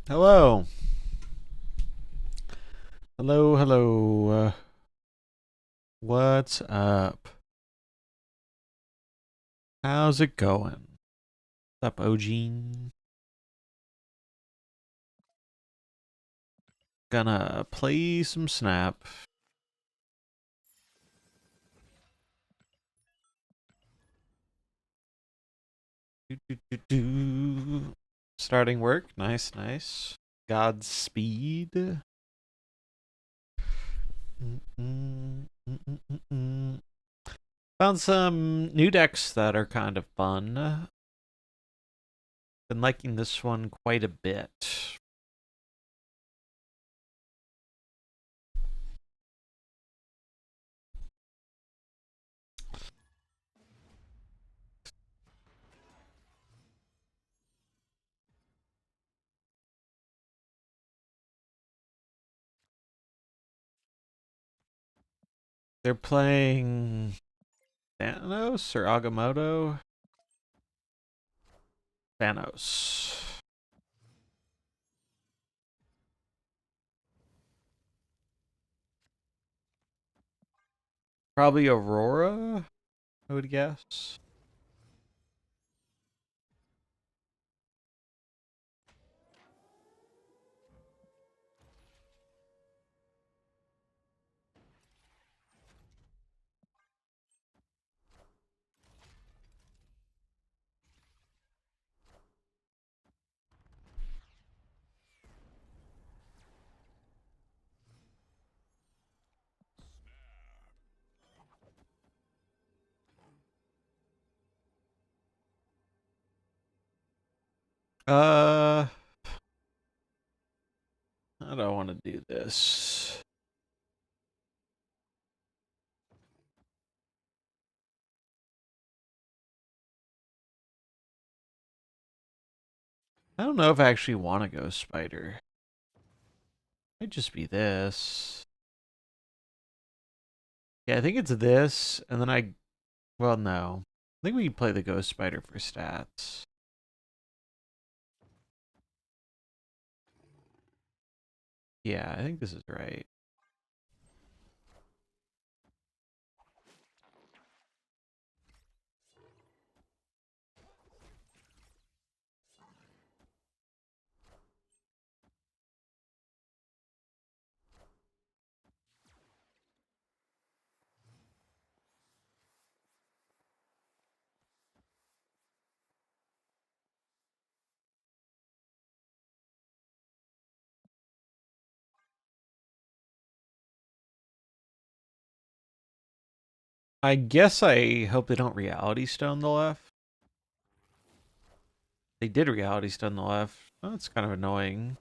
Hello. Hello, hello. What's up? How's it going? What's up, Ogene? Gonna play some Snap. Do, do, do, do. Starting work. Nice, nice. Godspeed. Found some new decks that are kind of fun. Been liking this one quite a bit. They're playing Thanos or Agamotto? Thanos. Probably Aurora, I would guess. Uh, I don't want to do this. I don't know if I actually want to go spider. Might just be this. Yeah, I think it's this, and then well, no. I think we can play the ghost spider for stats. Yeah, I think this is right. I guess I hope they don't reality stone the left. They did reality stone the left. Oh, that's kind of annoying.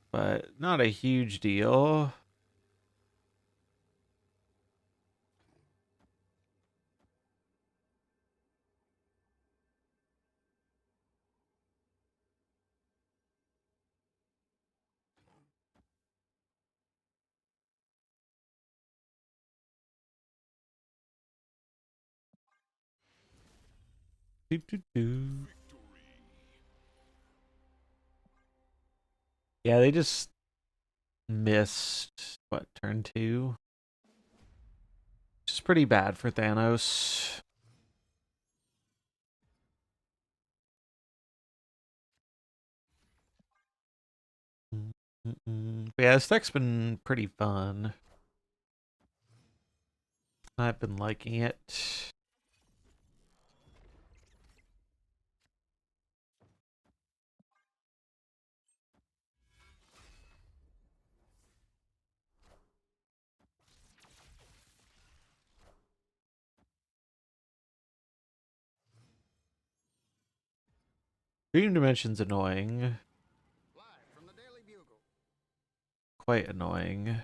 But not a huge deal. Do, do, do. Yeah, they just missed, what, turn two? Which is pretty bad for Thanos. But yeah, this deck's been pretty fun. I've been liking it. Dream Dimension's annoying. Quite annoying.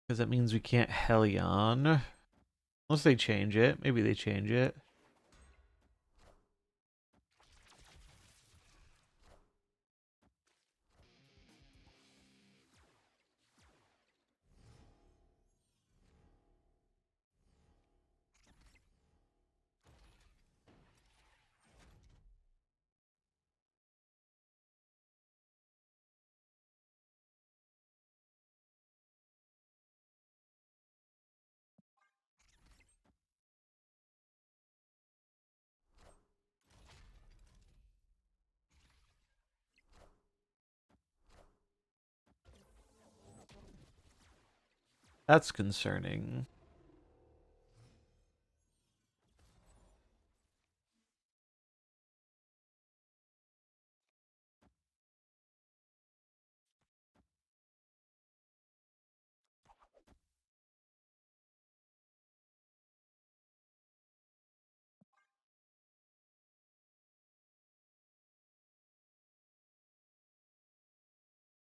Because that means we can't Hellion. Unless they change it. Maybe they change it. That's concerning.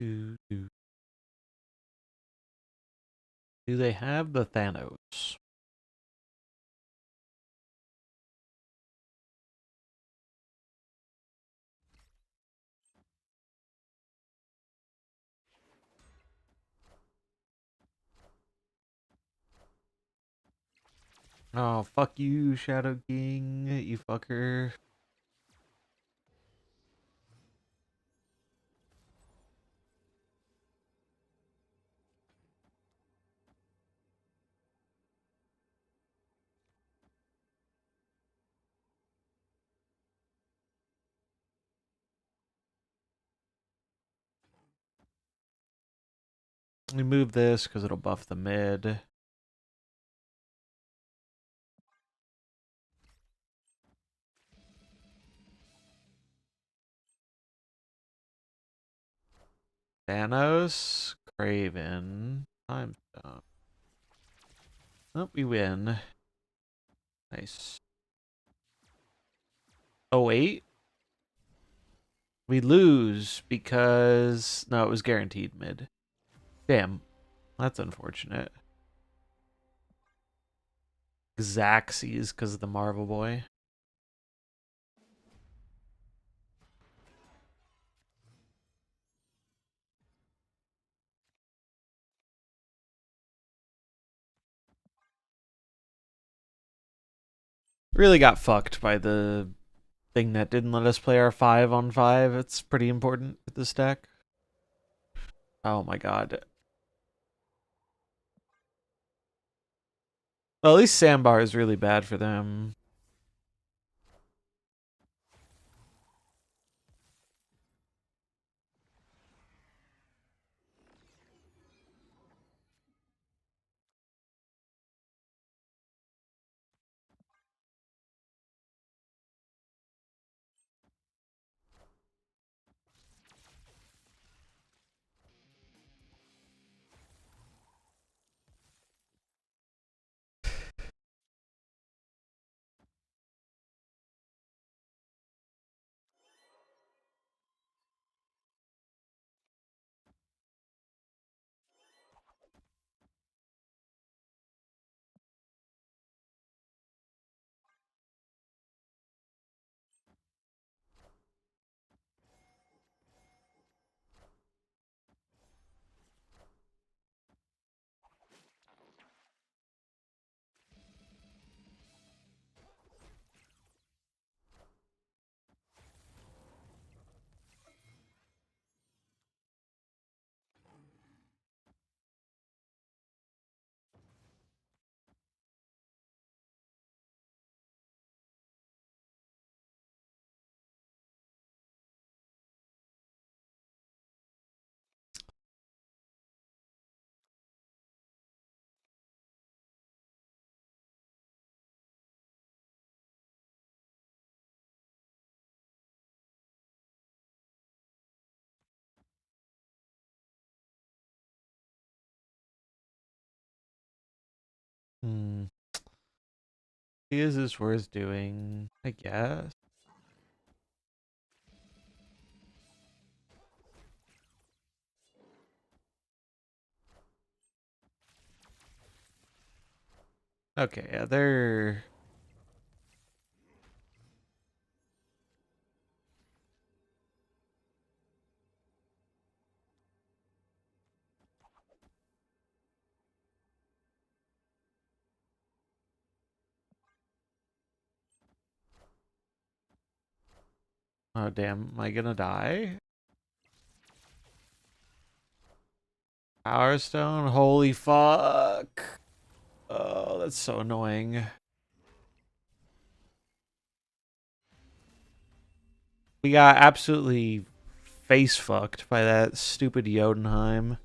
Do they have the Thanos? Oh, fuck you, Shadow King, you fucker. We move this because it'll buff the mid. Thanos, Craven, Time Stone. Oh, we win. Nice. Oh, wait. We lose because... No, it was guaranteed mid. Damn. That's unfortunate. Xaxes because of the Marvel boy. Really got fucked by the thing that didn't let us play our 5-on-5. It's pretty important with this deck. Oh my god. Well, at least Sandbar is really bad for them. Hmm. Is this worth doing? I guess. Okay, yeah, they're... Oh, damn. Am I gonna die? Power Stone? Holy fuck. Oh, that's so annoying. We got absolutely face fucked by that stupid Jotunheim.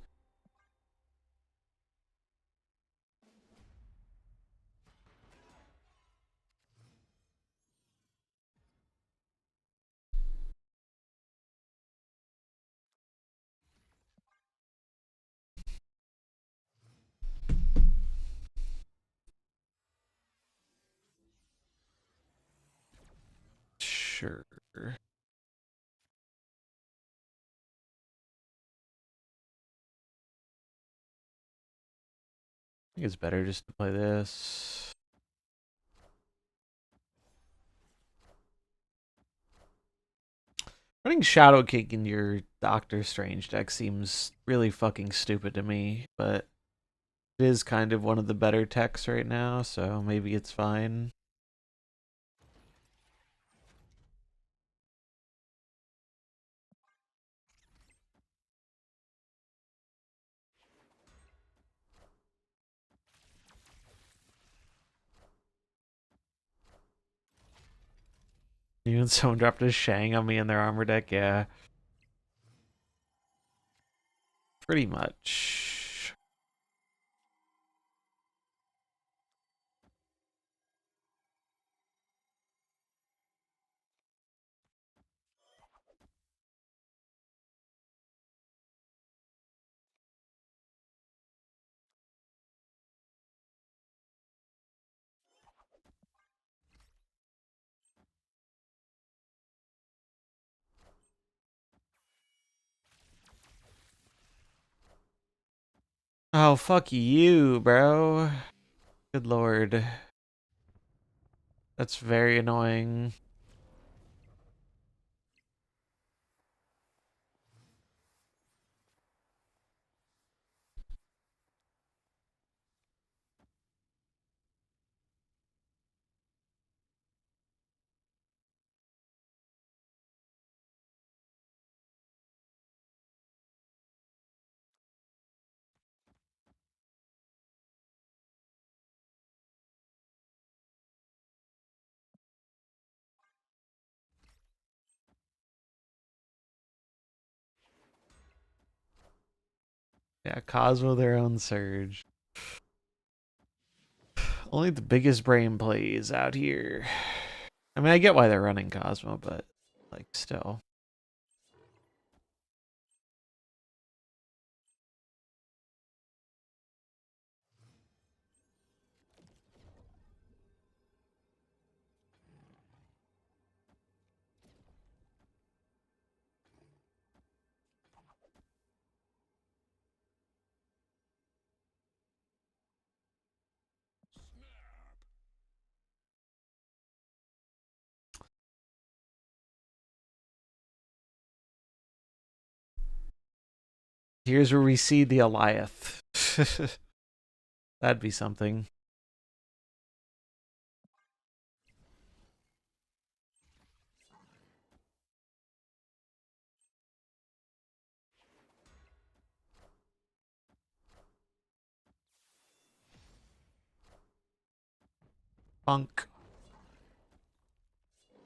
Sure. I think it's better just to play this. Running Shadow King in your Doctor Strange deck seems really fucking stupid to me, but it is kind of one of the better techs right now, so maybe it's fine. Even someone dropped a Shang on me in their armor deck, yeah. Pretty much. Oh, fuck you, bro. Good lord. That's very annoying. Yeah, Cosmo their own surge. Only the biggest brain plays out here. I mean, I get why they're running Cosmo, but like still. Here's where we see the Eliath. That'd be something. Funk.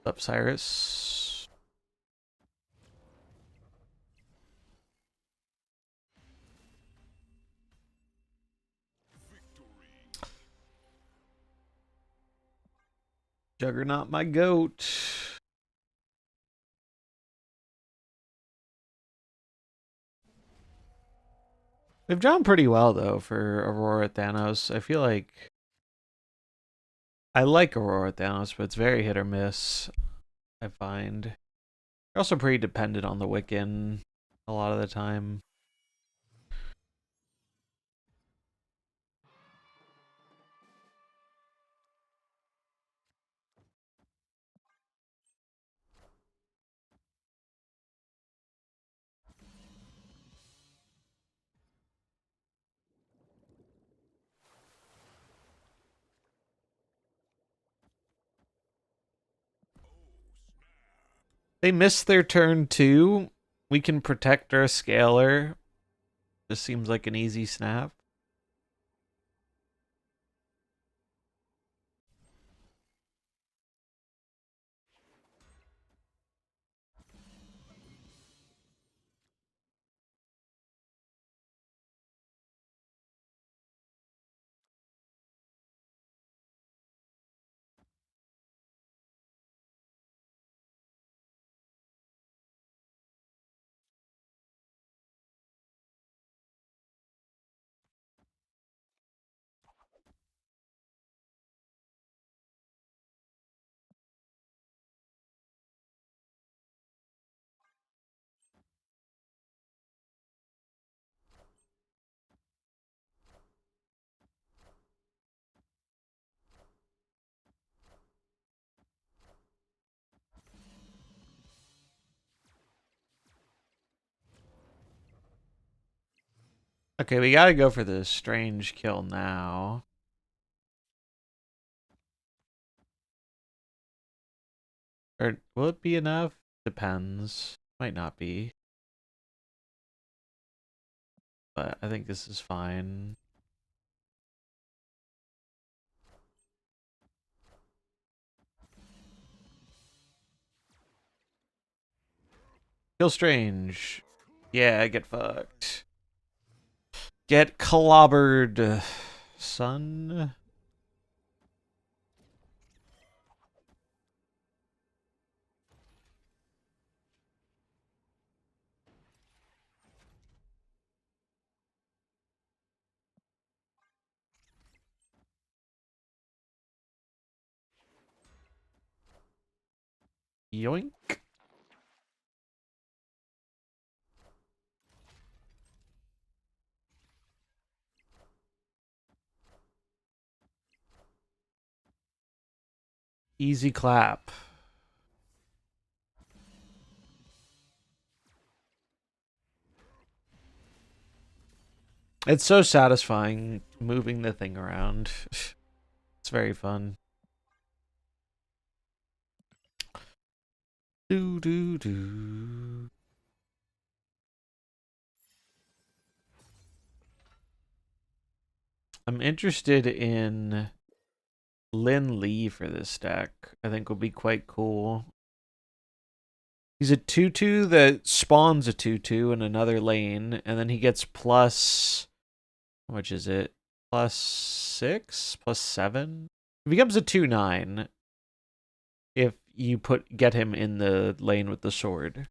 Up, Cyrus. Juggernaut, my goat. They've done pretty well though for Aurora Thanos. I feel like I like Aurora Thanos, but it's very hit or miss. I find they're also pretty dependent on the Wiccan a lot of the time. They missed their turn too. We can protect our scaler. This seems like an easy snap. Okay, we gotta go for the strange kill now. Or will it be enough? Depends. Might not be. But I think this is fine. Kill strange. Yeah, get fucked. Get clobbered, son. Yoink. Easy clap. It's so satisfying moving the thing around. It's very fun. Do do do. I'm interested in Lin Lee for this deck. I think will be quite cool. He's a 2/2 that spawns a 2/2 in another lane, and then he gets plus, how much is it? +6? +7? He becomes a 2/9 if you get him in the lane with the sword.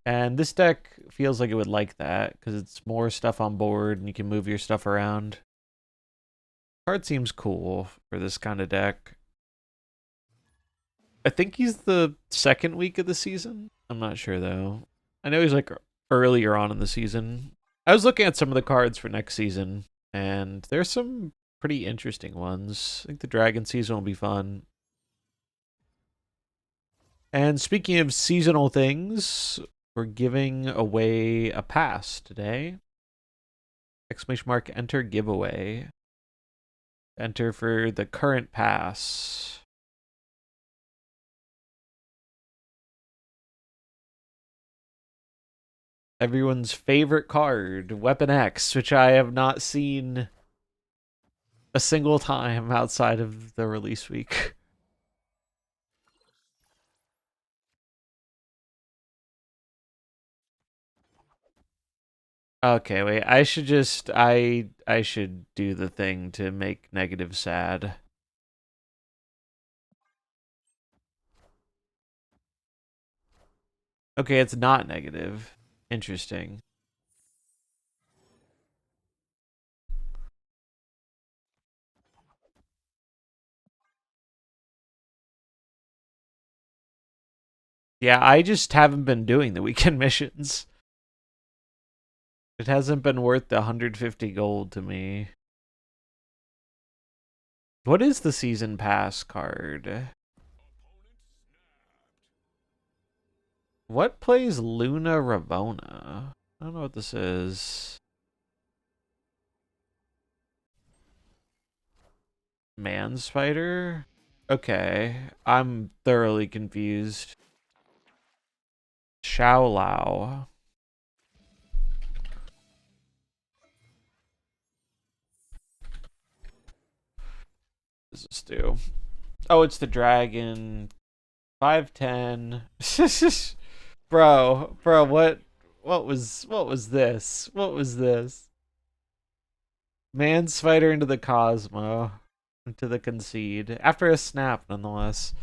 And this deck feels like it would like that, because it's more stuff on board and you can move your stuff around. Card seems cool for this kind of deck. I think he's the second week of the season. I'm not sure though. I know he's like earlier on in the season. I was looking at some of the cards for next season, and there's some pretty interesting ones. I think the Dragon season will be fun. And speaking of seasonal things, we're giving away a pass today. ! Enter giveaway. Enter for the current pass. Everyone's favorite card, Weapon X, which I have not seen a single time outside of the release week. Okay, wait. I should do the thing to make negative sad. Okay, it's not negative. Interesting. Yeah, I just haven't been doing the weekend missions. It hasn't been worth the 150 gold to me. What is the season pass card? What plays Luna Ravona? I don't know what this is. Man Spider? Okay, I'm thoroughly confused. Xiao Lao. What does this do? Oh, it's the dragon. 510. Bro, what was this? What was this? Man Spider into the Cosmo. Into the concede. After a snap, nonetheless.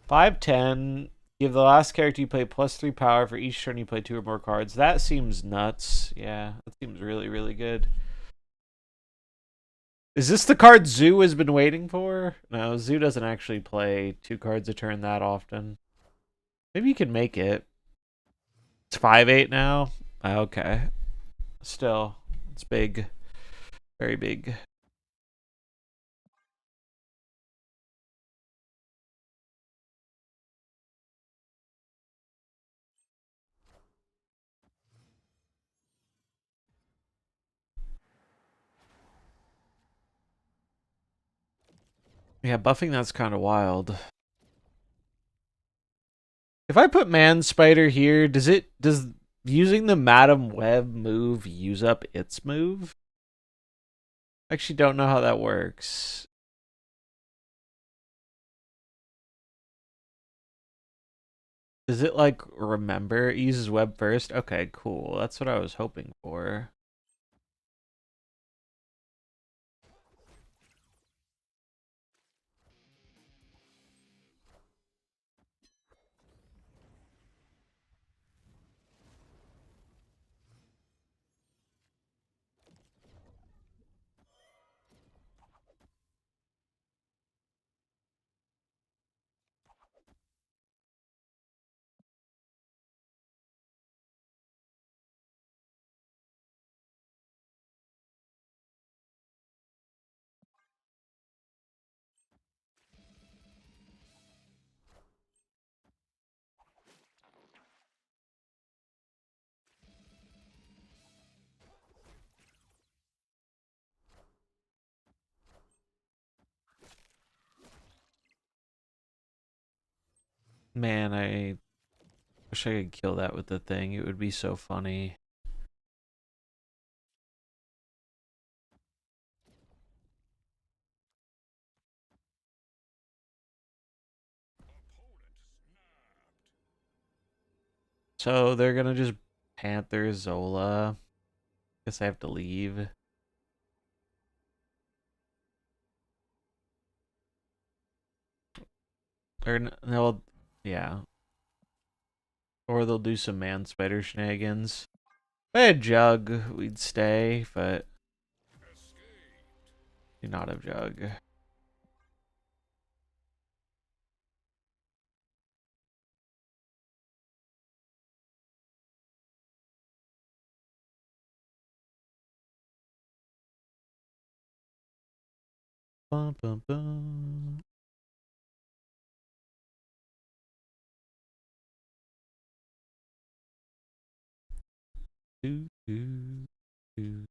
510. Give the last character you play +3 power for each turn you play 2 or more cards. That seems nuts. Yeah, that seems really, really good. Is this the card Zoo has been waiting for? No, Zoo doesn't actually play 2 cards a turn that often. Maybe you can make it. It's 5/8 now? Okay. Still, it's big. Very big. Yeah, buffing that's kind of wild. If I put Man Spider here, does using the Madam Web move use up its move? I actually don't know how that works. Does it like remember it uses web first? Okay, cool. That's what I was hoping for. Man, I wish I could kill that with the thing. It would be so funny. So they're gonna just Panther Zola. Guess I have to leave. Or no, yeah. Or they'll do some Man Spider shenanigans. If I had Jug, we'd stay, but do not have Jug. Bum, bum, bum. Do, do, do.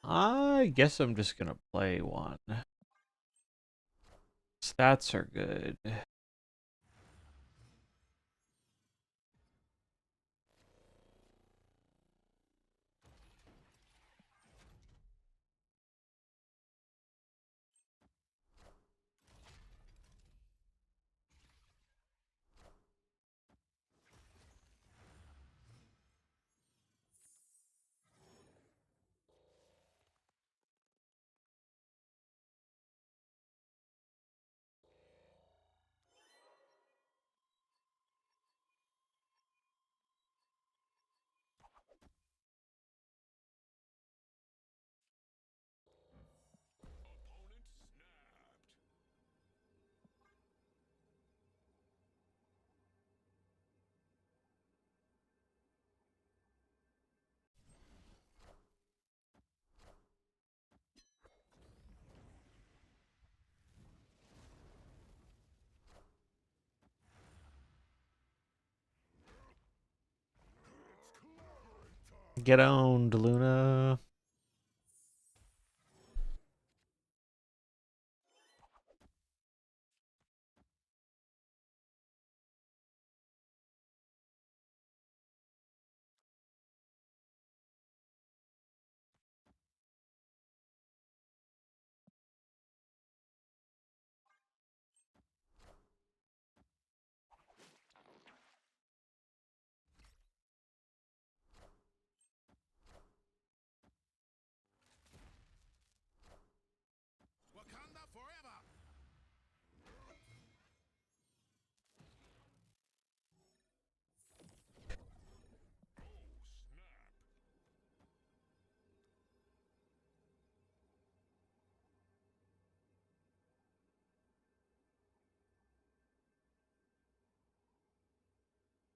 I guess I'm just gonna play one. Stats are good. Get owned, Luna.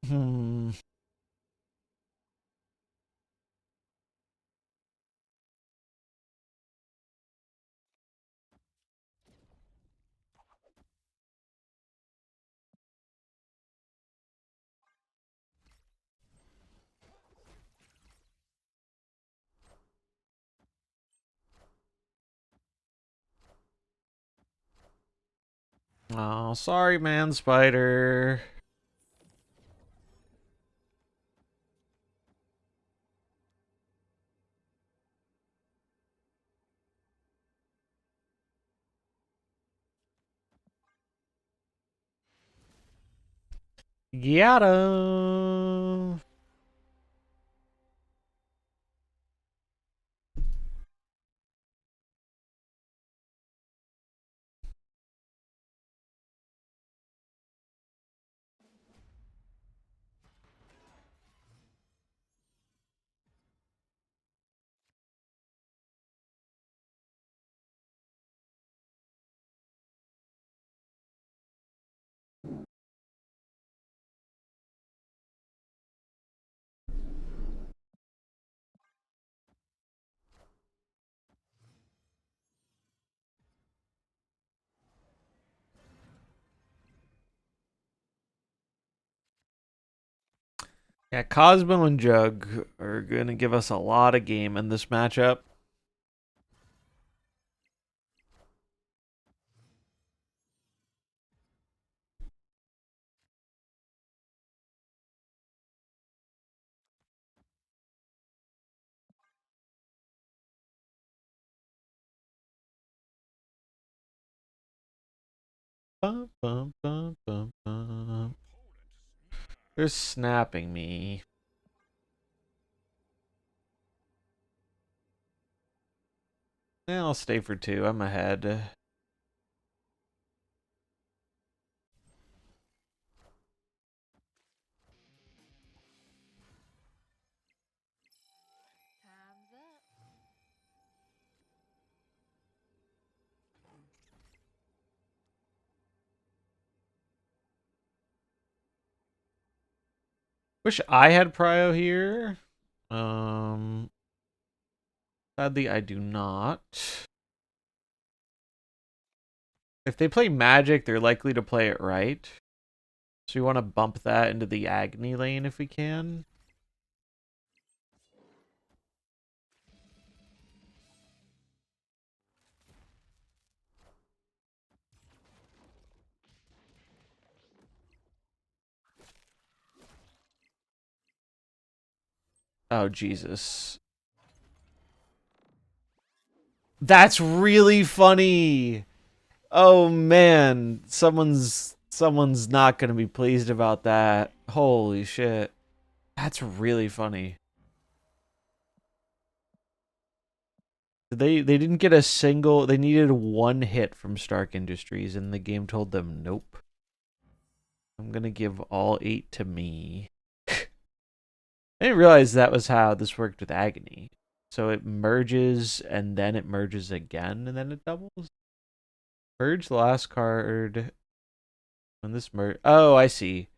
Hmm. Oh, sorry, man, spider. Got him. Yeah, Cosmo and Jug are going to give us a lot of game in this matchup. Bum, bum, bum, bum, bum. They're snapping me. Yeah, I'll stay for 2. I'm ahead. Wish I had Prio here. Sadly, I do not. If they play Magic, they're likely to play it right. So we want to bump that into the Agony lane if we can. Oh, Jesus. That's really funny. Oh man, someone's not gonna be pleased about that. Holy shit. That's really funny. They didn't get a single, they needed 1 hit from Stark Industries and the game told them nope. I'm gonna give all 8 to me. I didn't realize that was how this worked with Agony. So it merges and then it merges again and then it doubles. Merge the last card when this merge. Oh, I see.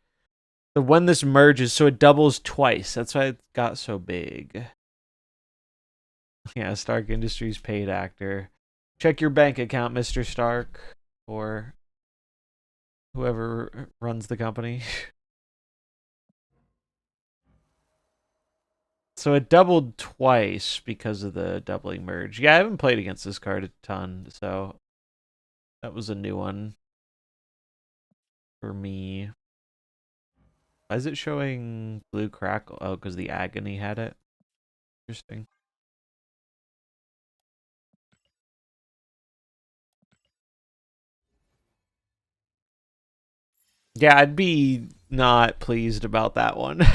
So when this merges, so it doubles twice. That's why it got so big. Yeah, Stark Industries paid actor. Check your bank account, Mr. Stark, or whoever runs the company. So it doubled twice because of the doubling merge. Yeah, I haven't played against this card a ton, so that was a new one for me. Why is it showing blue crackle? Oh, because the Agony had it. Interesting. Yeah, I'd be not pleased about that one.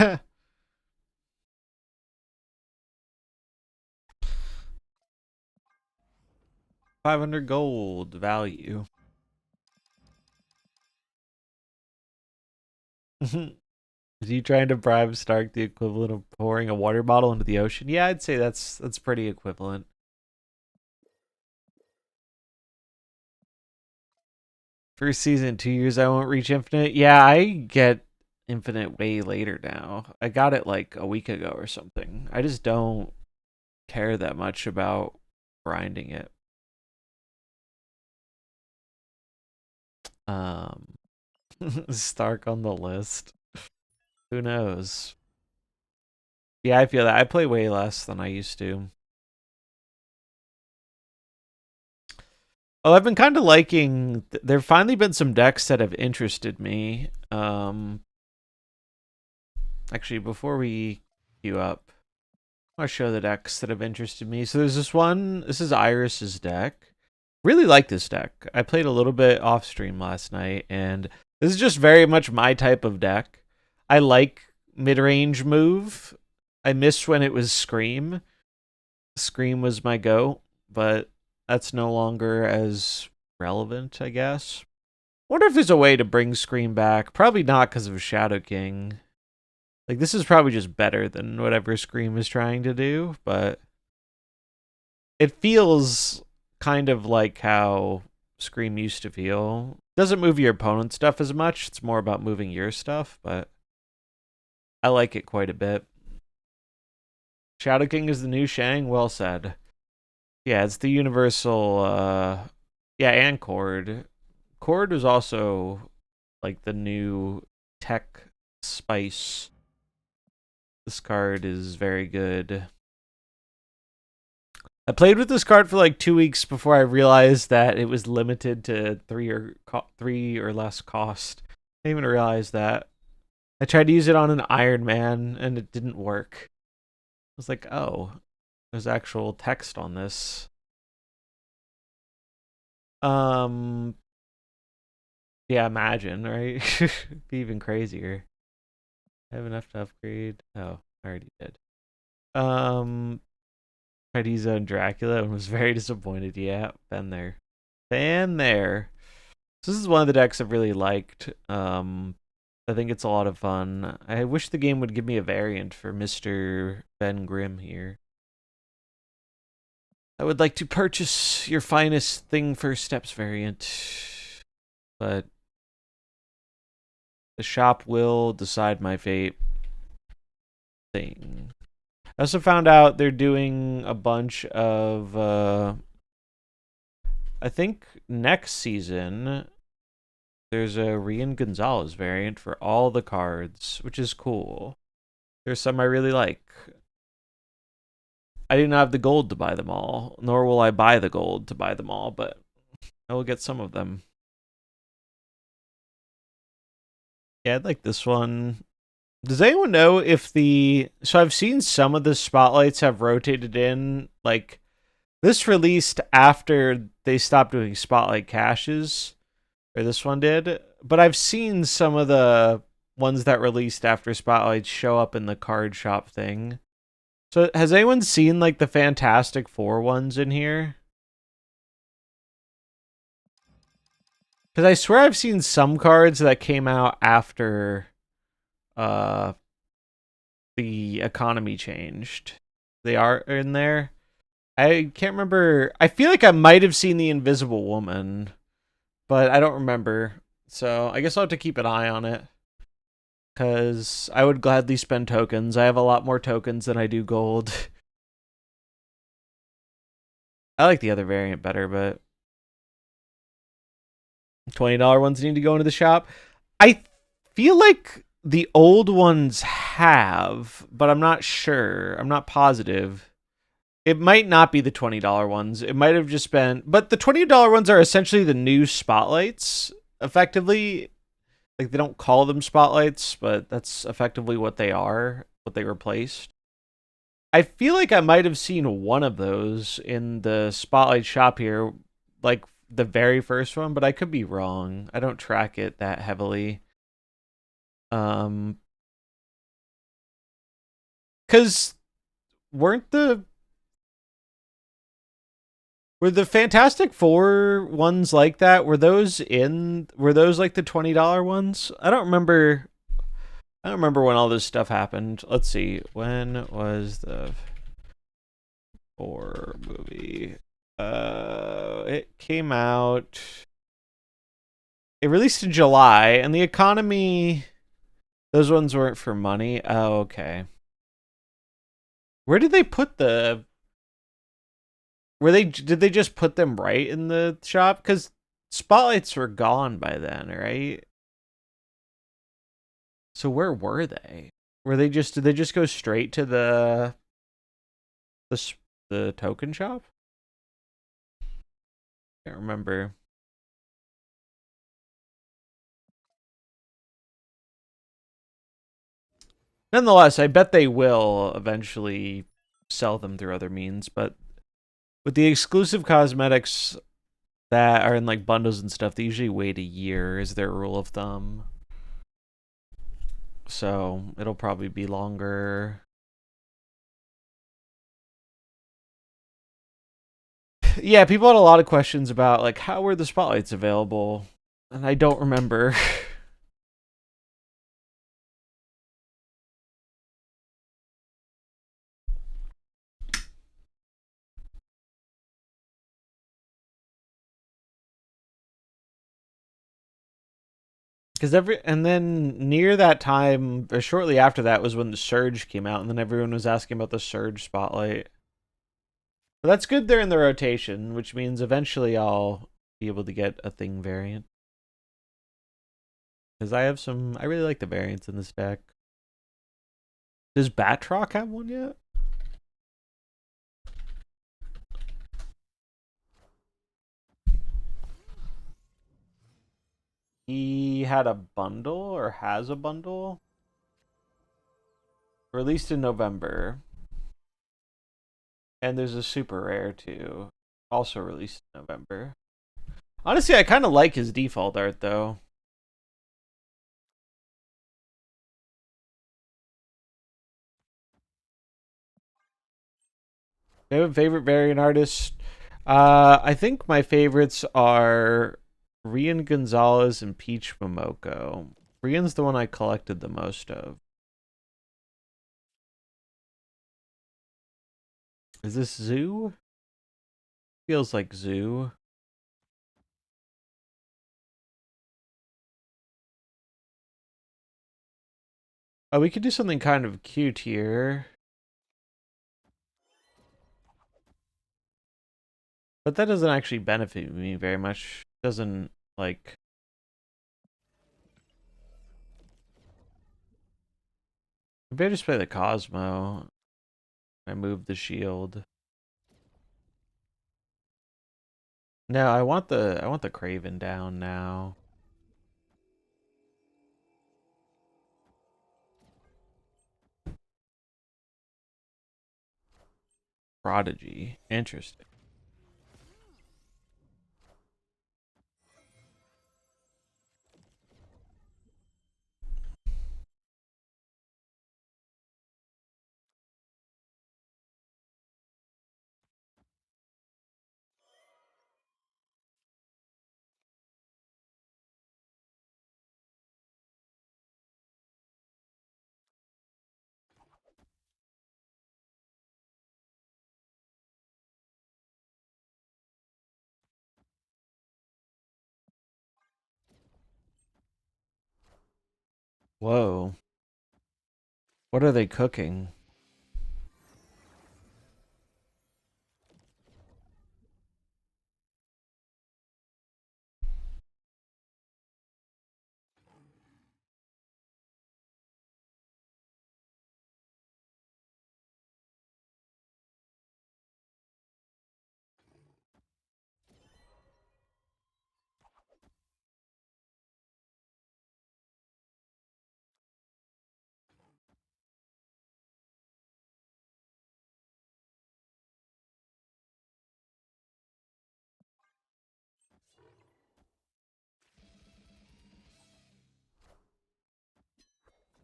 500 gold value. Is he trying to bribe Stark the equivalent of pouring a water bottle into the ocean? Yeah, I'd say that's pretty equivalent. First season, 2 years I won't reach infinite. Yeah, I get infinite way later now. I got it like a week ago or something. I just don't care that much about grinding it. Um, Stark on the list. Who knows? Yeah, I feel that. I play way less than I used to. Oh, I've been kind of liking. There've finally been some decks that have interested me. Actually, before we queue up, I'll show the decks that have interested me. So there's this one. This is Iris's deck. Really like this deck. I played a little bit off stream last night, and this is just very much my type of deck. I like mid range move. I miss when it was Scream. Scream was my go, but that's no longer as relevant, I guess. Wonder if there's a way to bring Scream back. Probably not because of Shadow King. Like, this is probably just better than whatever Scream is trying to do, but it feels kind of like how Scream used to feel. Doesn't move your opponent's stuff as much. It's more about moving your stuff, but I like it quite a bit. Shadow King is the new Shang. Well said. Yeah, it's the universal. Yeah, and Cord. Cord was also like the new tech spice. This card is very good. I played with this card for like 2 weeks before I realized that it was limited to three or less cost. I didn't even realize that. I tried to use it on an Iron Man and it didn't work. I was like, oh, there's actual text on this. Yeah, imagine, right? Be even crazier. I have enough to upgrade. Oh, I already did. Cardiza and Dracula and was very disappointed. Yeah, been there. Been there. So this is one of the decks I've really liked. I think it's a lot of fun. I wish the game would give me a variant for Mr. Ben Grimm here. I would like to purchase your finest thing for steps variant, but the shop will decide my fate. Thing. I also found out they're doing a bunch of I think next season there's a Rian Gonzalez variant for all the cards, which is cool. There's some I really like. I didn't have the gold to buy them all, nor will I buy the gold to buy them all, but I will get some of them. Yeah, I'd like this one. Does anyone know if the... So I've seen some of the spotlights have rotated in. Like, this released after they stopped doing spotlight caches. Or this one did. But I've seen some of the ones that released after spotlights show up in the card shop thing. So has anyone seen, like, the Fantastic Four ones in here? Because I swear I've seen some cards that came out after... the economy changed. They are in there. I can't remember. I feel like I might have seen the Invisible Woman, but I don't remember. So I guess I'll have to keep an eye on it. Because I would gladly spend tokens. I have a lot more tokens than I do gold. I like the other variant better, but $20 ones need to go into the shop. I feel like the old ones have, but I'm not sure. I'm not positive. It might not be the $20 ones. It might have just been... But the $20 ones are essentially the new spotlights, effectively. Like, they don't call them spotlights, but that's effectively what they are, what they replaced. I feel like I might have seen one of those in the spotlight shop here, like the very first one, but I could be wrong. I don't track it that heavily. Because weren't the... Were the Fantastic Four ones like that? Were those like the $20 ones? I don't remember when all this stuff happened. Let's see. When was the Four movie? It came out. It released in July, and the economy. Those ones weren't for money. Oh, okay. Where did they put the? Did they just put them right in the shop? Because spotlights were gone by then, right? So where were they? Did they just go straight to the token shop? Can't remember. Nonetheless, I bet they will eventually sell them through other means, but with the exclusive cosmetics that are in like bundles and stuff, they usually wait a year is their rule of thumb. So it'll probably be longer. Yeah, people had a lot of questions about like how were the spotlights available, and I don't remember. Because and then near that time, or shortly after that, was when the Surge came out, and then everyone was asking about the Surge spotlight. But that's good they're in the rotation, which means eventually I'll be able to get a thing variant. Because I really like the variants in this deck. Does Batroc have one yet? He had a bundle, or has a bundle, released in November. And there's a super rare too, also released in November. Honestly, I kind of like his default art though. Do you have a favorite variant artist? I think my favorites are Rian Gonzalez and Peach Momoko. Rian's the one I collected the most of. Is this Zoo? Feels like Zoo. Oh, we could do something kind of cute here. But that doesn't actually benefit me very much. Doesn't, like... Maybe I just play the Cosmo. I move the shield. No, I want the Craven down now. Prodigy. Interesting. Whoa. What are they cooking?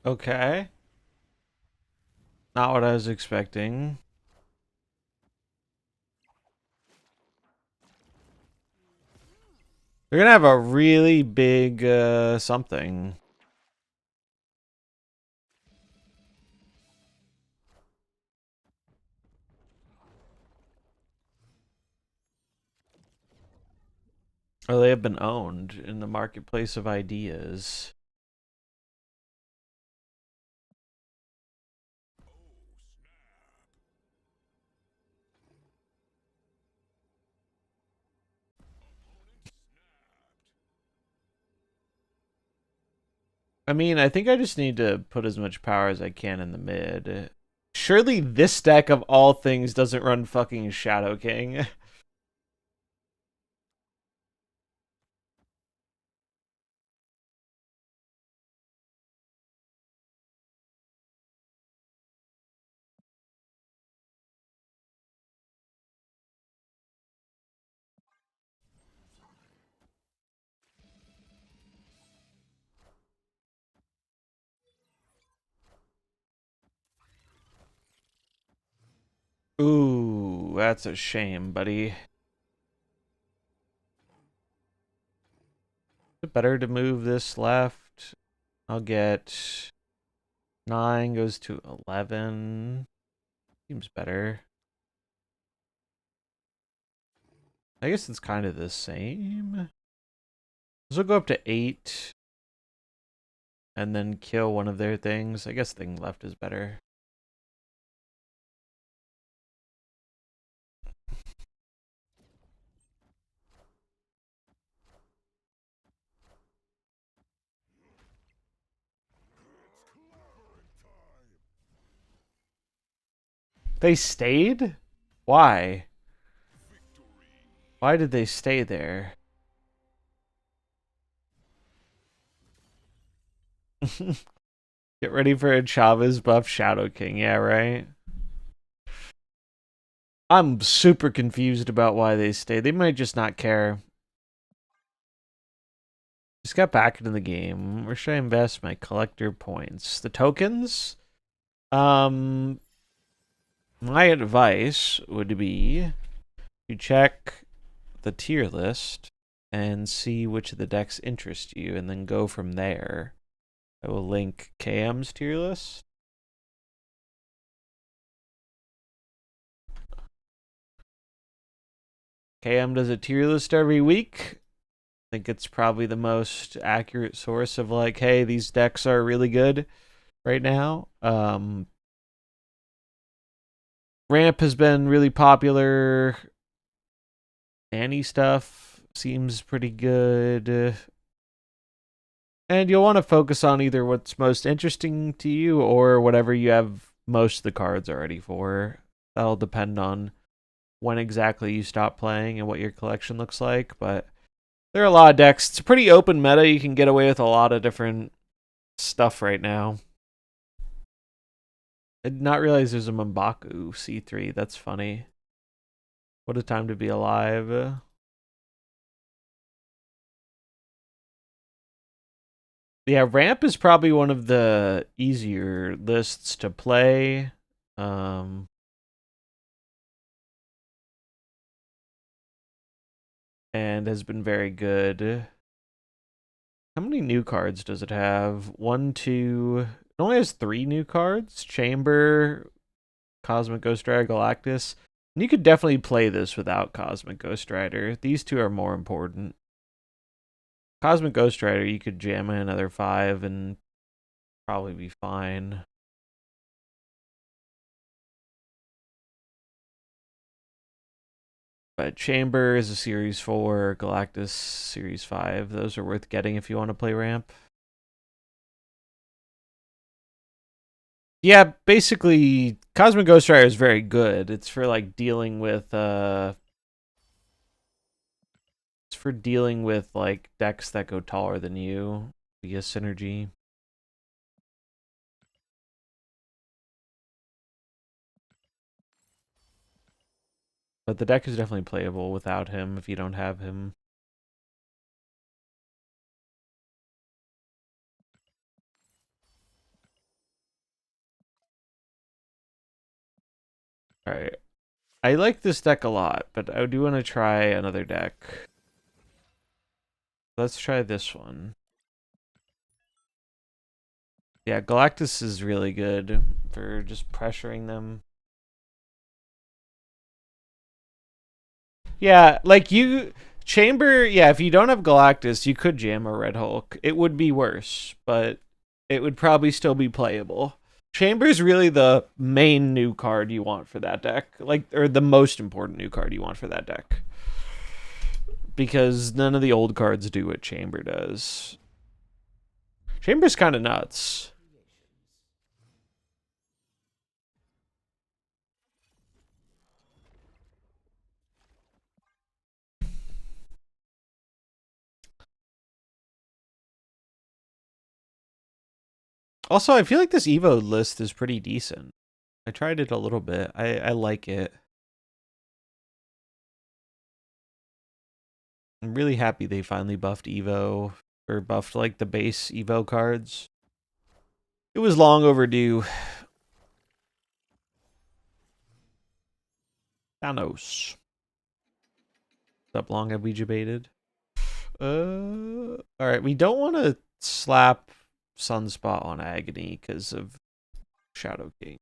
Okay. Not what I was expecting. They're gonna have a really big something. Or they have been owned in the marketplace of ideas. I mean, I think I just need to put as much power as I can in the mid. Surely this deck of all things doesn't run fucking Shadow King. Ooh, that's a shame, buddy. Is it better to move this left? I'll get 9 goes to 11. Seems better. I guess it's kind of the same. This will go up to 8. And then kill one of their things. I guess thing left is better. They stayed? Why? Why did they stay there? Get ready for a Chavez buff Shadow King. Yeah, right? I'm super confused about why they stayed. They might just not care. Just got back into the game. Where should I invest my collector points? The tokens? My advice would be to check the tier list and see which of the decks interest you and then go from there. I will link KM's tier list. KM does a tier list every week. I think it's probably the most accurate source of like, hey, these decks are really good right now. Ramp has been really popular. Annie stuff seems pretty good. And you'll want to focus on either what's most interesting to you or whatever you have most of the cards already for. That'll depend on when exactly you stop playing and what your collection looks like. But there are a lot of decks. It's a pretty open meta. You can get away with a lot of different stuff right now. I did not realize there's a M'Baku C3. That's funny. What a time to be alive. Yeah, Ramp is probably one of the easier lists to play. And has been very good. How many new cards does it have? 1, 2. It only has 3 new cards. Chamber, Cosmic Ghost Rider, Galactus. And you could definitely play this without Cosmic Ghost Rider. These two are more important. Cosmic Ghost Rider, you could jam in another 5 and probably be fine. But Chamber is a Series 4, Galactus Series 5. Those are worth getting if you want to play Ramp. Yeah, basically, Cosmic Ghost Rider is very good. It's for like dealing with it's for dealing with like decks that go taller than you via synergy. But the deck is definitely playable without him if you don't have him. Alright. I like this deck a lot, but I do want to try another deck. Let's try this one. Yeah, Galactus is really good for just pressuring them. Yeah, like you... Chamber, yeah, if you don't have Galactus, you could jam a Red Hulk. It would be worse, but it would probably still be playable. Chamber's really the main new card you want for that deck. Like, or the most important new card you want for that deck. Because none of the old cards do what Chamber does. Chamber's kind of nuts. Also, I feel like this Evo list is pretty decent. I tried it a little bit. I like it. I'm really happy they finally buffed Evo, or buffed like the base Evo cards. It was long overdue. Thanos. How long have we debated? Alright, we don't want to slap Sunspot on Agony because of Shadow King.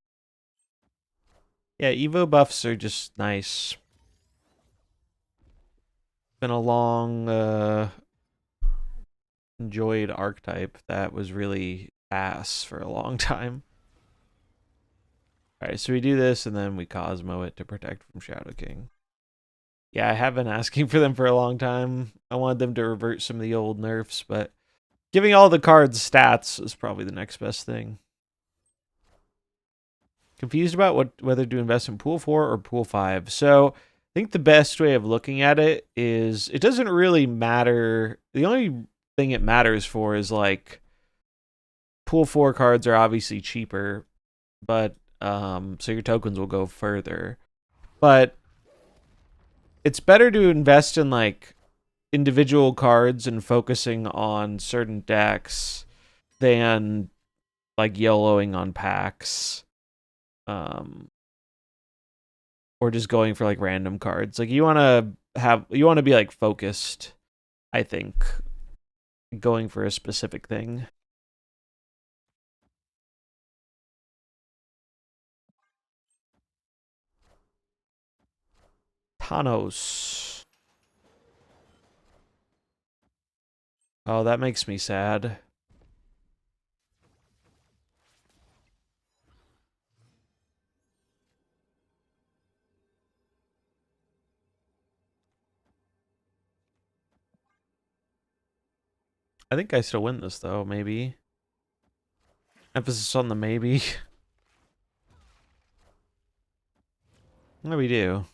Yeah, Evo buffs are just nice. Been a long, enjoyed archetype that was really ass for a long time. Alright, so we do this and then we Cosmo it to protect from Shadow King. Yeah, I have been asking for them for a long time. I wanted them to revert some of the old nerfs, but giving all the cards stats is probably the next best thing. Confused about whether to invest in pool 4 or pool 5. So I think the best way of looking at it is it doesn't really matter. The only thing it matters for is like pool 4 cards are obviously cheaper, but so your tokens will go further. But it's better to invest in like individual cards and focusing on certain decks than like YOLOing on packs. Or just going for like random cards. Like you want to be like focused, I think, going for a specific thing. Thanos. Oh, that makes me sad. I think I still win this though, maybe. Emphasis on the maybe. What do we do?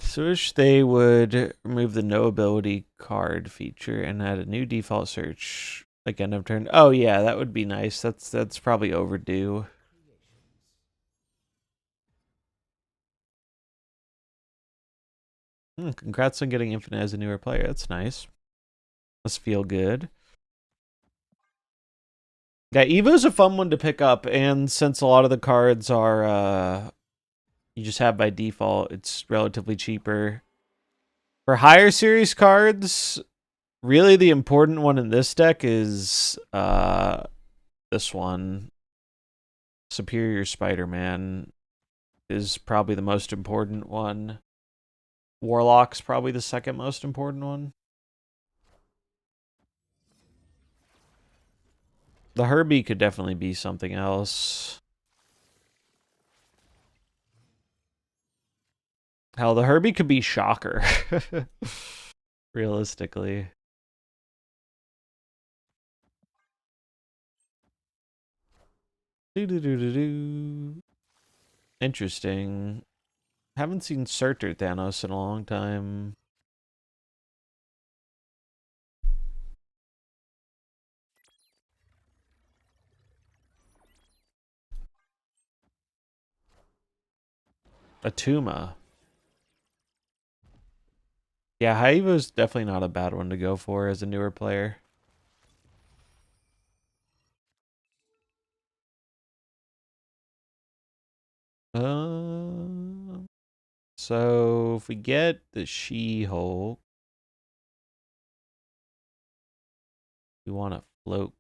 So wish they would remove the no ability card feature and add a new default search like end of turn. Oh yeah, that would be nice. That's probably overdue. Congrats on getting Infinite as a newer player. That's nice. Must feel good. Yeah, Evo's a fun one to pick up, and since a lot of the cards are you just have by default, it's relatively cheaper. For higher series cards, really the important one in this deck is this one. Superior Spider-Man is probably the most important one. Warlock's probably the second most important one. The Herbie could definitely be something else. Hell, the Herbie could be Shocker. Realistically. Interesting. Haven't seen Surtur Thanos in a long time. Atuma. Yeah, Haiva's definitely not a bad one to go for as a newer player. So if we get the She-Hulk, we want to float.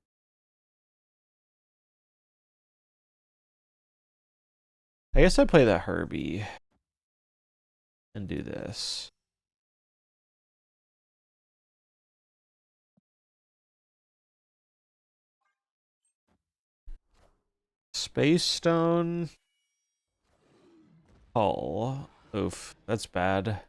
I guess I play the Herbie and do this. Space Stone. Hull. Oof, that's bad.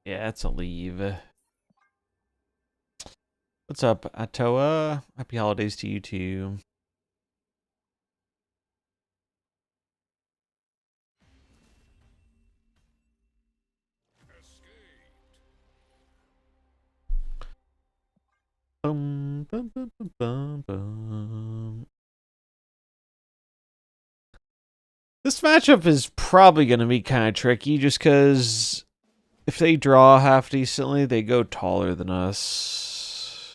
Yeah, it's a leave. What's up, Atoa? Happy holidays to you too. Bum, bum, bum, bum, bum, bum. This matchup is probably going to be kind of tricky just because if they draw half decently, they go taller than us.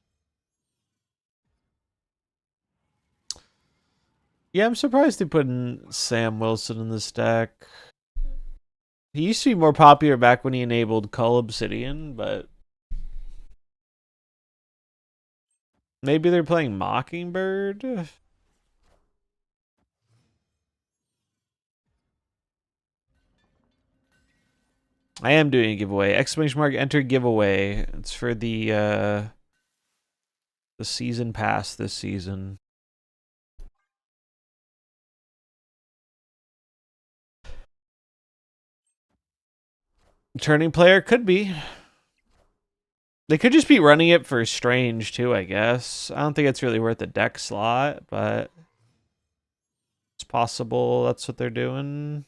Yeah, I'm surprised they put in Sam Wilson in this deck. He used to be more popular back when he enabled Cull Obsidian, but maybe they're playing Mockingbird? I am doing a giveaway. Exclamation mark enter giveaway. It's for the season pass this season. Turning player could be. They could just be running it for Strange too, I guess. I don't think it's really worth the deck slot, but it's possible that's what they're doing.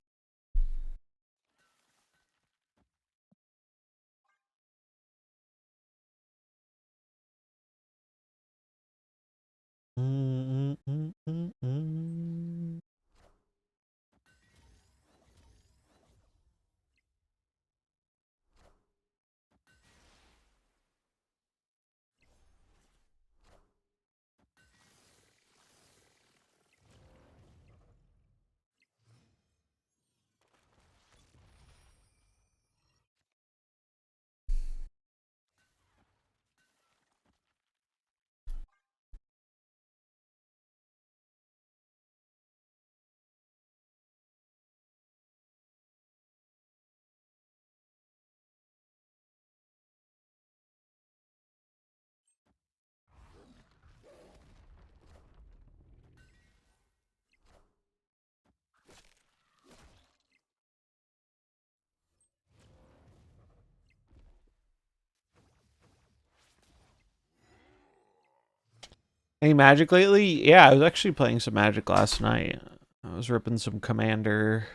Any Magic lately? Yeah, I was actually playing some Magic last night. I was ripping some Commander.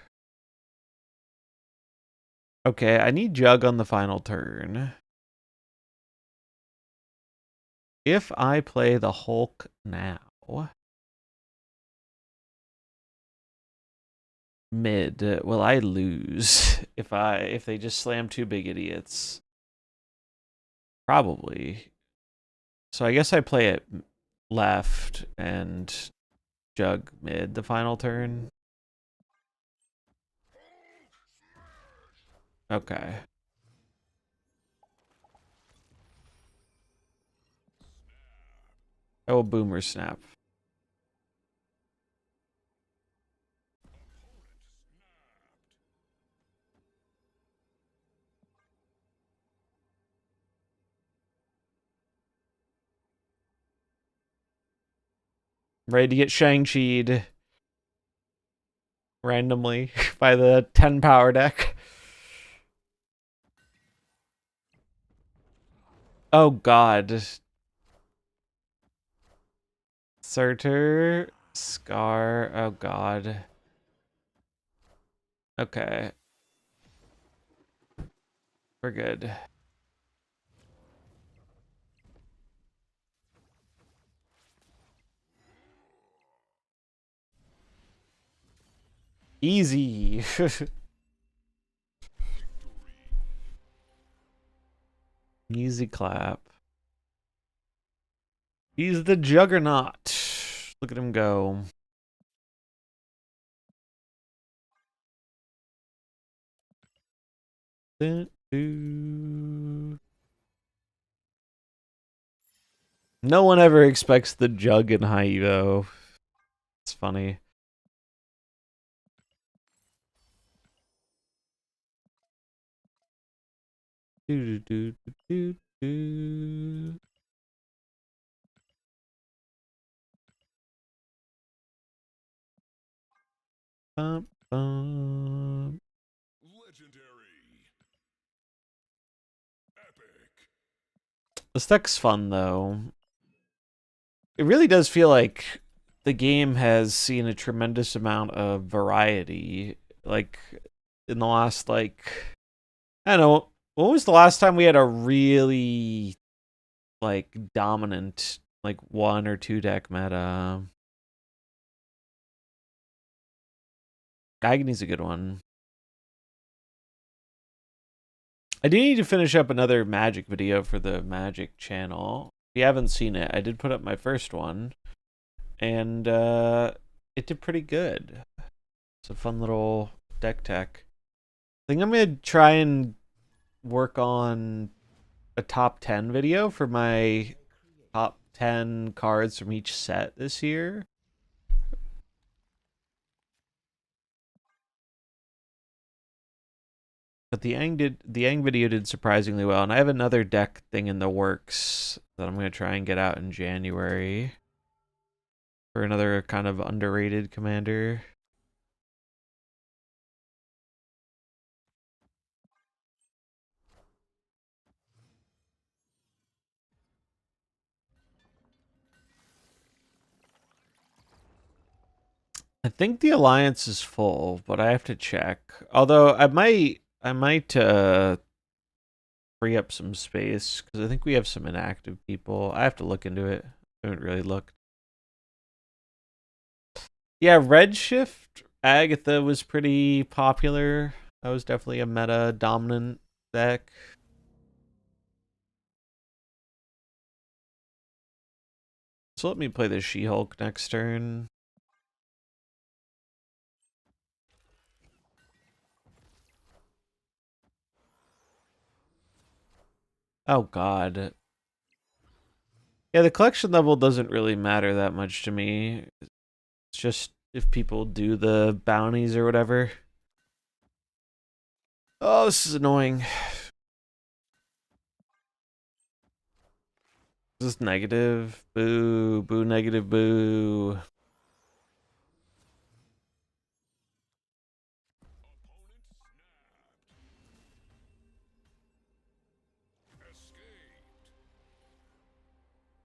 Okay, I need Jug on the final turn. If I play the Hulk now, mid, will I lose if they just slam two big idiots? Probably. So I guess I play it left and Jug mid the final turn. Okay. Oh, Boomer Snap. Ready to get Shang-Chi'd randomly by the 10 power deck. Oh god. Surtur, Scar, oh god. Okay. We're good. Easy. Easy clap. He's the juggernaut. Look at him go. No one ever expects the jug in high evo. It's funny. Do do do do do. Bum, bum. Legendary. Epic. This deck's fun though. It really does feel like the game has seen a tremendous amount of variety. Like in the last I don't know, when was the last time we had a really dominant one or two deck meta? Agony's a good one. I do need to finish up another Magic video for the Magic channel. If you haven't seen it, I did put up my first one, and it did pretty good. It's a fun little deck tech. I think I'm gonna try and work on a top 10 video for my top 10 cards from each set this year. But the Yang video did surprisingly well, and I have another deck thing in the works that I'm gonna try and get out in January for another kind of underrated commander. I think the alliance is full, but I have to check. Although I might free up some space because I think we have some inactive people. I have to look into it. I haven't really looked. Yeah, Redshift Agatha was pretty popular. That was definitely a meta dominant deck. So let me play the She-Hulk next turn. Oh god. Yeah, the collection level doesn't really matter that much to me. It's just if people do the bounties or whatever. Oh, this is annoying. Is this negative? Boo, boo, negative, boo.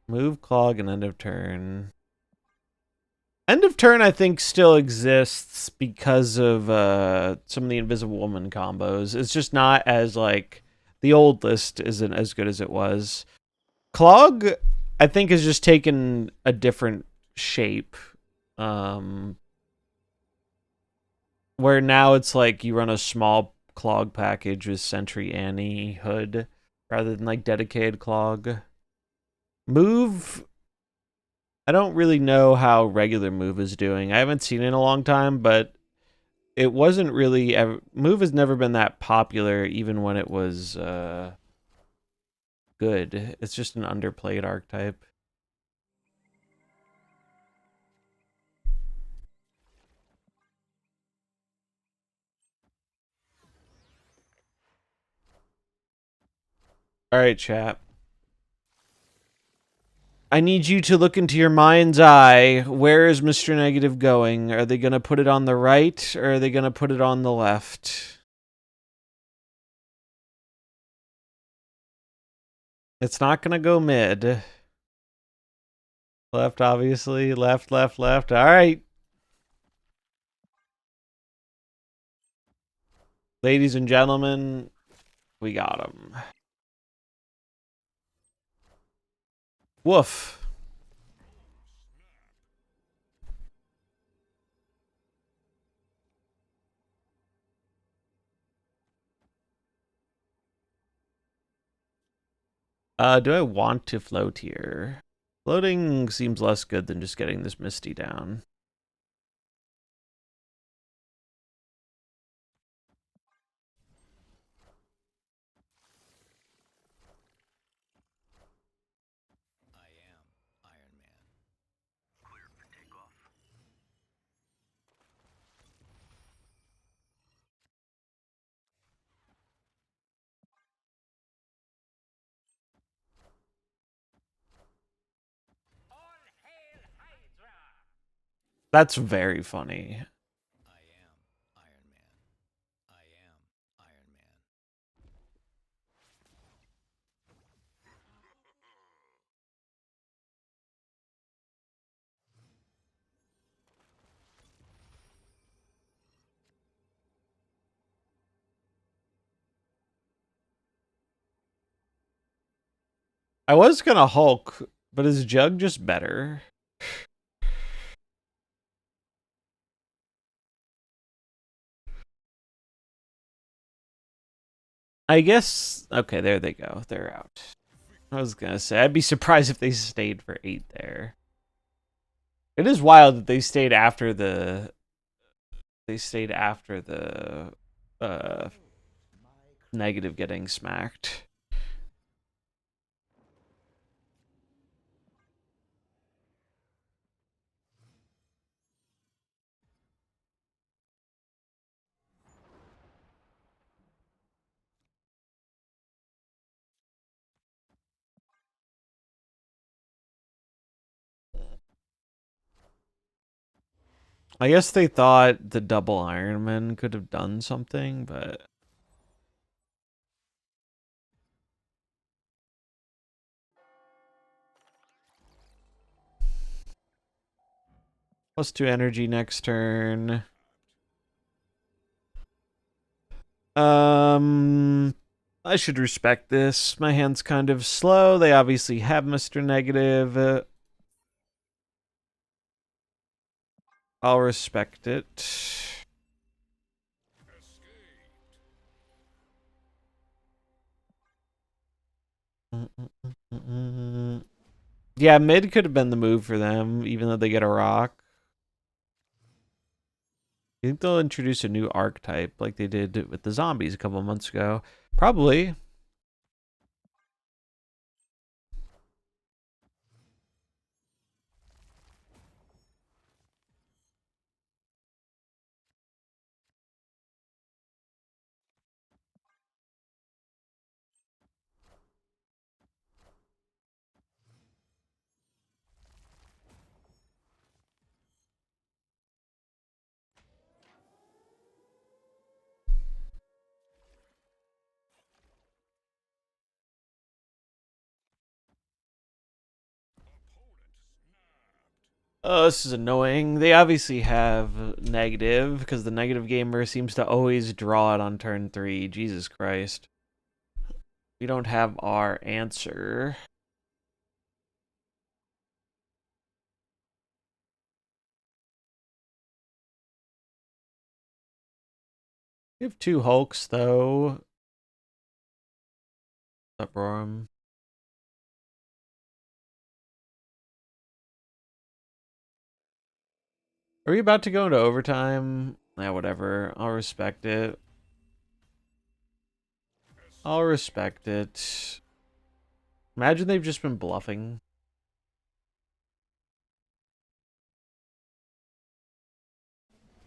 Move, clog, and end of turn. End of turn, I think, still exists because of some of the Invisible Woman combos. It's just not as, like, the old list isn't as good as it was. Clog, I think, has just taken a different shape. Where now it's like you run a small clog package with Sentry Annie Hood rather than, like, dedicated clog. Move, I don't really know how regular Move is doing. I haven't seen it in a long time, but it wasn't really Move has never been that popular even when it was good. It's just an underplayed archetype. All right, chat. I need you to look into your mind's eye. Where is Mr. Negative going? Are they going to put it on the right or are they going to put it on the left? It's not going to go mid. Left, obviously. Left, left, left. All right. Ladies and gentlemen, we got him. Woof. Do I want to float here? Floating seems less good than just getting this Misty down. That's very funny. I was gonna Hulk, but is Jug just better? I guess, okay, there they go. They're out. I was gonna say, I'd be surprised if they stayed for 8 there. It is wild that they stayed after the uh negative getting smacked. I guess they thought the double Ironman could have done something, but +2 energy next turn. I should respect this. My hand's kind of slow. They obviously have Mr. Negative. I'll respect it. Yeah, mid could have been the move for them, even though they get a rock. You think they'll introduce a new archetype like they did with the zombies a couple months ago? Probably. Oh, this is annoying. They obviously have negative because the negative gamer seems to always draw it on turn 3. Jesus Christ. We don't have our answer. We have 2 Hulks, though. Uproar. Are we about to go into overtime? Yeah, whatever. I'll respect it. I'll respect it. Imagine they've just been bluffing.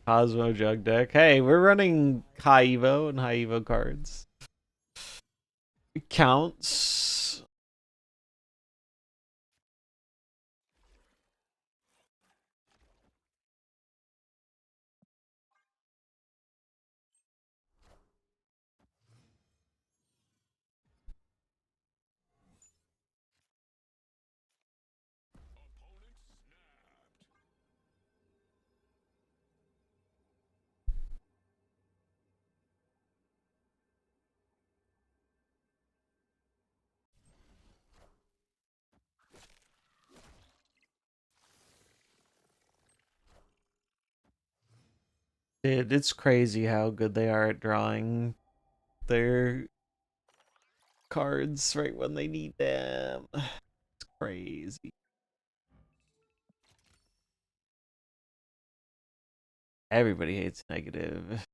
Cosmo Jug deck. Hey, we're running high Evo and high Evo cards. It counts. Dude, it's crazy how good they are at drawing their cards right when they need them. It's crazy. Everybody hates negative.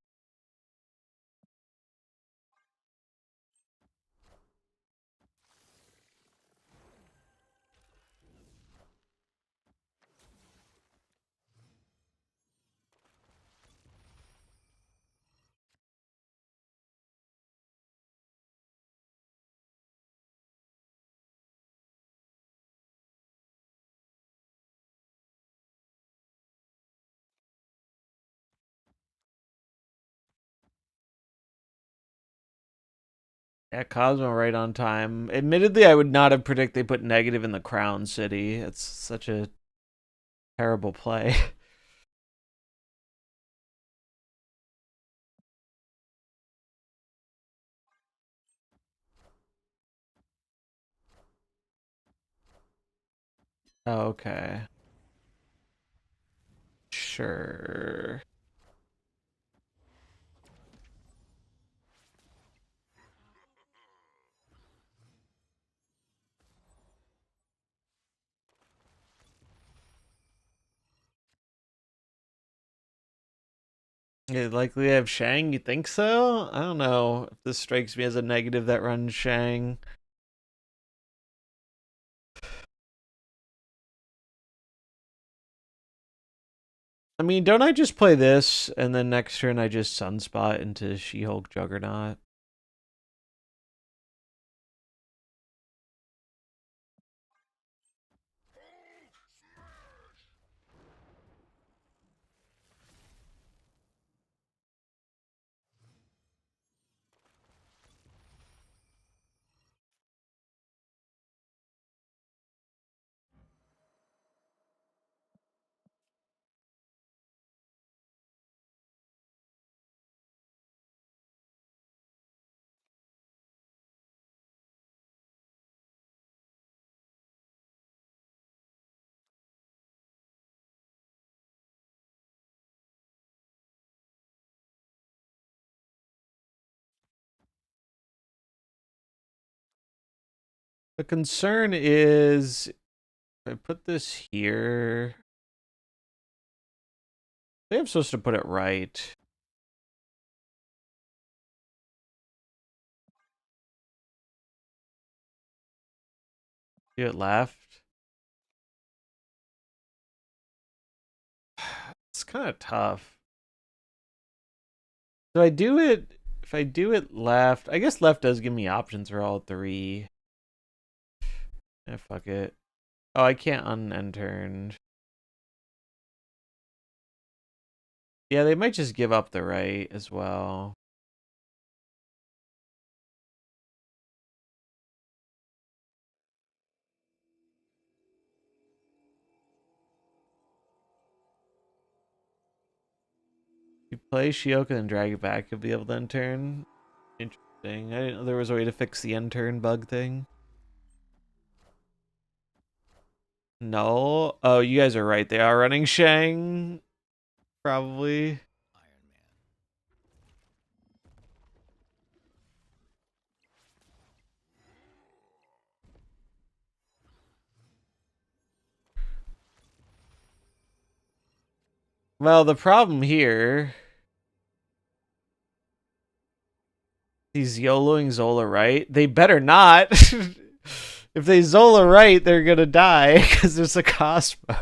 Yeah, Cosmo right on time. Admittedly, I would not have predicted they put negative in the Crown City. It's such a terrible play. Okay. Sure. Yeah, likely have Shang. You think so? I don't know if this strikes me as a negative that runs Shang. I mean, don't I just play this and then next turn I just Sunspot into She-Hulk Juggernaut? The concern is if I put this here, I think I'm supposed to put it right. Do it left. It's kind of tough. So I do it. If I do it left, I guess left does give me options for all three. Fuck it. Oh, I can't unend turn. Yeah, they might just give up the right as well. You play Shioka and drag it back, you'll be able to end turn. Interesting. I didn't know there was a way to fix the end turn bug thing. No. Oh, you guys are right. They are running Shang. Probably. Well, the problem here. He's YOLOing Zola right. They better not. If they Zola right, they're gonna die because there's a Cosmo.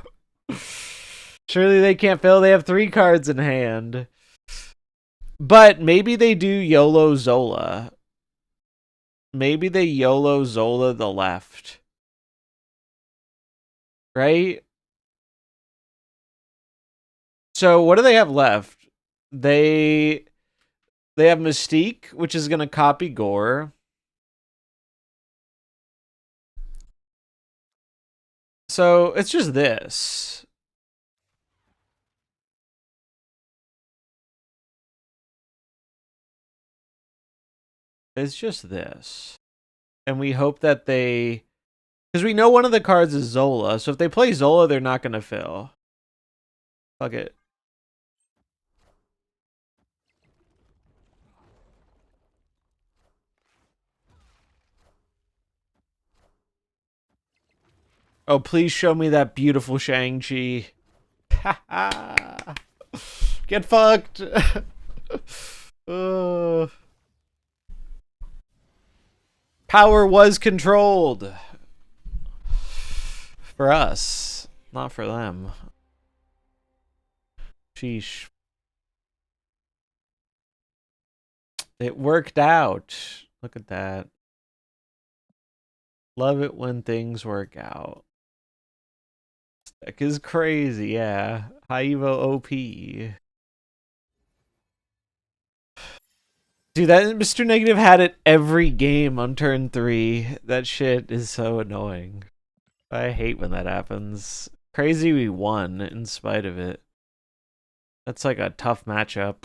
Surely they can't fail. They have 3 cards in hand. But maybe they do YOLO Zola. Maybe they YOLO Zola the left. Right? So what do they have left? They have Mystique, which is gonna copy Gore. So it's just this. It's just this. And we hope that they... Because we know one of the cards is Zola, so if they play Zola, they're not going to fill. Fuck it. Oh, please show me that beautiful Shang-Chi. Get fucked. Power was controlled. For us, not for them. Sheesh. It worked out. Look at that. Love it when things work out. Deck is crazy, yeah. High Evo OP. Dude, that Mr. Negative had it every game on turn 3. That shit is so annoying. I hate when that happens. Crazy we won in spite of it. That's like a tough matchup.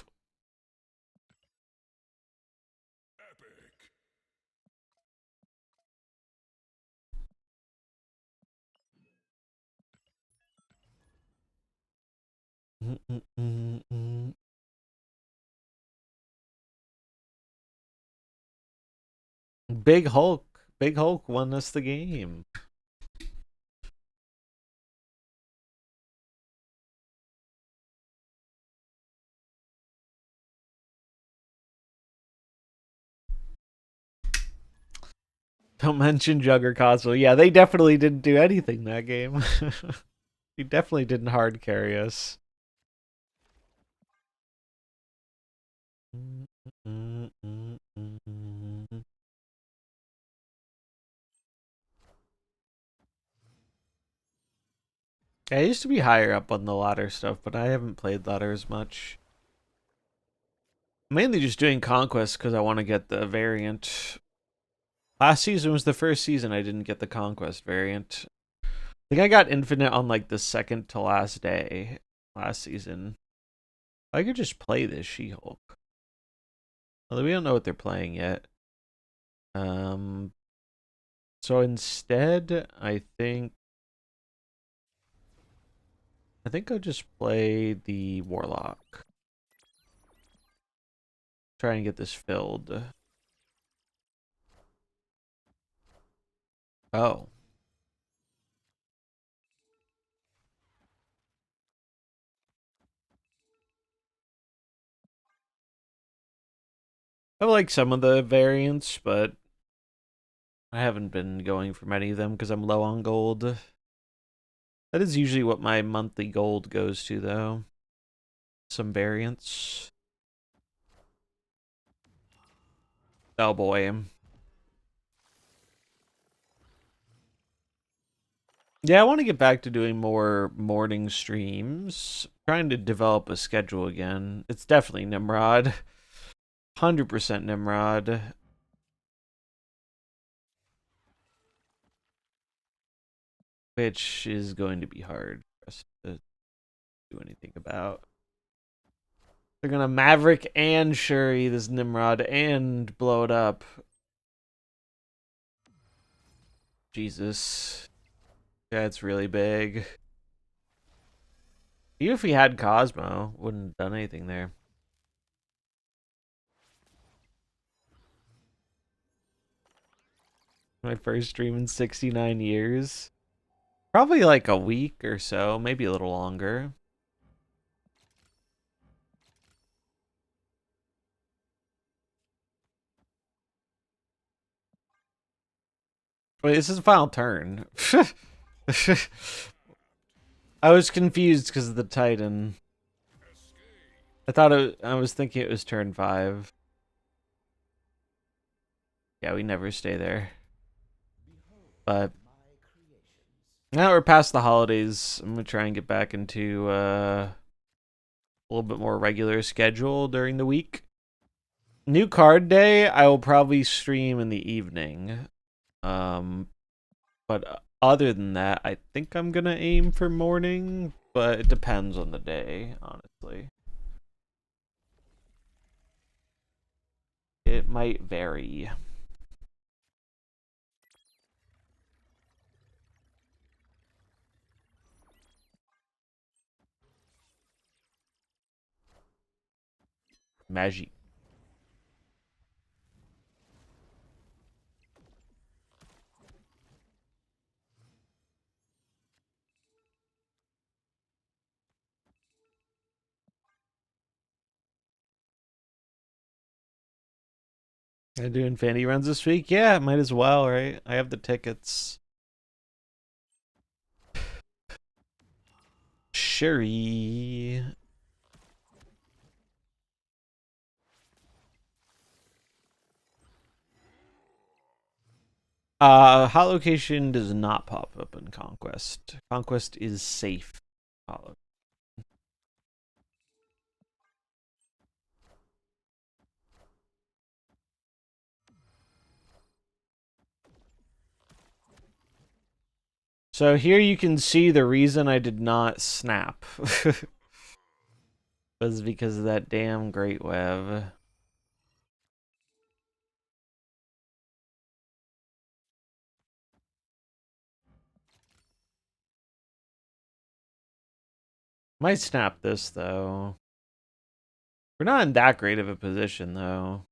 Big Hulk. Big Hulk won us the game. Don't mention Jugger Console. Yeah, they definitely didn't do anything that game. They definitely didn't hard carry us. I used to be higher up on the ladder stuff, but I haven't played ladder as much. Mainly just doing Conquest because I want to get the variant. Last season was the first season I didn't get the Conquest variant. I think I got Infinite on like the second to last day last season. I could just play this She-Hulk. Although we don't know what they're playing yet. So instead, I think I'll just play the Warlock. Try and get this filled. Oh. I like some of the variants, but I haven't been going for many of them because I'm low on gold. That is usually what my monthly gold goes to, though. Some variants. Oh boy. Yeah, I want to get back to doing more morning streams. Trying to develop a schedule again. It's definitely Nimrod. 100% Nimrod. Which is going to be hard for us to do anything about. They're gonna Maverick and Shuri this Nimrod and blow it up. Jesus. Yeah, it's really big. Even if we had Cosmo, wouldn't have done anything there. My first stream in 69 years. Probably like a week or so, maybe a little longer. Wait, this is the final turn. I was confused because of the Titan. I was thinking it was turn 5. Yeah, we never stay there. But now we're past the holidays. I'm gonna try and get back into a little bit more regular schedule during the week. New card day, I will probably stream in the evening. But other than that, I think I'm gonna aim for morning, but it depends on the day, honestly. It might vary. Magic. I do Infinity runs this week? Yeah, might as well, right? I have the tickets. Shuri. Hot location does not pop up in Conquest. Conquest is safe. Hot. So here you can see the reason I did not snap. Was because of that damn Great Web. Might snap this, though. We're not in that great of a position, though.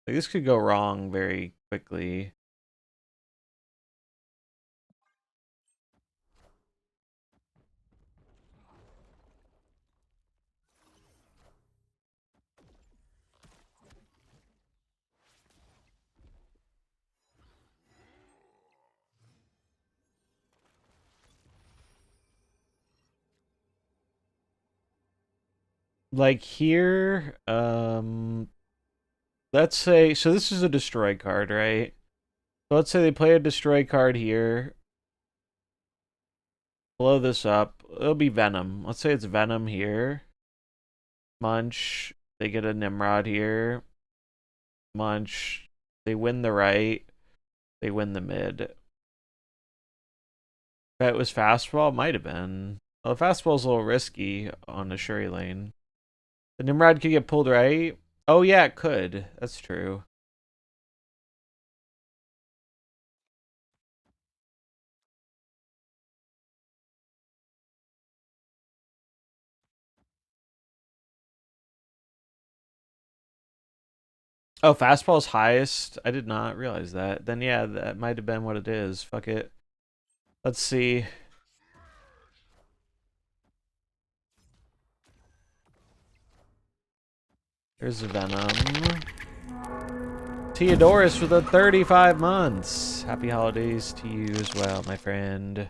Like, this could go wrong very quickly. Like here, let's say, so this is a destroy card, right? So let's say they play a destroy card here. Blow this up. It'll be Venom. Let's say it's Venom here. Munch. They get a Nimrod here. Munch. They win the right. They win the mid. If it was fastball, might have been. Well, the fastball's a little risky on the Shuri lane. The Nimrod could get pulled right. Oh yeah, it could. That's true. Oh, fastball's highest? I did not realize that. Then yeah, that might have been what it is. Fuck it. Let's see. There's Venom. Theodorus for the 35 months. Happy holidays to you as well, my friend.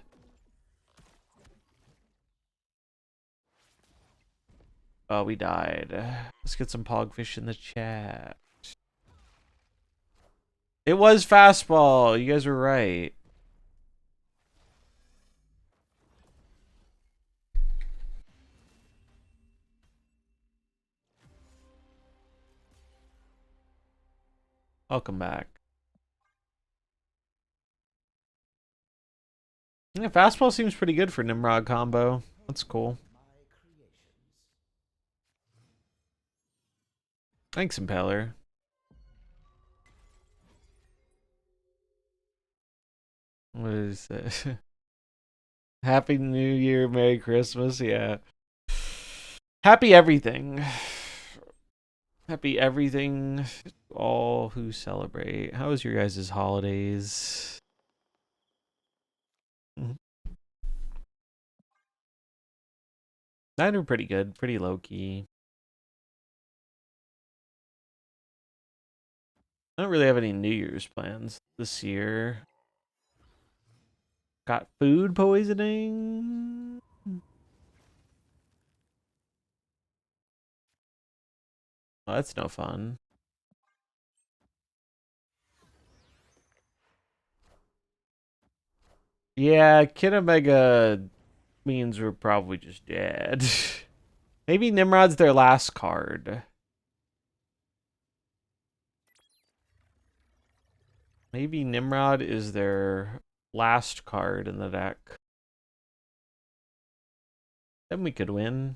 Oh, we died. Let's get some pogfish in the chat. It was fastball. You guys were right. Welcome back. Yeah, fastball seems pretty good for Nimrod combo. That's cool. Thanks, Impaler. What is that? Happy New Year, Merry Christmas. Yeah. Happy everything. Happy everything. All who celebrate. How was your guys' holidays? Mine were pretty good. Pretty low key. I don't really have any New Year's plans this year. Got food poisoning. Oh, that's no fun. Yeah, Kid Omega means we're probably just dead. Maybe Nimrod's their last card. Maybe Nimrod is their last card in the deck. Then we could win.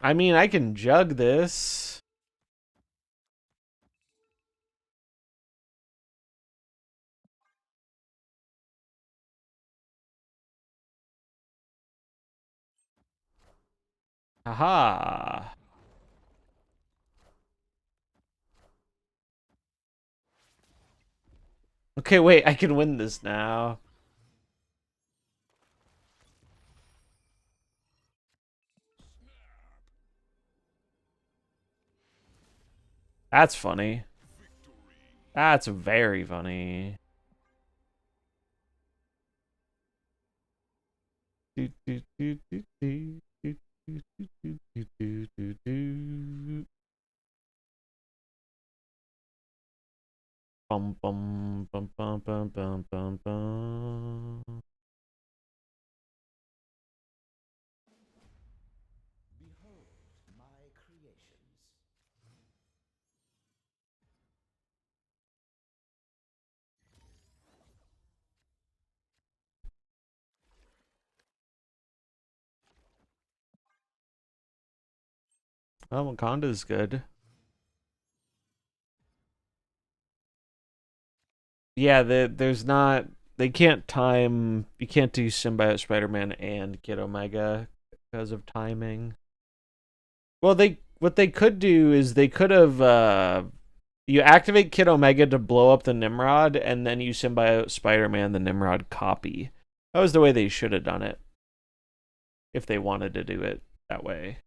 I mean, I can jug this. Haha. Okay, wait, I can win this now. That's funny. That's very funny. Do, do, do, do, do, do, do, do, do, do, do, do. Bum bum bum bum bum bum bum bum. Behold my creations. Oh, Wakanda's good. Yeah, there's not. They can't time. You can't do Symbiote Spider-Man and Kid Omega because of timing. Well, what they could do is they could have. You activate Kid Omega to blow up the Nimrod, and then you Symbiote Spider-Man the Nimrod copy. That was the way they should have done it. If they wanted to do it that way.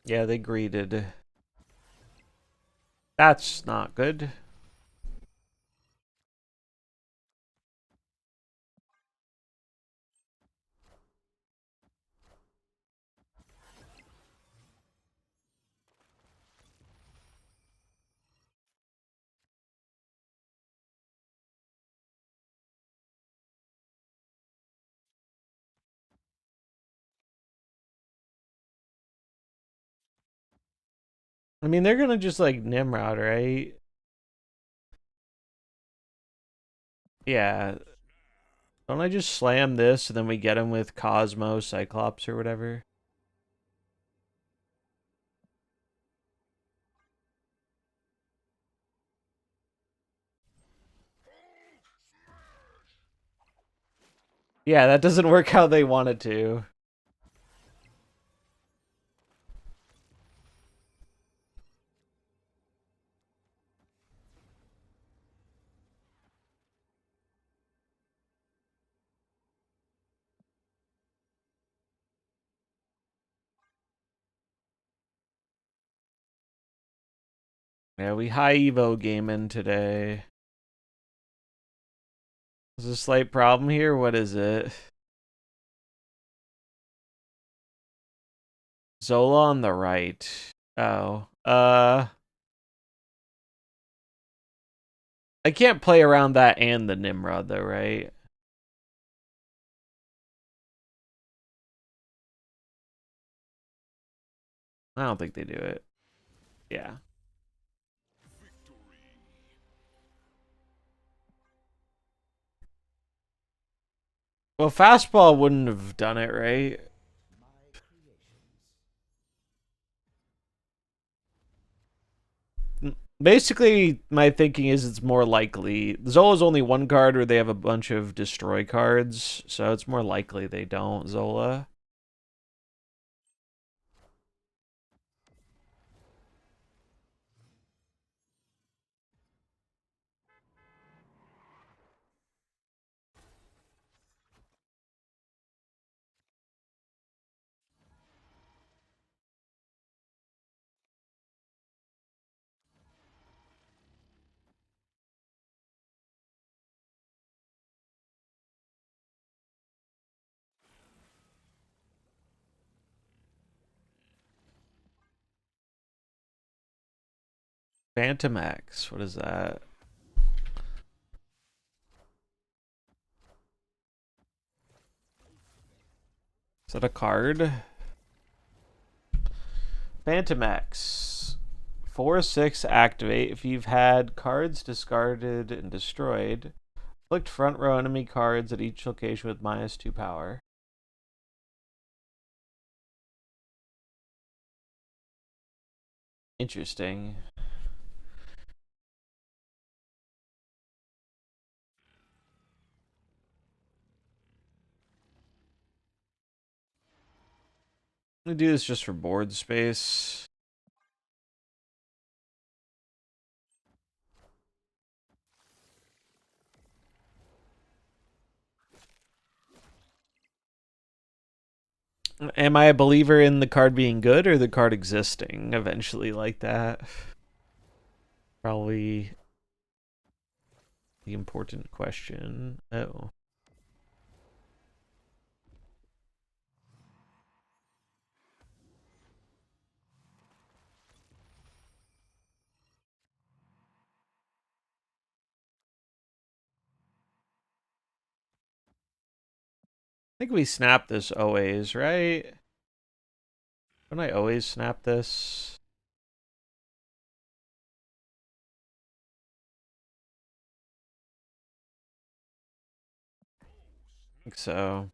Yeah, they greeted. That's not good. I mean, they're gonna just like Nimrod, right? Yeah. Don't I just slam this and then we get him with Cosmo, Cyclops, or whatever? Yeah, that doesn't work how they want it to. Yeah, we high Evo gaming today. Is there a slight problem here? What is it? Zola on the right. Oh. I can't play around that and the Nimrod though, right? I don't think they do it. Yeah. Well, fastball wouldn't have done it, right? My creations. Basically, my thinking is it's more likely Zola's only one card, or they have a bunch of destroy cards, so it's more likely they don't Zola. Phantom X, what is that? Is that a card? Phantom X. 4/6 activate. If you've had cards discarded and destroyed, afflict front row enemy cards at each location with -2 power. Interesting. I'm gonna do this just for board space. Am I a believer in the card being good or the card existing eventually like that? Probably the important question. Oh. I think we snap this always, right? Don't I always snap this? I think so.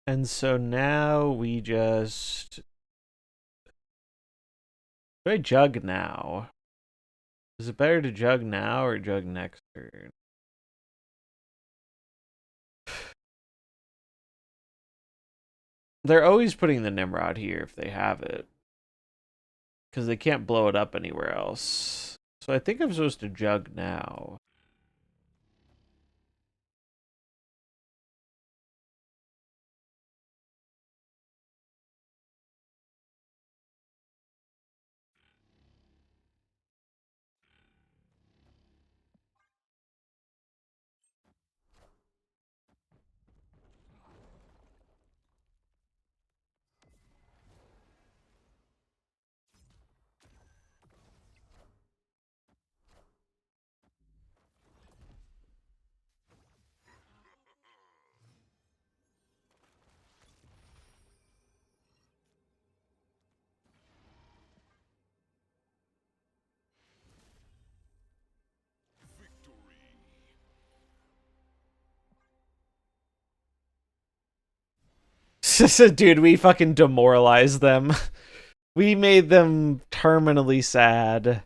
And so now we just... Do I jug now? Is it better to jug now or jug next turn? They're always putting the Nimrod here if they have it. Because they can't blow it up anywhere else. So I think I'm supposed to jug now. Dude, we fucking demoralized them. We made them terminally sad.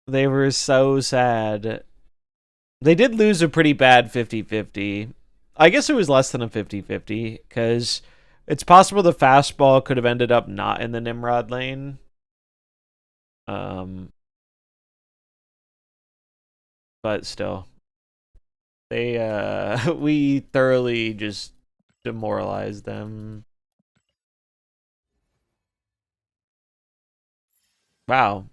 They were so sad. They did lose a pretty bad 50-50. I guess it was less than a 50-50, because it's possible the fastball could have ended up not in the Nimrod lane. But still. We thoroughly just demoralized them. Wow.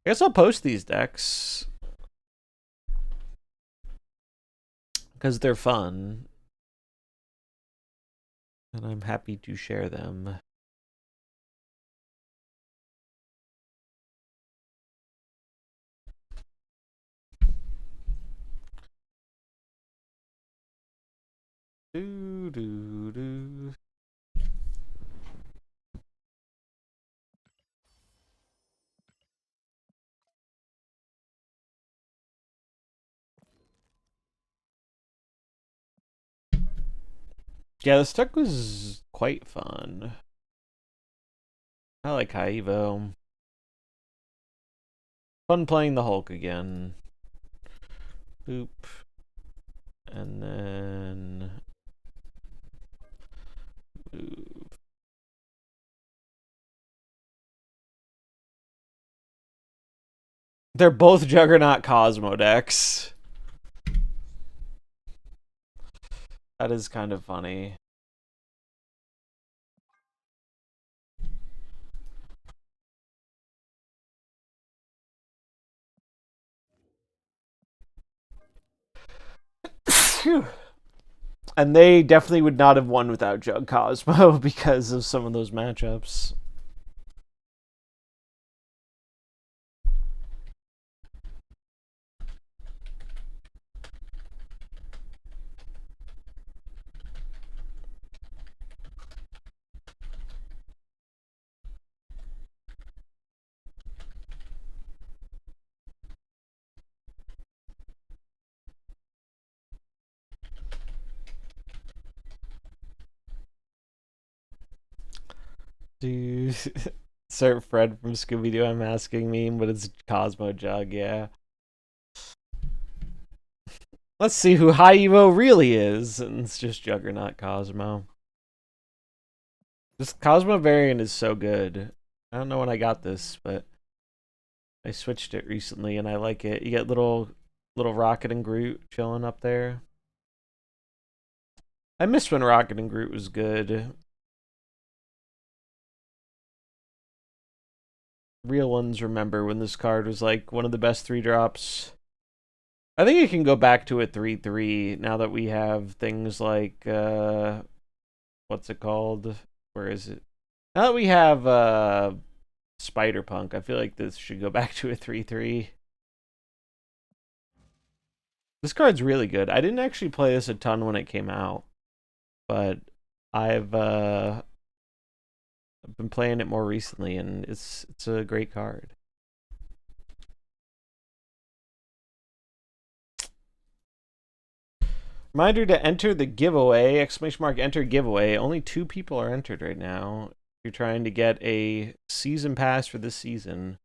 I guess I'll post these decks. Because they're fun. And I'm happy to share them. Do, do, do. Yeah, this deck was quite fun. I like High Evo. Fun playing the Hulk again. Boop. And then... move. They're both Juggernaut Cosmo decks. That is kind of funny. And they definitely would not have won without Jug Cosmo because of some of those matchups. Dude. Sir Fred from Scooby Doo, I'm asking meme, but it's Cosmo Jug, yeah. Let's see who High Evo really is. And it's just Juggernaut Cosmo. This Cosmo variant is so good. I don't know when I got this, but I switched it recently and I like it. You get little Rocket and Groot chilling up there. I missed when Rocket and Groot was good. Real ones remember when this card was like one of the best 3-drops. I think it can go back to a 3-3 now that we have things like what's it called? Where is it? Now that we have Spider-Punk, I feel like this should go back to a 3-3. This card's really good. I didn't actually play this a ton when it came out, but I've been playing it more recently, and it's a great card. Reminder to enter the giveaway, exclamation mark enter giveaway. Only 2 people are entered right now. You're trying to get a season pass for this season.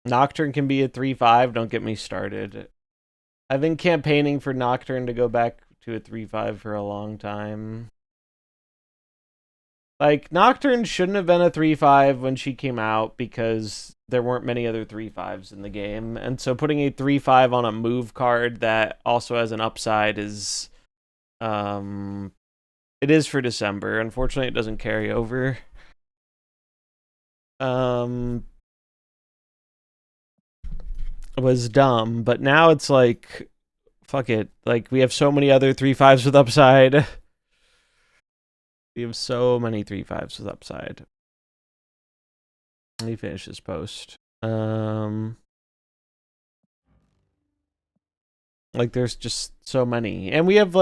Nocturne can be a 3-5. Don't get me started. I've been campaigning for Nocturne to go back to a 3-5 for a long time. Like, Nocturne shouldn't have been a 3-5 when she came out because there weren't many other 3-5s in the game. And so putting a 3-5 on a move card that also has an upside is... it is for December. Unfortunately, it doesn't carry over. It was dumb, but now it's like... Fuck it. Like, we have so many other 3-5s with upside. We have so many 3-5s with upside. Let me finish this post. Like, there's just so many. And we have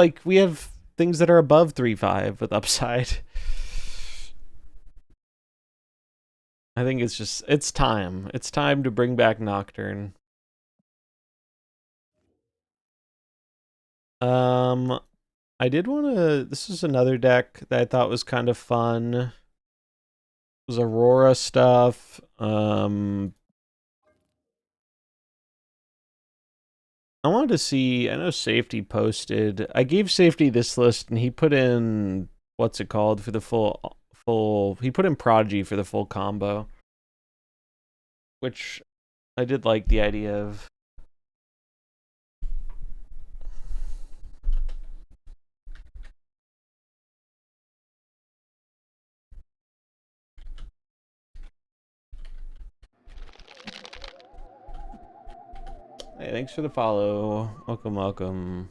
things that are above 3-5 with upside. I think it's time. It's time to bring back Nocturne. I did want to... This is another deck that I thought was kind of fun. It was Aurora stuff. I wanted to see... I know Safety posted... I gave Safety this list, and he put in... What's it called? For the full... He put in Prodigy for the full combo. Which I did like the idea of. Hey, thanks for the follow. Welcome, welcome.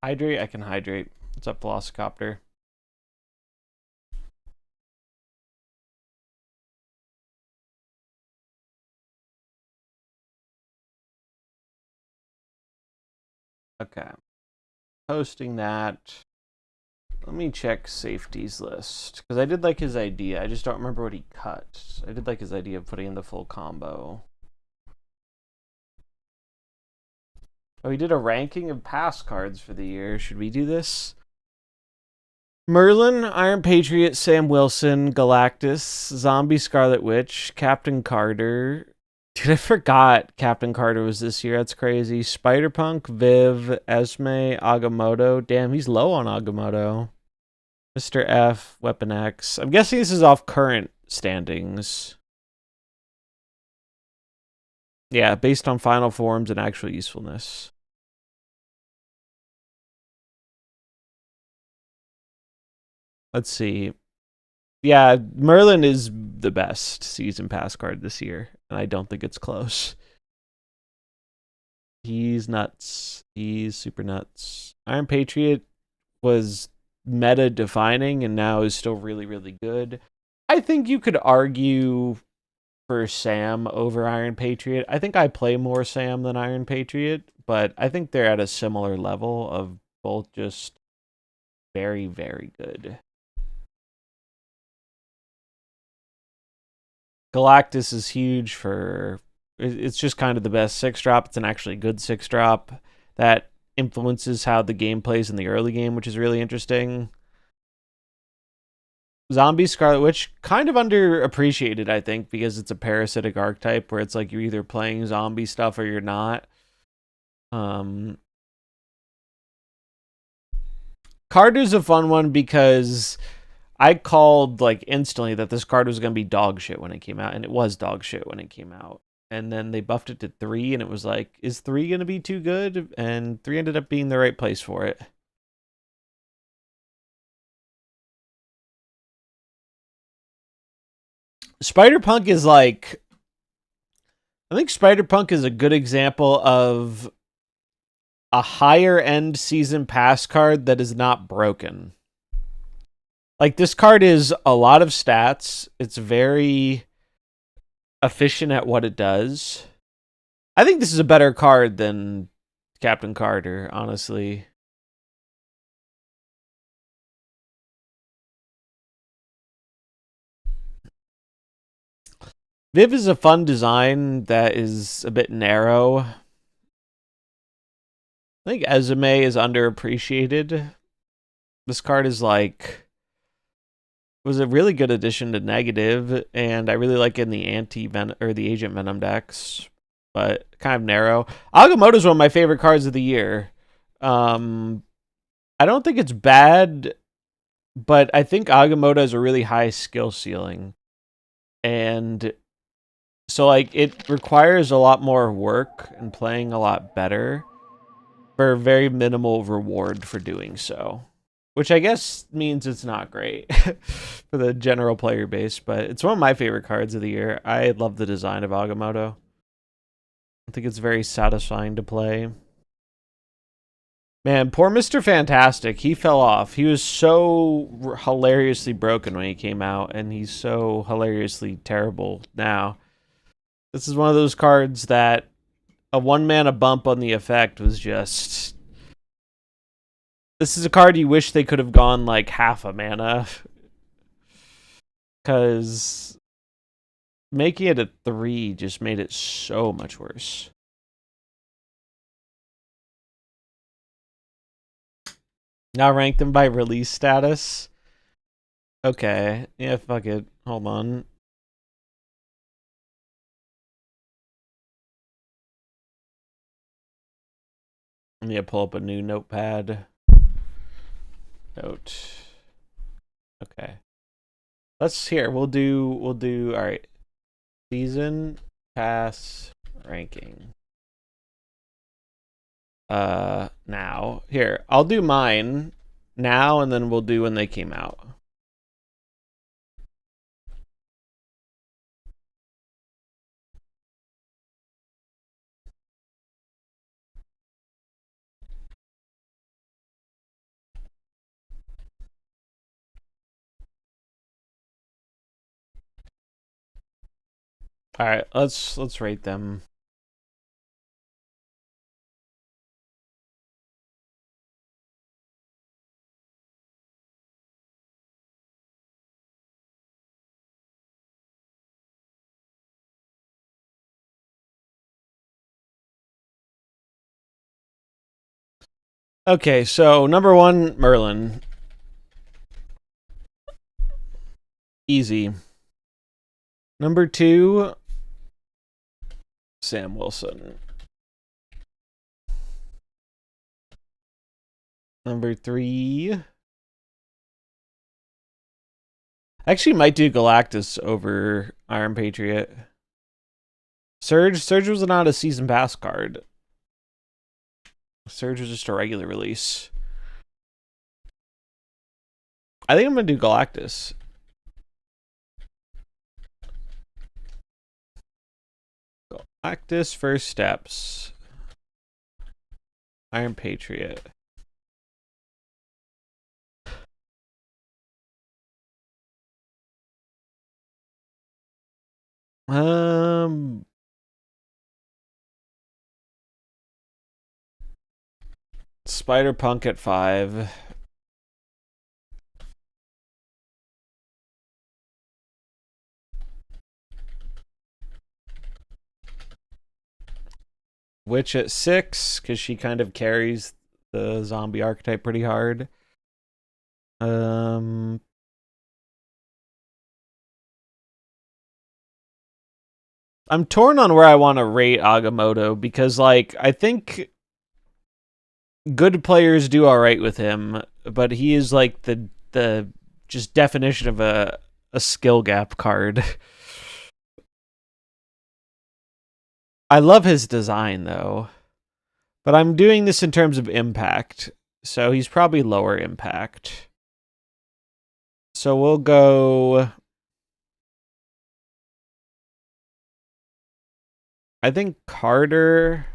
Hydrate? I can hydrate. What's up, Velocicopter? Okay. Posting that. Let me check Safety's list. Because I did like his idea. I just don't remember what he cut. I did like his idea of putting in the full combo. Oh, he did a ranking of pass cards for the year. Should we do this? Merlin, Iron Patriot, Sam Wilson, Galactus, Zombie Scarlet Witch, Captain Carter. Dude, I forgot Captain Carter was this year. That's crazy. Spider-Punk, Viv, Esme, Agamotto. Damn, he's low on Agamotto. Mr. F, Weapon X. I'm guessing this is off current standings. Yeah, based on final forms and actual usefulness. Let's see. Yeah, Merlin is the best season pass card this year, and I don't think it's close. He's nuts. He's super nuts. Iron Patriot was meta defining and now is still really, really good. I think you could argue for Sam over Iron Patriot. I think I play more Sam than Iron Patriot, but I think they're at a similar level of both just very, very good. Galactus is huge for... It's just kind of the best 6-drop. It's an actually good 6-drop that influences how the game plays in the early game, which is really interesting. Zombie Scarlet Witch, kind of underappreciated, I think, because it's a parasitic archetype where it's like you're either playing zombie stuff or you're not. Carter's a fun one because I called like instantly that this card was going to be dog shit when it came out, and it was dog shit when it came out. And then they buffed it to 3, and it was like, is 3 going to be too good? And 3 ended up being the right place for it. Spider-Punk is like, I think Spider-Punk is a good example of a higher end season pass card that is not broken. Like, this card is a lot of stats. It's very efficient at what it does. I think this is a better card than Captain Carter, honestly. Viv is a fun design that is a bit narrow. I think Ezume is underappreciated. This card is like, was a really good addition to negative, and I really like it in the anti-venom or the Agent Venom decks, but kind of narrow. Agamotto is one of my favorite cards of the year. I don't think it's bad, but I think Agamotto has a really high skill ceiling, and so like it requires a lot more work and playing a lot better for very minimal reward for doing so. Which I guess means it's not great for the general player base, but it's one of my favorite cards of the year. I love the design of Agamotto. I think it's very satisfying to play. Man, poor Mr. Fantastic. He fell off. He was so hilariously broken when he came out, and he's so hilariously terrible now. This is one of those cards that a 1-mana bump on the effect was just... This is a card you wish they could have gone like half a mana. Because making it a 3 just made it so much worse. Now rank them by release status. Okay. Yeah, fuck it. Hold on. Let me pull up a new notepad. Note. Okay. Let's here. We'll do all right. Season pass ranking. Now. Here. I'll do mine now, and then we'll do when they came out. All right, let's rate them. Okay, so number 1, Merlin. Easy. Number 2, Sam Wilson. Number 3, I actually might do Galactus over Iron Patriot. Surge was not a season pass card. Surge was just a regular release. I think I'm gonna do Galactus. Galactus first steps. Iron Patriot. Spider-Punk at 5. Witch at 6, because she kind of carries the zombie archetype pretty hard. I'm torn on where I want to rate Agamotto, because like I think good players do all right with him, but he is like the just definition of a skill gap card. I love his design though, but I'm doing this in terms of impact, so he's probably lower impact. So we'll go. I think Carter.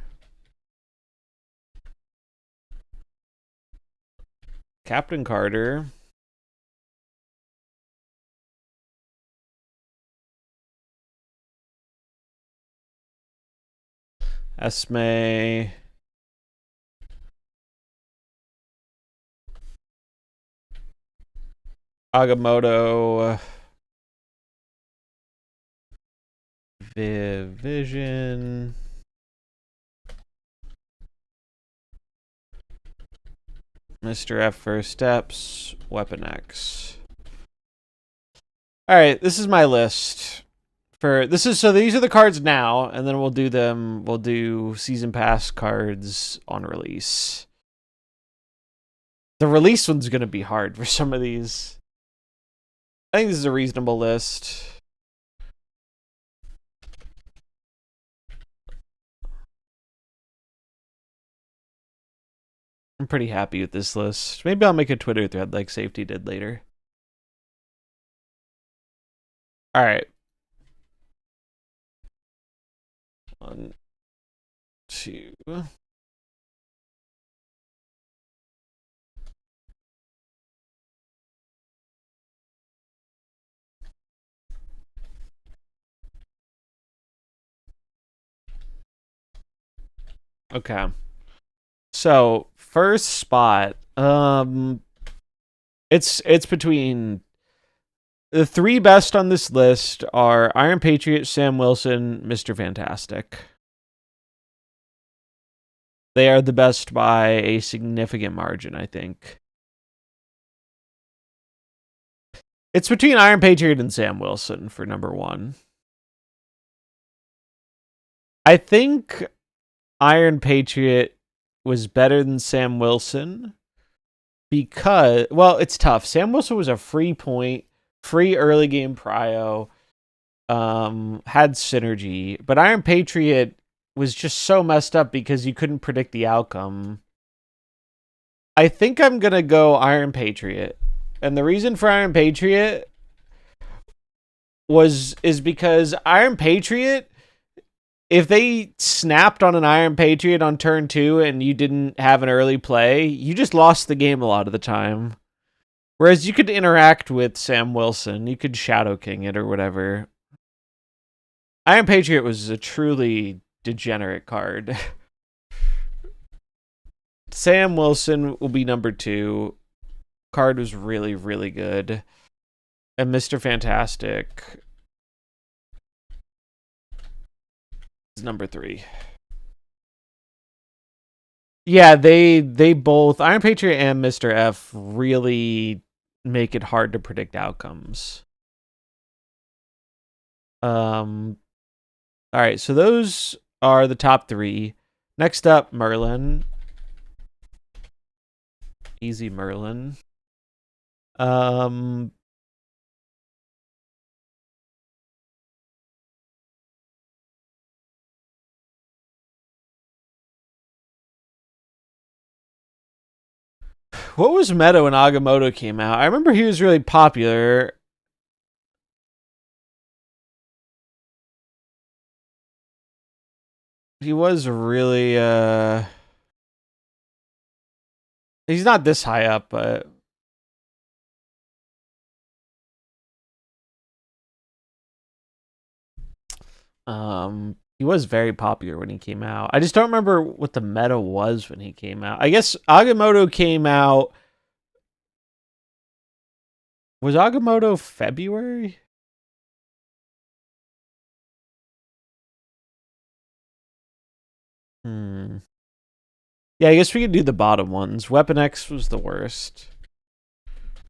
Captain Carter. Esme. Agamotto. Vision. Mr. F first steps. Weapon X. All right, this is my list. So these are the cards now, and then we'll do season pass cards on release. The release one's gonna be hard for some of these. I think this is a reasonable list. I'm pretty happy with this list. Maybe I'll make a Twitter thread like Safety did later. All right. 1, 2. Okay. So first spot, it's between the 3 best on this list are Iron Patriot, Sam Wilson, Mr. Fantastic. They are the best by a significant margin, I think. It's between Iron Patriot and Sam Wilson for number 1. I think Iron Patriot was better than Sam Wilson because, well, it's tough. Sam Wilson was a free point, free early game prio, had synergy, but Iron Patriot was just so messed up because you couldn't predict the outcome. I think I'm going to go Iron Patriot. And the reason for Iron Patriot is because Iron Patriot, if they snapped on an Iron Patriot on turn 2 and you didn't have an early play, you just lost the game a lot of the time. Whereas you could interact with Sam Wilson, you could Shadow King it or whatever. Iron Patriot was a truly degenerate card. Sam Wilson will be number 2. Card was really, really good. And Mr. Fantastic is number 3. Yeah, they both, Iron Patriot and Mr. F, really make it hard to predict outcomes. All right, so those are the top 3. Next up, Merlin. Easy Merlin. What was meta when Agamotto came out? I remember he was really popular. He was really he's not this high up, but he was very popular when he came out. I just don't remember what the meta was when he came out. I guess Agamotto came out. Was Agamotto February? Yeah, I guess we could do the bottom ones. Weapon X was the worst.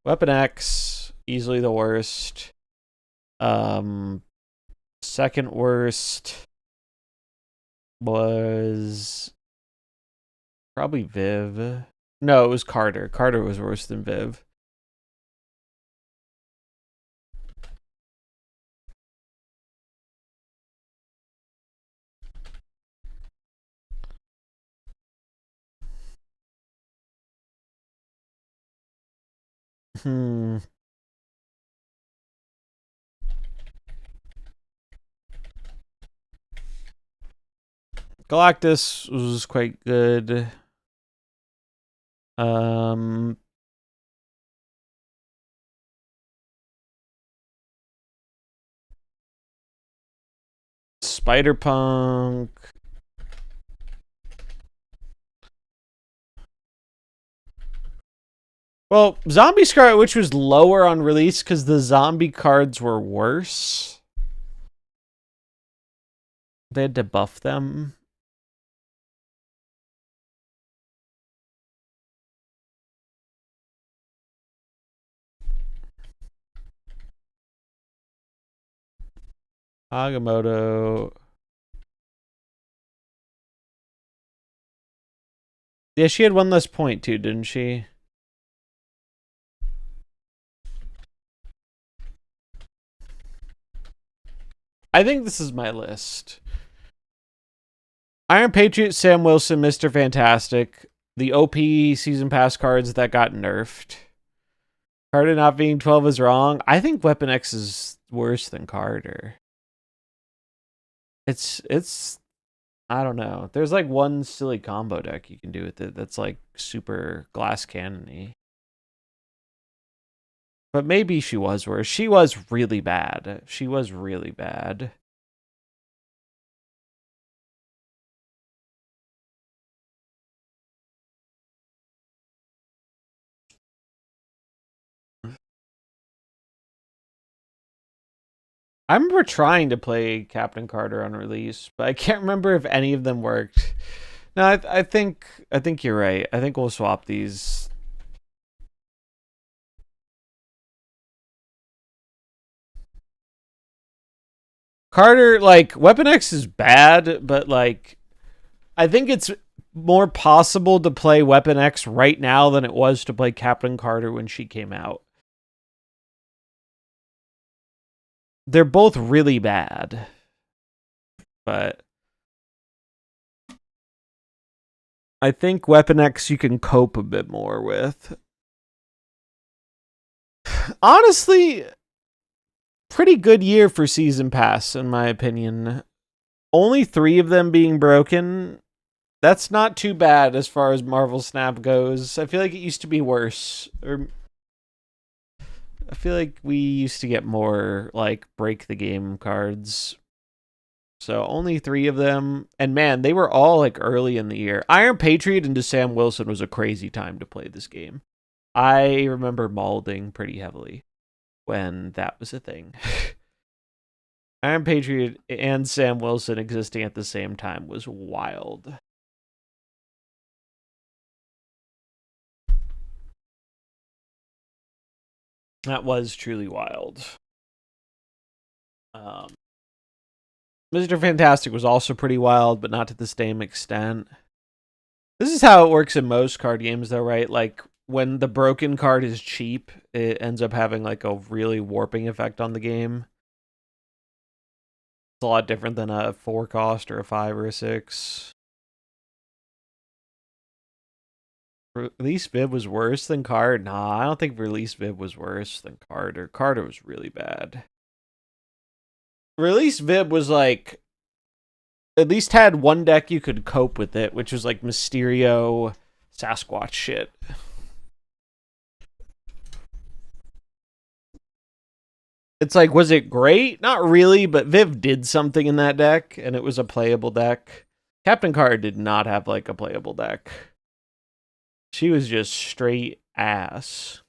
Weapon X, easily the worst. Second worst was probably Viv. No, it was Carter. Carter was worse than Viv. Hmm. Galactus was quite good. Um, Spider Punk. Well, Zombie Scarlet Witch was lower on release because the zombie cards were worse. They had to buff them. Agamotto. Yeah, she had one less point too, didn't she? I think this is my list. Iron Patriot, Sam Wilson, Mr. Fantastic, the OP season pass cards that got nerfed. Carter not being 12 is wrong. I think Weapon X is worse than Carter. It's I don't know. There's like one silly combo deck you can do with it that's like super glass cannon-y. But maybe she was worse. She was really bad. She was really bad. I remember trying to play Captain Carter on release, but I can't remember if any of them worked. No, I think you're right. I think we'll swap these. Carter, like Weapon X is bad, but like I think it's more possible to play Weapon X right now than it was to play Captain Carter when she came out. They're both really bad, but I think Weapon X you can cope a bit more with. Honestly, pretty good year for Season Pass, in my opinion. Only 3 of them being broken. That's not too bad as far as MarvelSnap goes. I feel like it used to be worse. Or I feel like we used to get more like break the game cards. So only 3 of them. And man, they were all like early in the year. Iron Patriot into Sam Wilson was a crazy time to play this game. I remember molding pretty heavily when that was a thing. Iron Patriot and Sam Wilson existing at the same time was wild. That was truly wild. Mr. Fantastic was also pretty wild, but not to the same extent. This is how it works in most card games, though, right? Like, when the broken card is cheap, it ends up having, like, a really warping effect on the game. It's a lot different than a 4 cost or a 5 or a 6. Release Bib was worse than Card? Nah, I don't think Release Bib was worse than Carter. Carter was really bad. Release Bib was like at least had one deck you could cope with it, which was like Mysterio Sasquatch shit. It's like, was it great? Not really, but Viv did something in that deck, and it was a playable deck. Captain Carter did not have like a playable deck. She was just straight ass.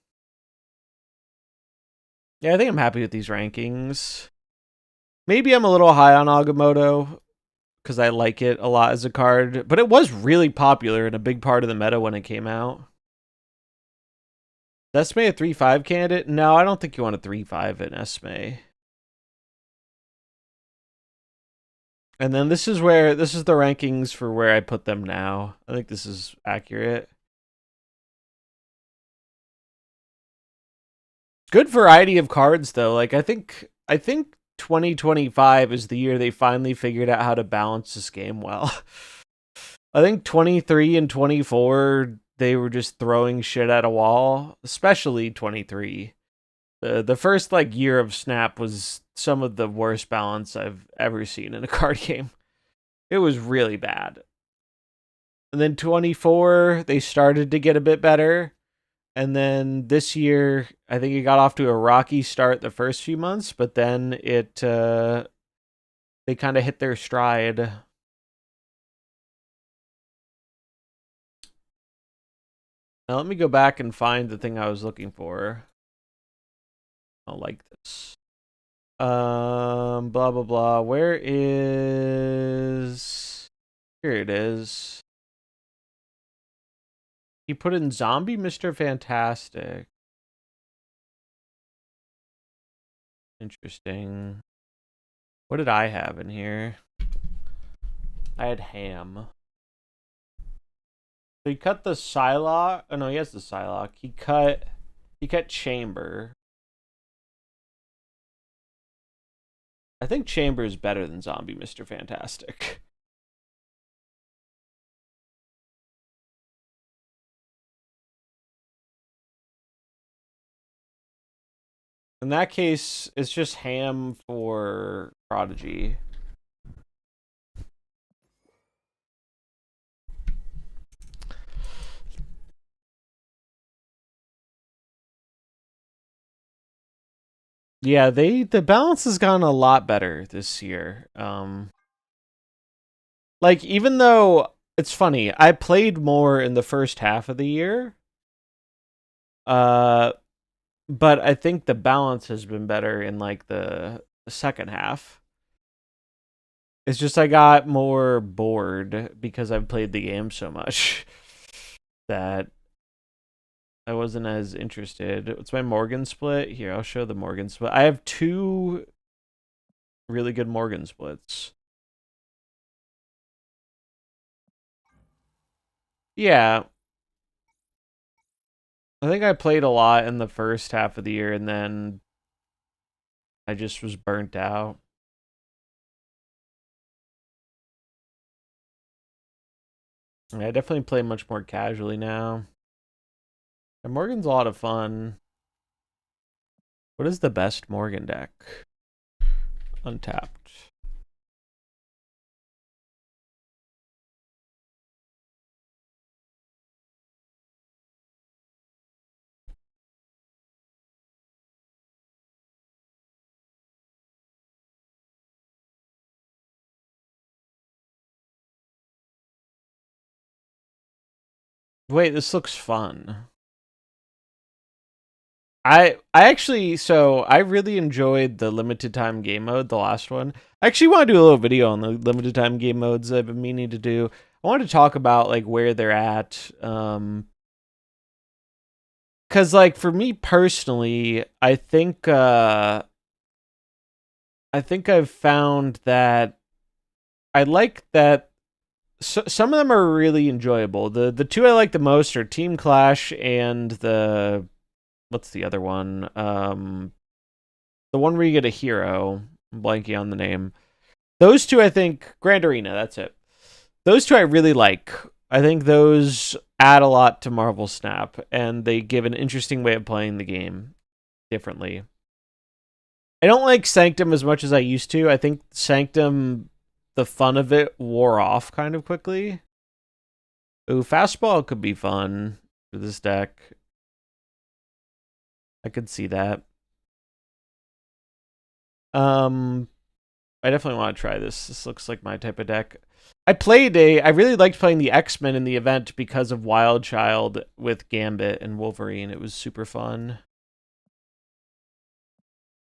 Yeah, I think I'm happy with these rankings. Maybe I'm a little high on Agamotto because I like it a lot as a card, but it was really popular and a big part of the meta when it came out. Esme a 3-5 candidate? No, I don't think you want a 3-5 in Esme. And then this is the rankings for where I put them now. I think this is accurate. Good variety of cards though. Like I think 2025 is the year they finally figured out how to balance this game well. I think 23 and 24 they were just throwing shit at a wall, especially 23. The first like year of Snap was some of the worst balance I've ever seen in a card game. It was really bad. And then 24, they started to get a bit better. And then this year, I think it got off to a rocky start the first few months, but then they kind of hit their stride. Now let me go back and find the thing I was looking for. I like this. Blah blah blah. Where is? Here it is. He put in Zombie Mr. Fantastic. Interesting. What did I have in here? I had Ham. So he cut the Psylocke. Oh no, he has the Psylocke. He cut Chamber. I think Chamber is better than Zombie Mr. Fantastic. In that case, it's just Ham for Prodigy. Yeah, the balance has gotten a lot better this year. Like even though it's funny, I played more in the first half of the year. Uh but I think the balance has been better in like the second half. It's just I got more bored because I've played the game so much that I wasn't as interested. What's my Morgan split? Here, I'll show the Morgan split. I have 2 really good Morgan splits. Yeah. I think I played a lot in the first half of the year and then I just was burnt out. I definitely play much more casually now. And Morgan's a lot of fun. What is the best Morgan deck? Untapped. Wait, this looks fun. I really enjoyed the limited time game mode, the last one. I actually want to do a little video on the limited time game modes I've been meaning to do. I wanted to talk about like where they're at. Cause like for me personally, I think I've found that I like that some of them are really enjoyable. The 2 I like the most are Team Clash and the what's the other one? The one where you get a hero. I'm blanking on the name. Those 2 I think Grand Arena, that's it. Those 2 I really like. I think those add a lot to MarvelSnap and they give an interesting way of playing the game differently. I don't like Sanctum as much as I used to. I think Sanctum, the fun of it wore off kind of quickly. Ooh, Fastball could be fun for this deck. I could see that. I definitely want to try this. This looks like my type of deck. I really liked playing the X-Men in the event because of Wild Child with Gambit and Wolverine. It was super fun.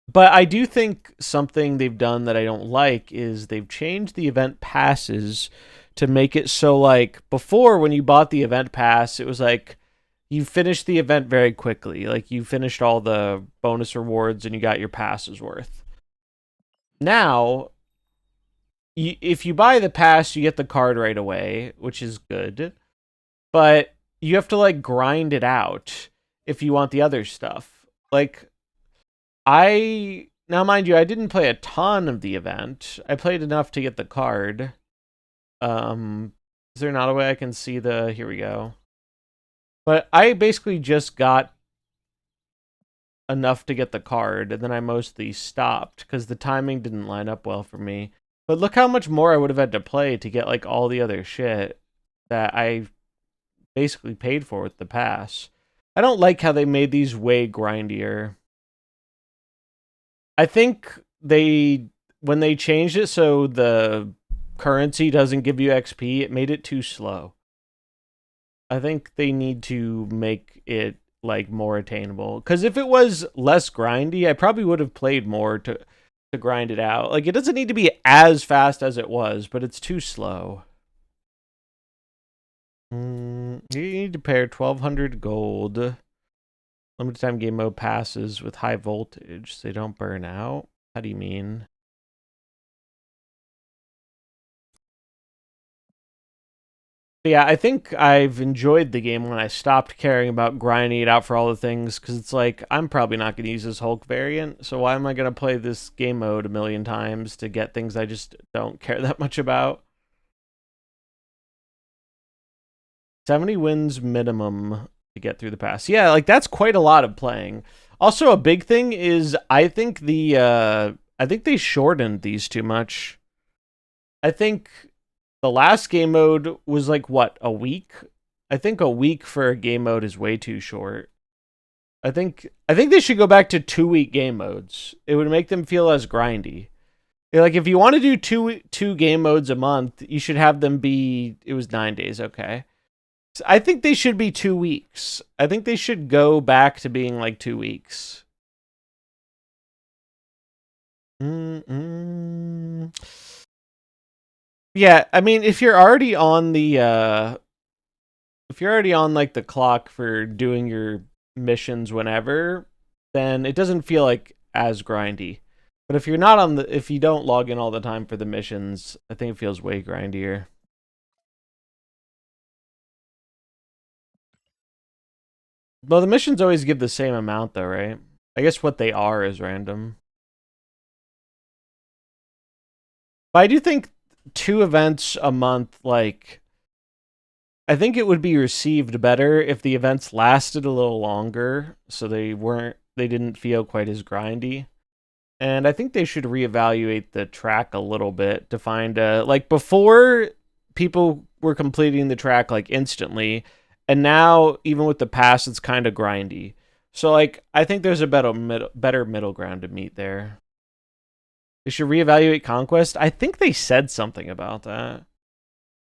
But I do think something they've done that I don't like is they've changed the event passes to make it so like before when you bought the event pass, it was like you finished the event very quickly. Like you finished all the bonus rewards and you got your passes worth. Now, if you buy the pass, you get the card right away, which is good. But you have to like grind it out if you want the other stuff. Like now mind you, I didn't play a ton of the event. I played enough to get the card. Is there not a way I can see the here we go. But I basically just got enough to get the card, and then I mostly stopped because the timing didn't line up well for me. But look how much more I would have had to play to get like all the other shit that I basically paid for with the pass. I don't like how they made these way grindier. I think they when they changed it so the currency doesn't give you XP, it made it too slow. I think they need to make it like more attainable. Because if it was less grindy, I probably would have played more to grind it out. Like it doesn't need to be as fast as it was, but it's too slow. You need to pair 1,200 gold. Limited time game mode passes with high voltage. So they don't burn out. How do you mean? But yeah, I think I've enjoyed the game when I stopped caring about grinding it out for all the things, because it's like, I'm probably not going to use this Hulk variant, so why am I going to play this game mode a million times to get things I just don't care that much about? 70 wins minimum to get through the pass. Yeah, like that's quite a lot of playing. Also, a big thing is I think they shortened these too much. I think the last game mode was like what, a week? I think a week for a game mode is way too short. I think they should go back to 2 week game modes. It would make them feel less grindy. Like if you want to do two game modes a month, you should have them be it was 9 days, okay. I think they should be 2 weeks. I think they should go back to being like 2 weeks. Mm-mm. Yeah, I mean, if you're already on like the clock for doing your missions whenever, then it doesn't feel like as grindy. But if you're not on the if you don't log in all the time for the missions, I think it feels way grindier. Well, the missions always give the same amount though, right? I guess what they are is random. But I do think 2 events a month, like I think it would be received better if the events lasted a little longer, so they didn't feel quite as grindy. And I think they should reevaluate the track a little bit to find like before people were completing the track like instantly, and now even with the pass it's kind of grindy. So like I think there's a better middle ground to meet there. They should reevaluate Conquest. I think they said something about that.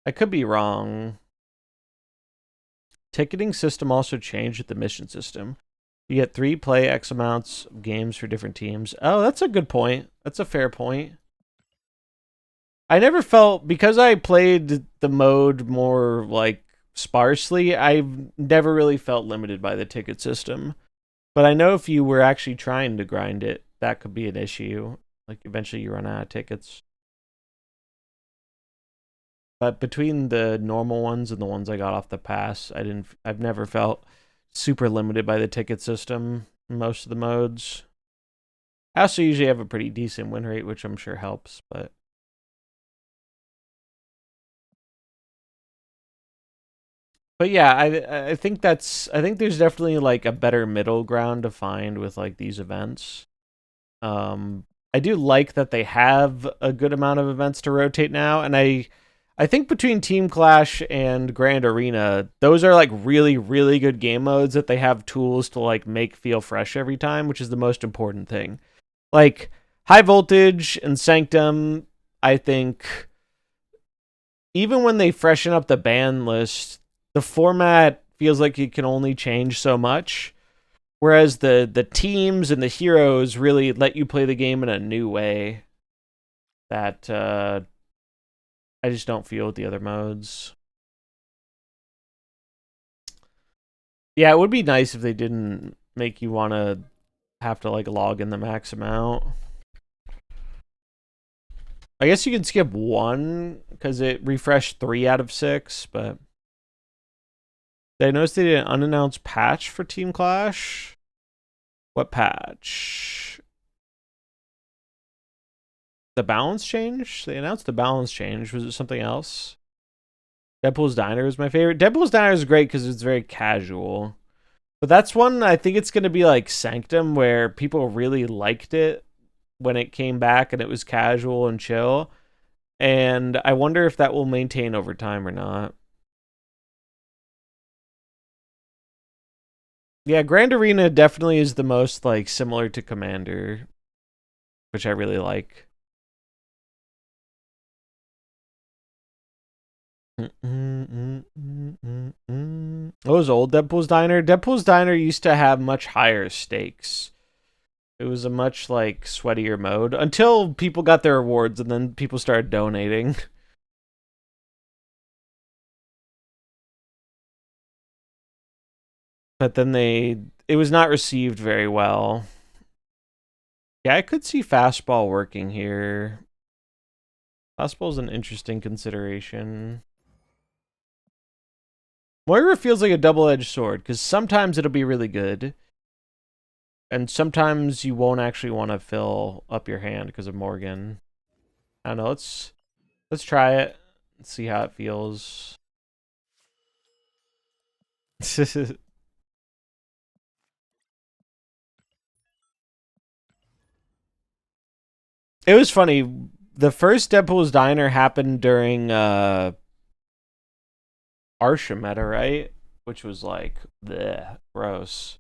I could be wrong. Ticketing system also changed with the mission system. You get 3 play X amounts of games for different teams. Oh, that's a good point. That's a fair point. I never felt, because I played the mode more like sparsely, I've never really felt limited by the ticket system. But I know if you were actually trying to grind it, that could be an issue. Like eventually you run out of tickets. But between the normal ones and the ones I got off the pass, I've never felt super limited by the ticket system in most of the modes. I also usually have a pretty decent win rate, which I'm sure helps, but yeah, I think there's definitely like a better middle ground to find with like these events. I do like that they have a good amount of events to rotate now, and I think between Team Clash and Grand Arena, those are like really, really good game modes that they have tools to like make feel fresh every time, which is the most important thing. Like High Voltage and Sanctum, I think even when they freshen up the ban list, the format feels like it can only change so much. Whereas the teams and the heroes really let you play the game in a new way that I just don't feel with the other modes. Yeah, it would be nice if they didn't make you want to have to like log in the max amount. I guess you can skip one because it refreshed 3 out of 6, but did I notice they did an unannounced patch for Team Clash? What patch? The balance change? They announced the balance change. Was it something else? Deadpool's Diner is my favorite. Deadpool's Diner is great because it's very casual. But that's one I think it's gonna be like Sanctum, where people really liked it when it came back and it was casual and chill. And I wonder if that will maintain over time or not. Yeah, Grand Arena definitely is the most like similar to Commander, which I really like. What was old Deadpool's Diner? Deadpool's Diner used to have much higher stakes. It was a much like sweatier mode until people got their rewards and then people started donating. But then it was not received very well. Yeah, I could see fastball working here. Fastball's an interesting consideration. Moira feels like a double-edged sword because sometimes it'll be really good, and sometimes you won't actually want to fill up your hand because of Morgan. I don't know. Let's try it. Let's see how it feels. It was funny. The first Deadpool's Diner happened during Arsha meta, right? Which was like, bleh, gross.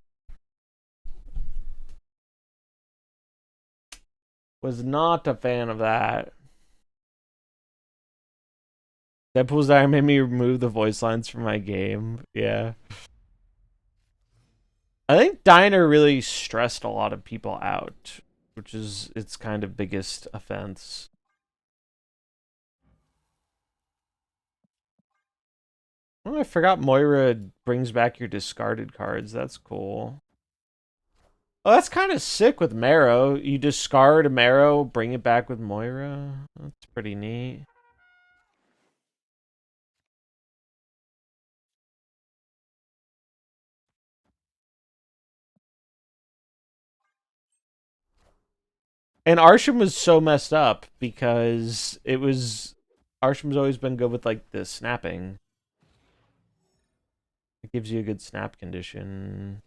Was not a fan of that. Deadpool's Diner made me remove the voice lines from my game. Yeah. I think Diner really stressed a lot of people out, which is its kind of biggest offense. Oh, I forgot Moira brings back your discarded cards. That's cool. Oh, that's kind of sick with Marrow. You discard a Marrow, bring it back with Moira. That's pretty neat. And Arsham was so messed up because it was Arsham's always been good with like the snapping. It gives you a good snap condition.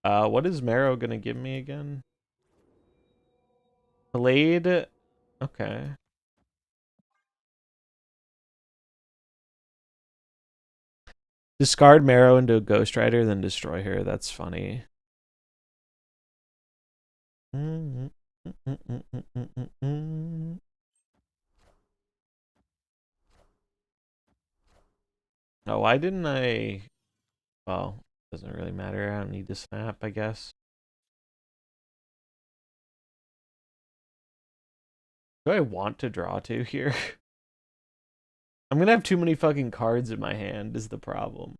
What is Marrow gonna give me again? Blade. Okay. Discard Marrow into a Ghost Rider, then destroy her. That's funny. Oh, why didn't I? Well, doesn't really matter. I don't need to snap, I guess. Do I want to draw two here? I'm gonna have too many fucking cards in my hand, is the problem.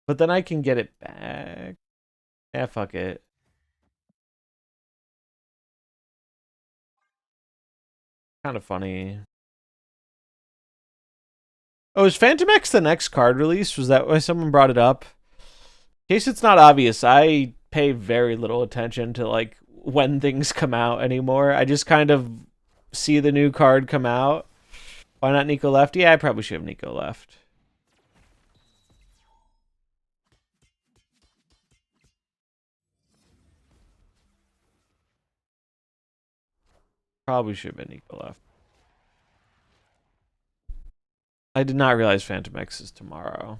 But then I can get it back. Yeah, fuck it. Kind of funny. Oh, is Phantom X the next card release? Was that why someone brought it up? In case it's not obvious, I pay very little attention to like when things come out anymore. I just kind of see the new card come out. Why not Nico left? Yeah, I probably should have Nico left. Probably should have been Nico left. I did not realize Phantom X is tomorrow.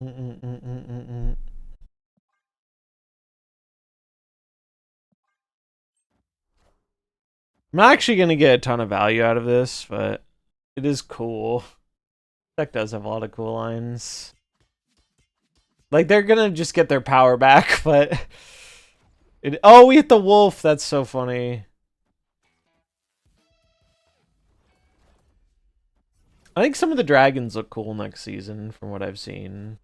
I'm not actually gonna get a ton of value out of this, but it is cool. Deck does have a lot of cool lines. Like, they're gonna just get their power back, but... Oh, we hit the wolf! That's so funny. I think some of the dragons look cool next season, from what I've seen.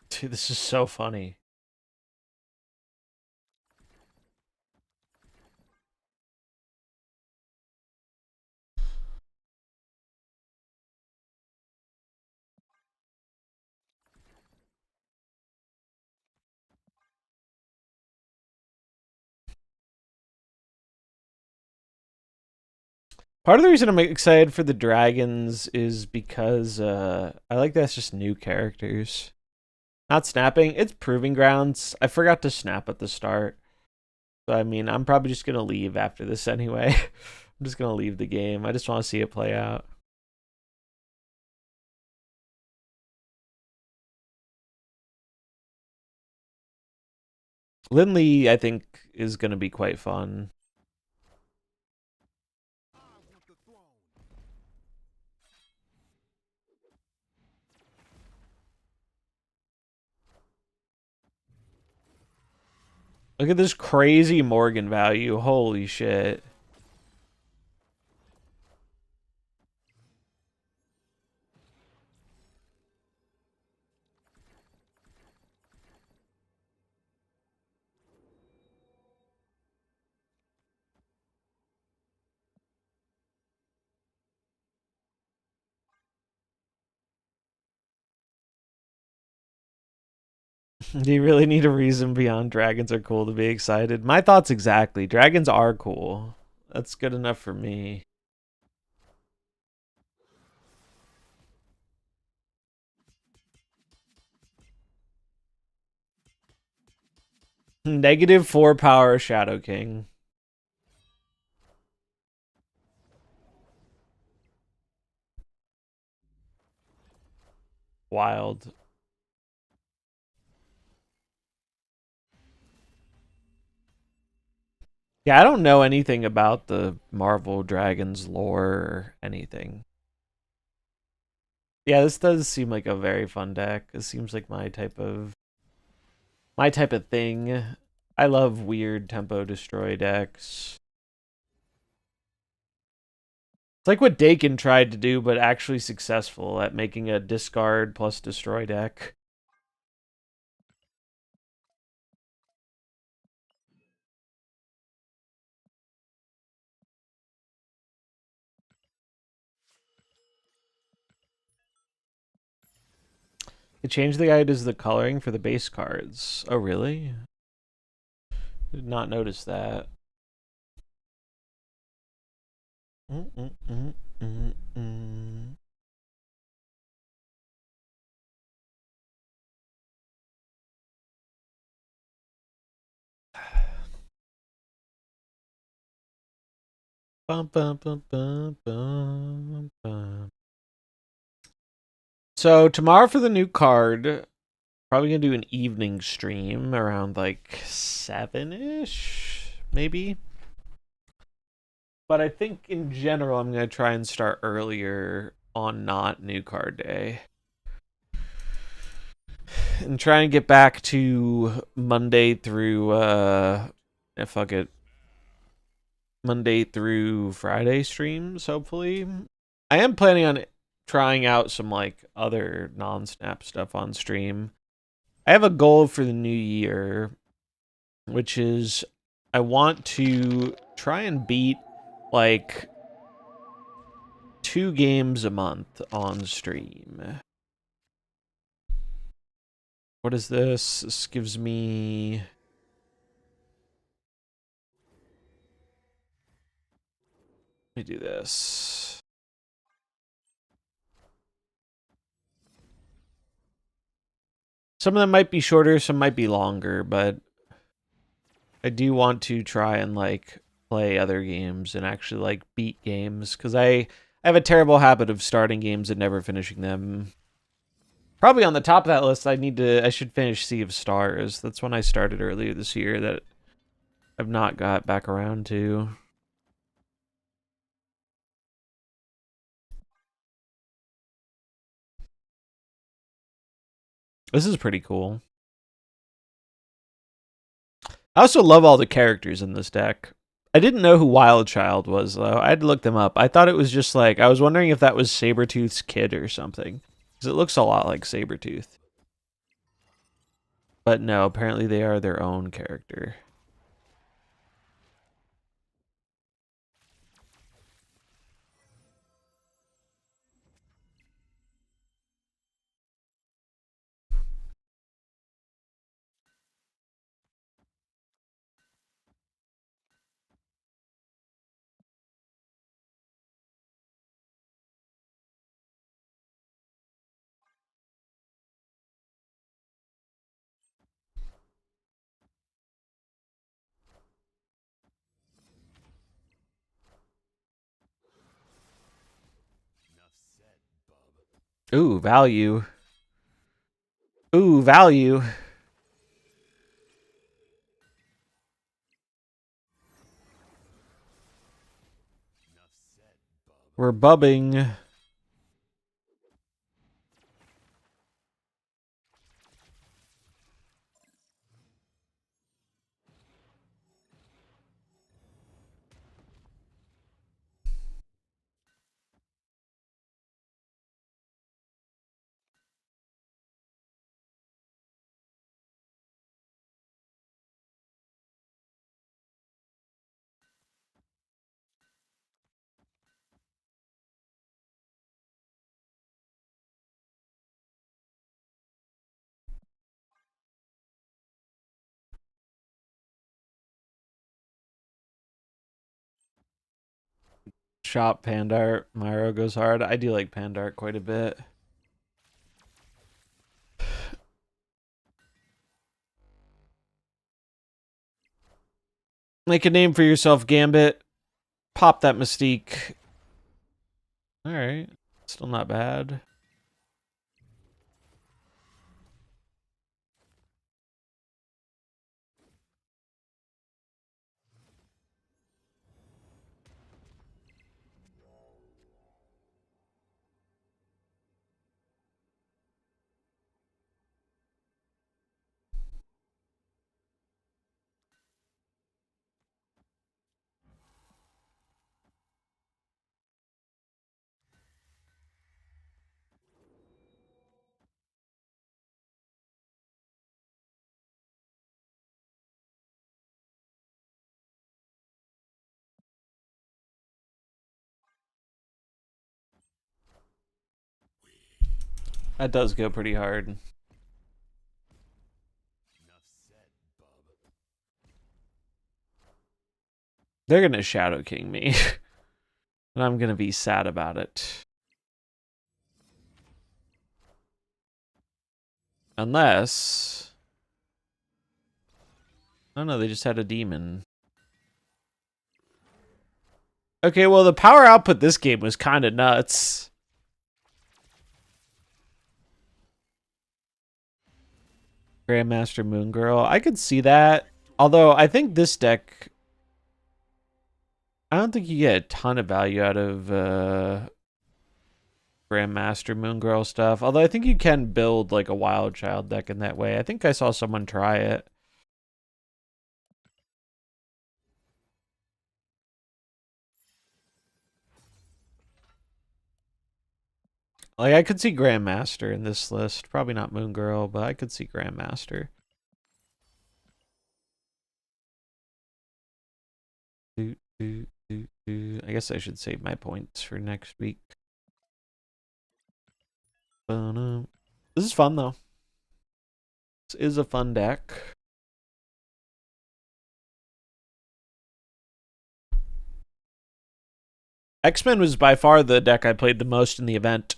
Dude, this is so funny. Part of the reason I'm excited for the dragons is because I like that's just new characters. Not snapping, it's proving grounds. I forgot to snap at the start. So I mean, I'm probably just gonna leave after this anyway. I'm just gonna leave the game. I just want to see it play out. Lindley, I think, is gonna be quite fun. Look at this crazy Morgan value. Holy shit. Do you really need a reason beyond dragons are cool to be excited? My thoughts exactly. Dragons are cool. That's good enough for me. -4 power Shadow King. Wild. Yeah, I don't know anything about the Marvel Dragons lore or anything. Yeah, this does seem like a very fun deck. It seems like my type of thing. I love weird tempo destroy decks. It's like what Dakin tried to do, but actually successful at making a discard plus destroy deck. It changed the guide as the coloring for the base cards. Oh, really? Did not notice that. Mm-mm-mm-mm-mm. Bum, bum, bum, bum, bum, bum. So tomorrow for the new card, probably gonna do an evening stream around like 7-ish, maybe. But I think in general I'm gonna try and start earlier on not new card day. And try and get back to Monday through fuck it. Monday through Friday streams, hopefully. I am planning on trying out some like other non-snap stuff on stream. I have a goal for the new year, which is I want to try and beat like 2 games a month on stream. What is this? This gives me... Let me do this. Some of them might be shorter, some might be longer, but I do want to try and like play other games and actually like beat games because I I have a terrible habit of starting games and never finishing them. Probably on the top of that list, I should finish Sea of Stars. That's one I started earlier this year that I've not got back around to. This is pretty cool. I also love all the characters in this deck. I didn't know who Wild Child was, though. I had to look them up. I thought it was just like, I was wondering if that was Sabretooth's kid or something. Because it looks a lot like Sabretooth. But no, apparently they are their own character. Ooh, value. Ooh, value. We're bubbing. Shop Pandart. Myro goes hard. I do like Pandart quite a bit. Make a name for yourself, Gambit. Pop that Mystique. Alright. Still not bad. That does go pretty hard. They're gonna Shadow King me. And I'm gonna be sad about it. Unless... Oh no, they just had a demon. Okay, well the power output this game was kind of nuts. Grandmaster Moon Girl. I could see that. Although I think this deck... I don't think you get a ton of value out of Grandmaster Moon Girl stuff. Although I think you can build like a Wild Child deck in that way. I think I saw someone try it. Like, I could see Grandmaster in this list. Probably not Moon Girl, but I could see Grandmaster. I guess I should save my points for next week. This is fun, though. This is a fun deck. X-Men was by far the deck I played the most in the event.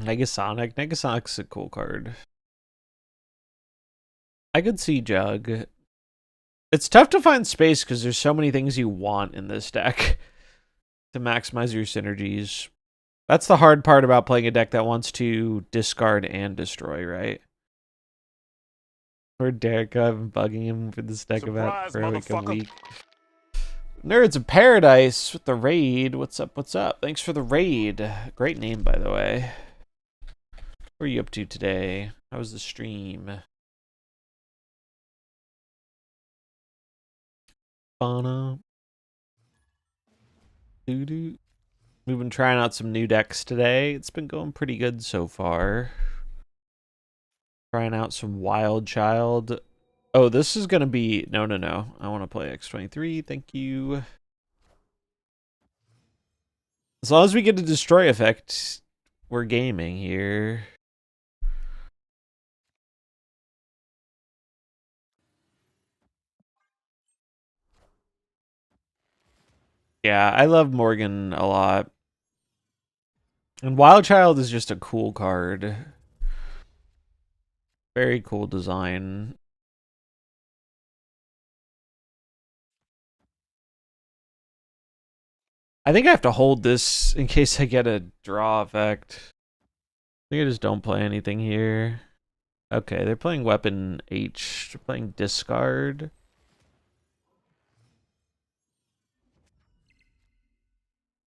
Negasonic. Negasonic's a cool card. I could see Jug. It's tough to find space because there's so many things you want in this deck to maximize your synergies. That's the hard part about playing a deck that wants to discard and destroy, right? Poor Derek, I've been bugging him for this deck about for like a week. Nerds of Paradise with the raid. What's up? What's up? Thanks for the raid. Great name, by the way. What are you up to today? How was the stream? Bono. Doo-doo. We've been trying out some new decks today. It's been going pretty good so far. Trying out some Wild Child. Oh, this is going to be... No. I want to play X23. Thank you. As long as we get a destroy effect, we're gaming here. Yeah, I love Morgan a lot. And Wild Child is just a cool card. Very cool design. I think I have to hold this in case I get a draw effect. I think I just don't play anything here. Okay, they're playing Weapon H. They're playing Discard.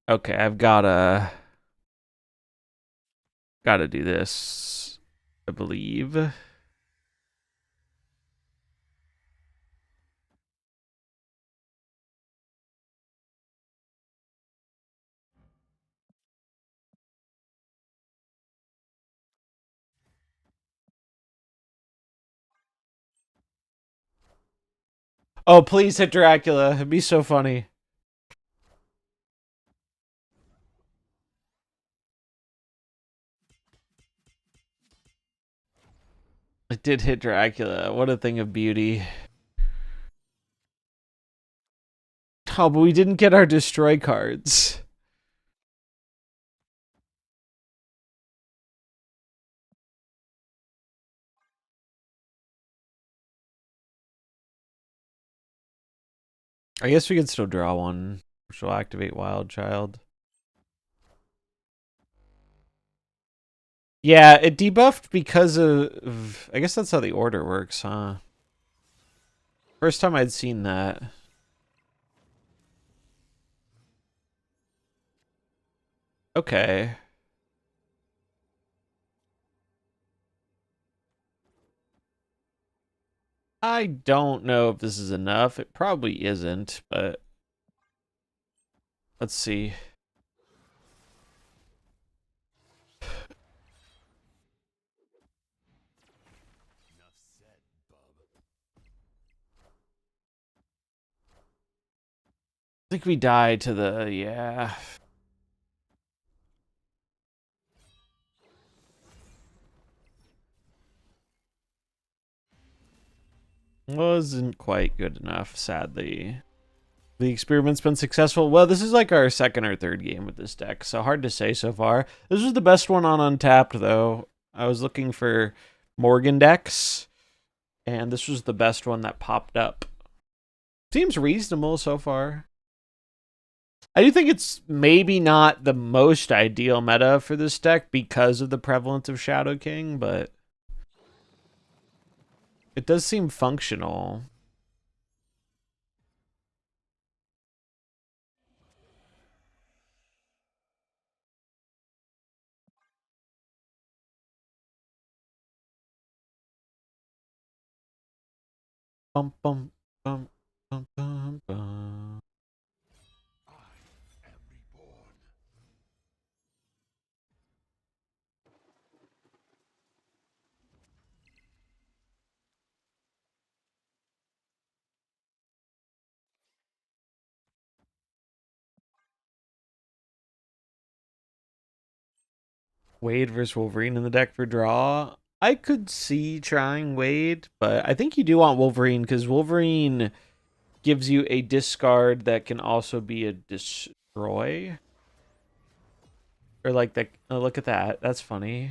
Okay, I've gotta do this, I believe. Oh, please hit Dracula. It'd be so funny. It did hit Dracula. What a thing of beauty. Oh, but we didn't get our destroy cards. I guess we could still draw one. Which will activate Wild Child. Yeah, it debuffed because of... I guess that's how the order works, huh? First time I'd seen that. Okay. I don't know if this is enough. It probably isn't, but... Let's see. I think we died to the... Yeah. Wasn't quite good enough, sadly. The experiment's been successful. Well, this is like our second or third game with this deck, so hard to say so far. This was the best one on Untapped, though. I was looking for Morgan decks, and this was the best one that popped up. Seems reasonable so far. I do think it's maybe not the most ideal meta for this deck because of the prevalence of Shadow King, but it does seem functional. Bum bum bum bum bum bum. Wade versus Wolverine in the deck for draw. I could see trying Wade, but I think you do want Wolverine because Wolverine gives you a discard that can also be a destroy. Or like that. Oh, look at that. That's funny.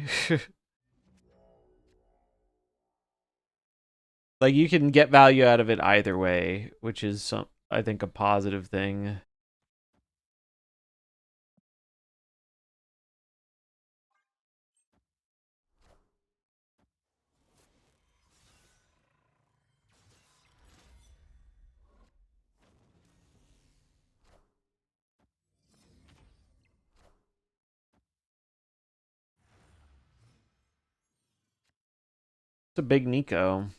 Like you can get value out of it either way, which is I think a positive thing. It's a big Nico.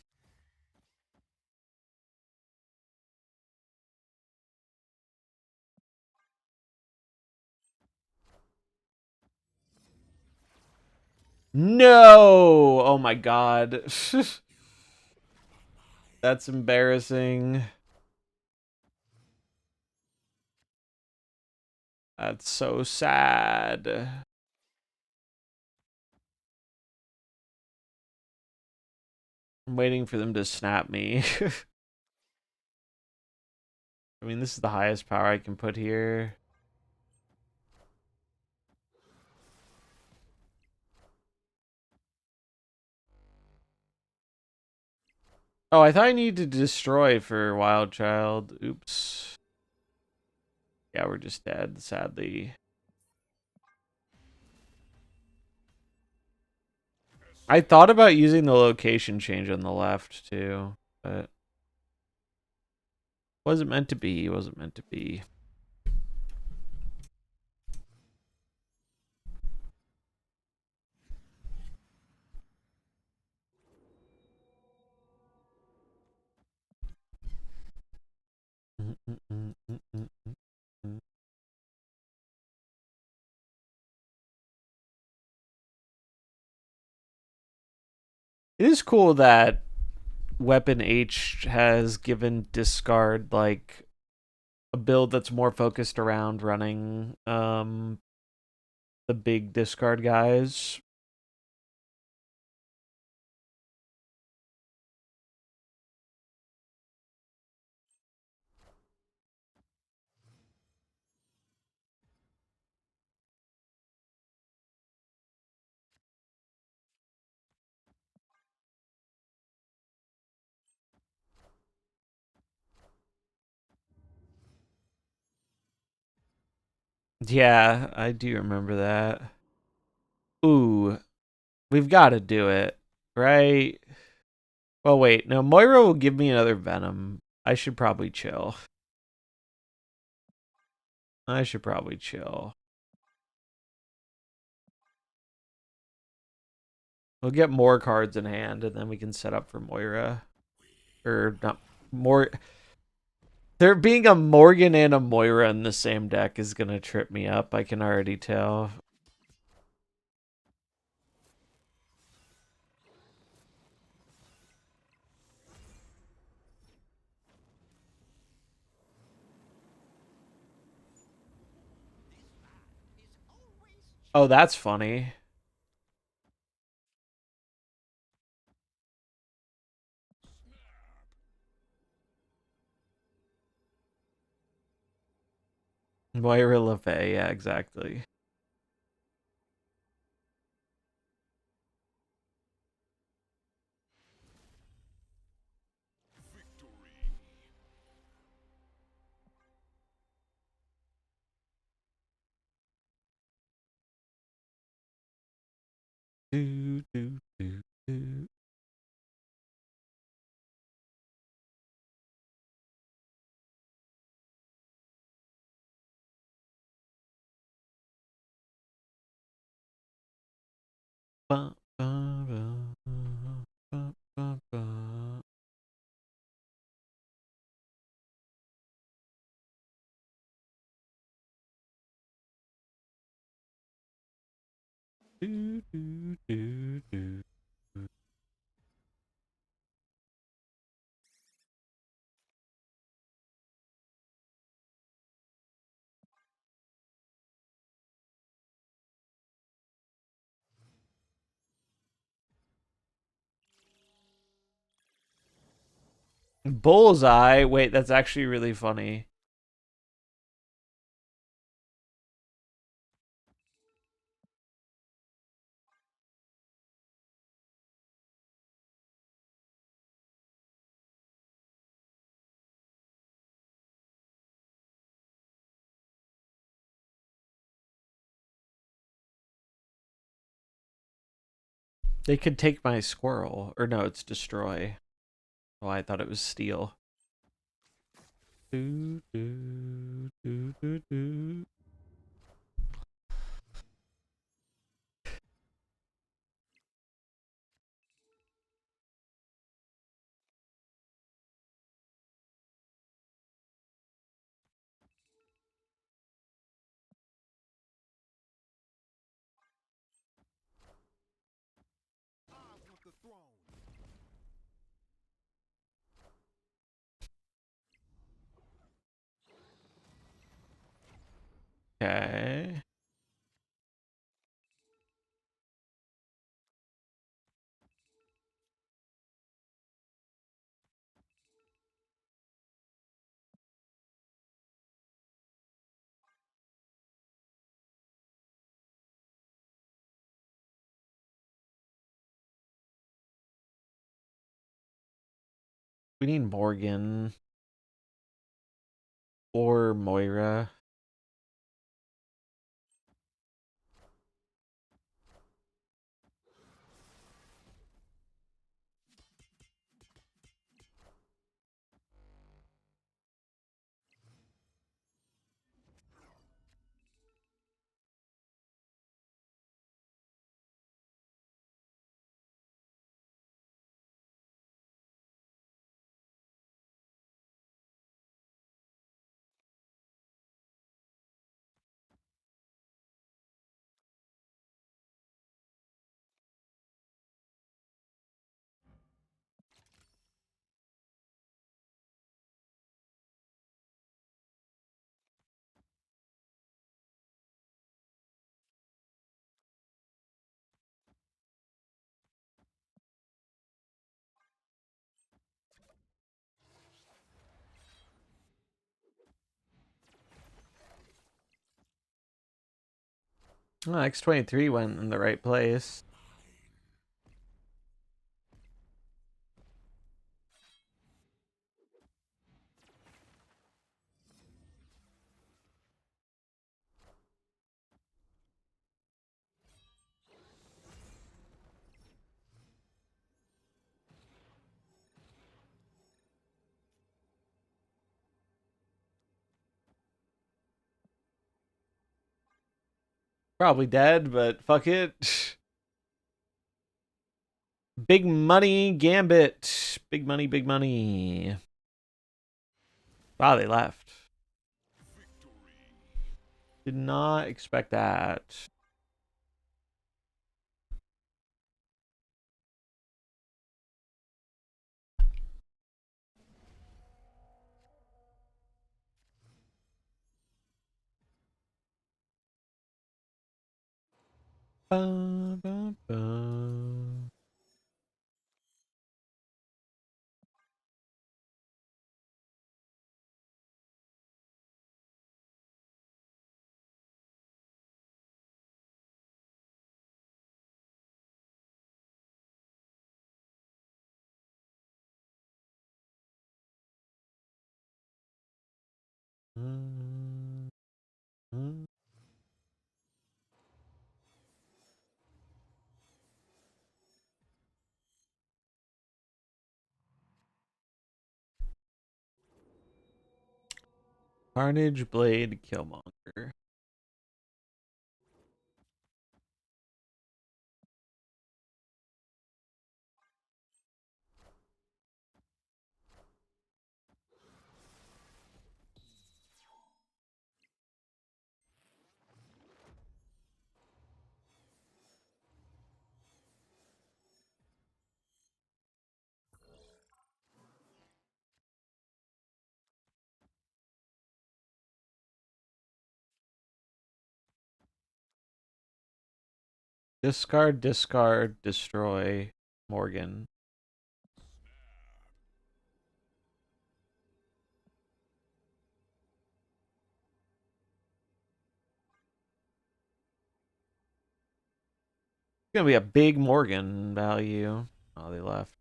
No! Oh my god. That's embarrassing. That's so sad. I'm waiting for them to snap me. I mean, this is the highest power I can put here. Oh, I thought I needed to destroy for Wild Child. Oops. Yeah, we're just dead, sadly. I thought about using the location change on the left, too. But wasn't meant to be. Wasn't meant to be. It is cool that Weapon H has given discard like a build that's more focused around running the big discard guys. Yeah, I do remember that. Ooh, we've got to do it, right? Well, wait. No, Moira will give me another Venom. I should probably chill. I should probably chill. We'll get more cards in hand, and then we can set up for Moira. Or not more. There being a Morgan and a Moira in the same deck is gonna trip me up. I can already tell. Oh, that's funny. Moira LeFay, yeah, exactly. Do, do, do, do. Ba, ba, ba, ba, ba. Do, do, do, do. Bullseye. Wait, that's actually really funny. They could take my squirrel. Or no, it's destroy. Oh, I thought it was steal. Do, do, do, do, do. the throne. Okay. We need Morgan or Moira. Oh, X23 went in the right place. Probably dead, but fuck it. Big money gambit. Big money, big money. Wow, they left. Did not expect that. Ba, ba, ba. Mm, mm. Carnage Blade Killmonger. Discard, discard, destroy Morgan. It's gonna be a big Morgan value. Oh, they left.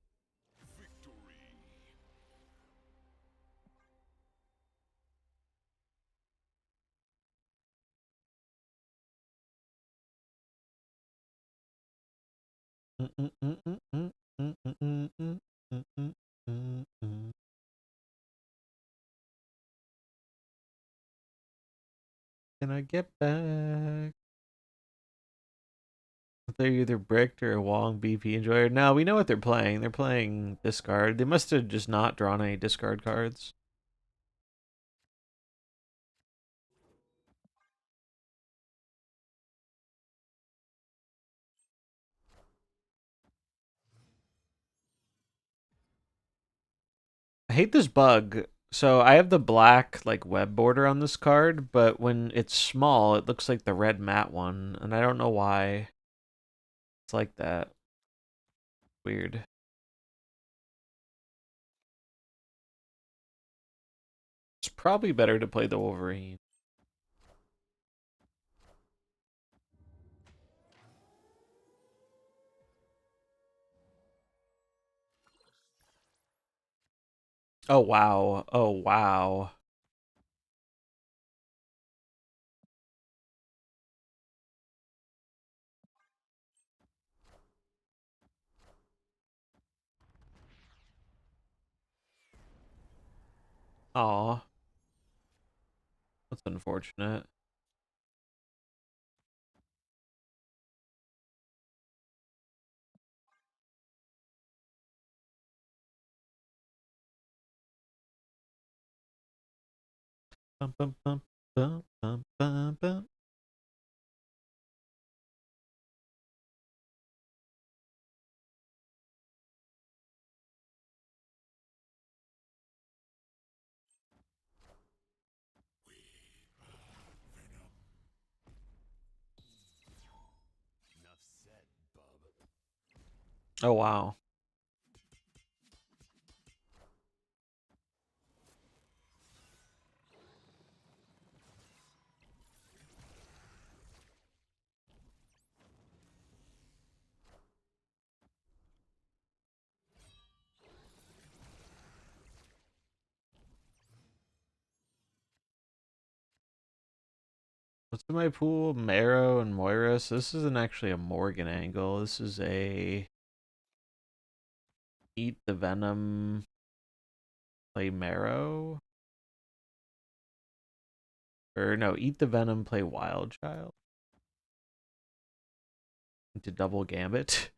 Can I get back? They're either bricked or a Wong BP enjoyer. No, we know what they're playing. They're playing discard. They must have just not drawn any discard cards. I hate this bug. So I have the black like web border on this card, but when it's small, it looks like the red matte one, and I don't know why it's like that. Weird. It's probably better to play the Wolverine. Oh wow. Oh wow. Aw. That's unfortunate. Bum, bum, bum, bum, bum, bum, bum. Enough said, bub. Oh wow. What's in my pool? Marrow and Moira. So this isn't actually a Morgan angle. This is a eat the venom, play Marrow. Or no, eat the venom, play Wild Child. Into double gambit.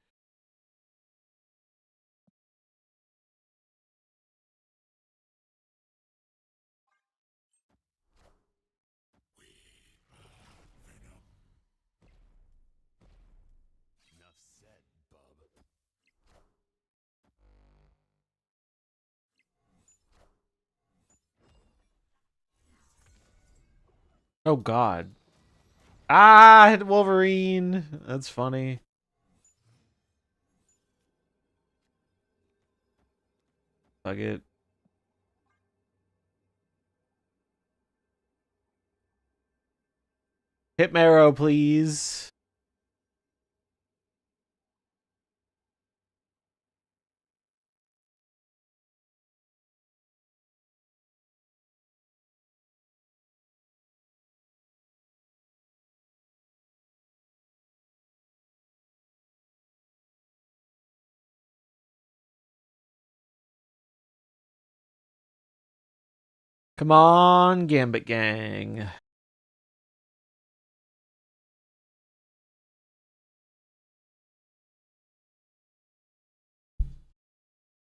Enough said, bub. Oh god. Ah, I hit Wolverine. That's funny. Fuck it. Hit Marrow, please. Come on, Gambit Gang.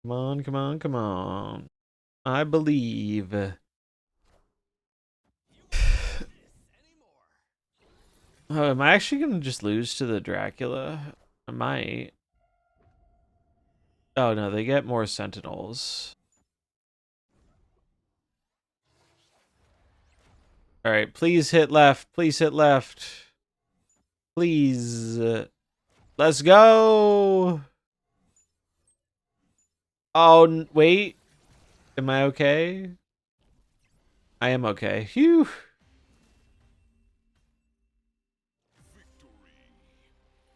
Come on, come on, come on. I believe. Oh, am I actually gonna just lose to the Dracula? I might. Oh no, they get more Sentinels. Alright, please hit left. Please hit left. Please. Let's go! Oh, wait. Am I okay? I am okay. Phew.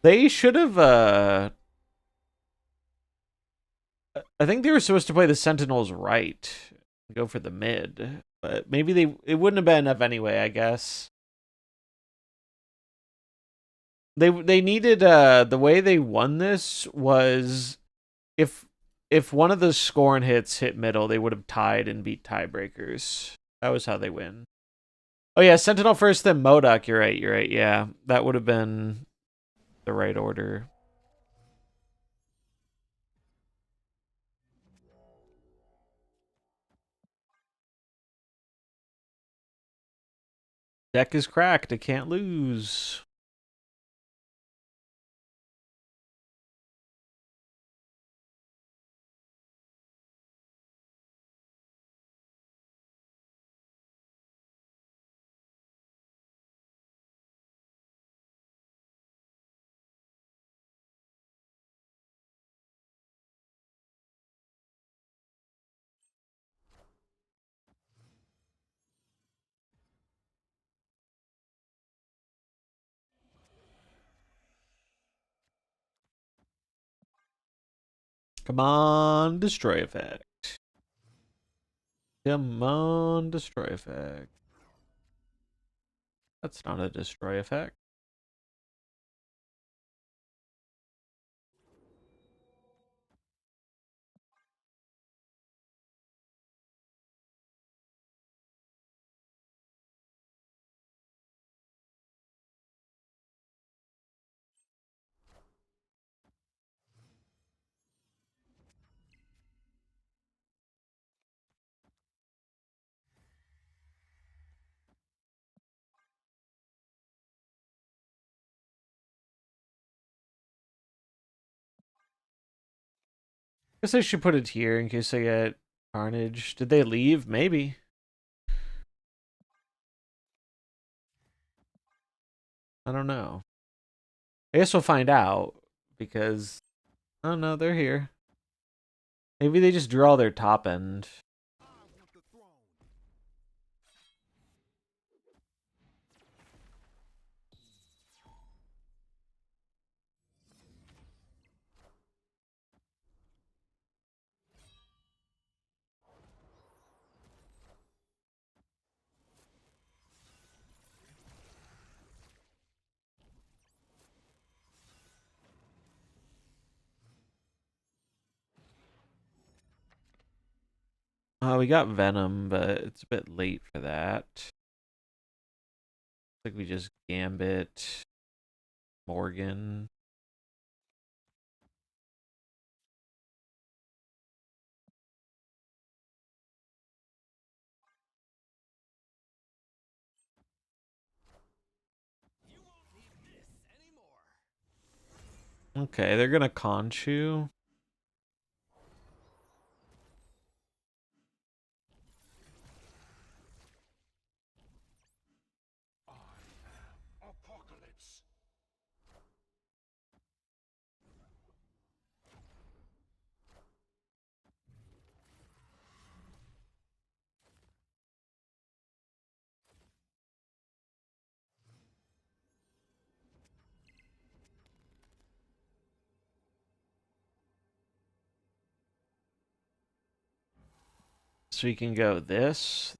They should have, I think they were supposed to play the Sentinels right. Go for the mid. But maybe it wouldn't have been enough anyway, I guess. They needed the way they won this was if if one of the scoring hits hit middle, they would have tied and beat tiebreakers. That was how they win. Oh yeah, Sentinel first, then Modok. You're right. You're right. Yeah, that would have been the right order. Deck is cracked. It can't lose. Come on, destroy effect. Come on, destroy effect. That's not a destroy effect. Guess I should put it here in case I get Carnage. Did they leave? Maybe. I don't know. I guess we'll find out because oh no, they're here. Maybe they just drew all their top end. We got Venom, but it's a bit late for that. Like we just Gambit, Morgan. You won't need this anymore. Okay, they're gonna Conchu. Apocalypse. So we can go this.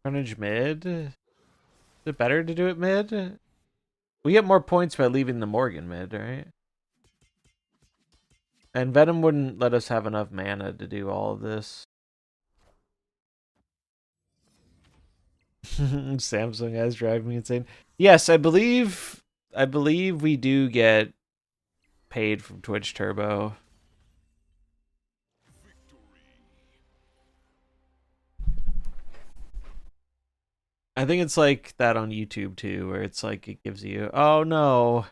Carnage mid. Is it better to do it mid? We get more points by leaving the Morgan mid, right? And Venom wouldn't let us have enough mana to do all of this. Samsung has driving me insane. Yes, I believe we do get paid from Twitch Turbo. I think it's like that on YouTube too, where it's like it gives you, oh no,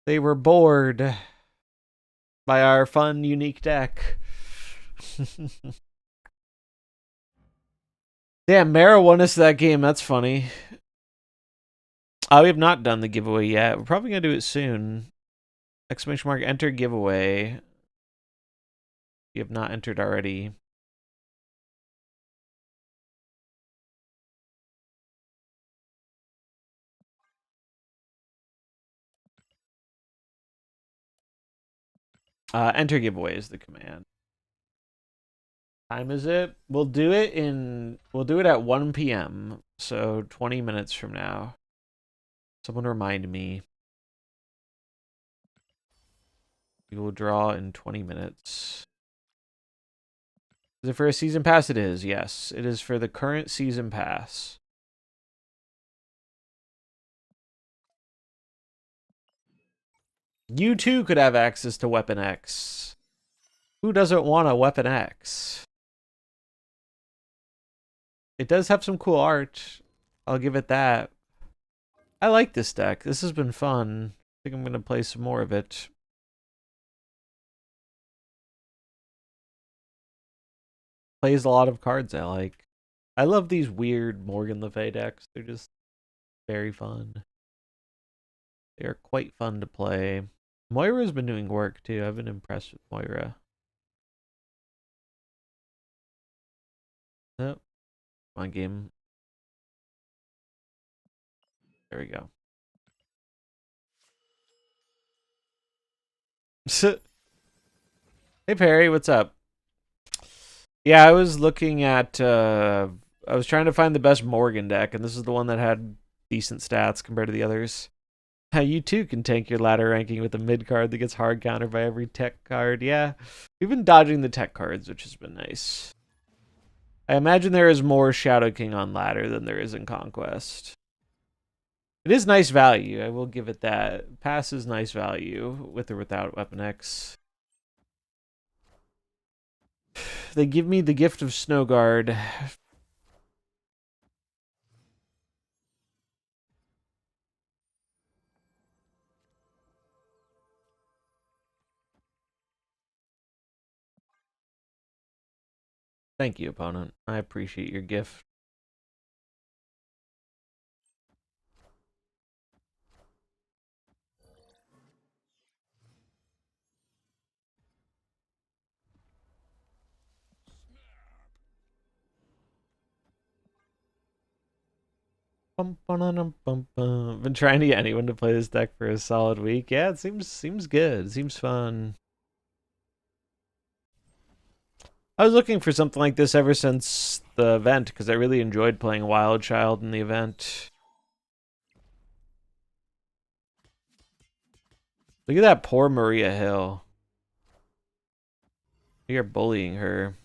they were bored by our fun, unique deck. Damn, Mara won us that game. That's funny. We have not done the giveaway yet. We're probably gonna do it soon. Exclamation mark, enter giveaway. you have not entered already. Enter giveaway is the command. Time is it? We'll do it at 1 p.m. So 20 minutes from now. Someone remind me. We will draw in 20 minutes. Is it for a season pass? It is, yes. It is for the current season pass. You too could have access to Weapon X. Who doesn't want a Weapon X? It does have some cool art. I'll give it that. I like this deck. This has been fun. I think I'm going to play some more of it. Plays a lot of cards I like. I love these weird Morgan Le Fay decks. They're just very fun. They are quite fun to play. Moira's been doing work too. I've been impressed with Moira. Oh, come on, game. There we go. Hey Perry, what's up? Yeah, I was looking at I was trying to find the best Morgan deck, and this is the one that had decent stats compared to the others. You too can tank your ladder ranking with a mid card that gets hard countered by every tech card. Yeah, we've been dodging the tech cards, which has been nice. I imagine there is more Shadow King on ladder than there is in Conquest. It is nice value, I will give it that. Pass is nice value, with or without Weapon X. They give me the gift of Snow Guard. Thank you, opponent. I appreciate your gift. Been trying to get anyone to play this deck for a solid week. Yeah, it seems good. It seems fun. I was looking for something like this ever since the event because I really enjoyed playing Wild Child in the event. Look at that poor Maria Hill. You're bullying her.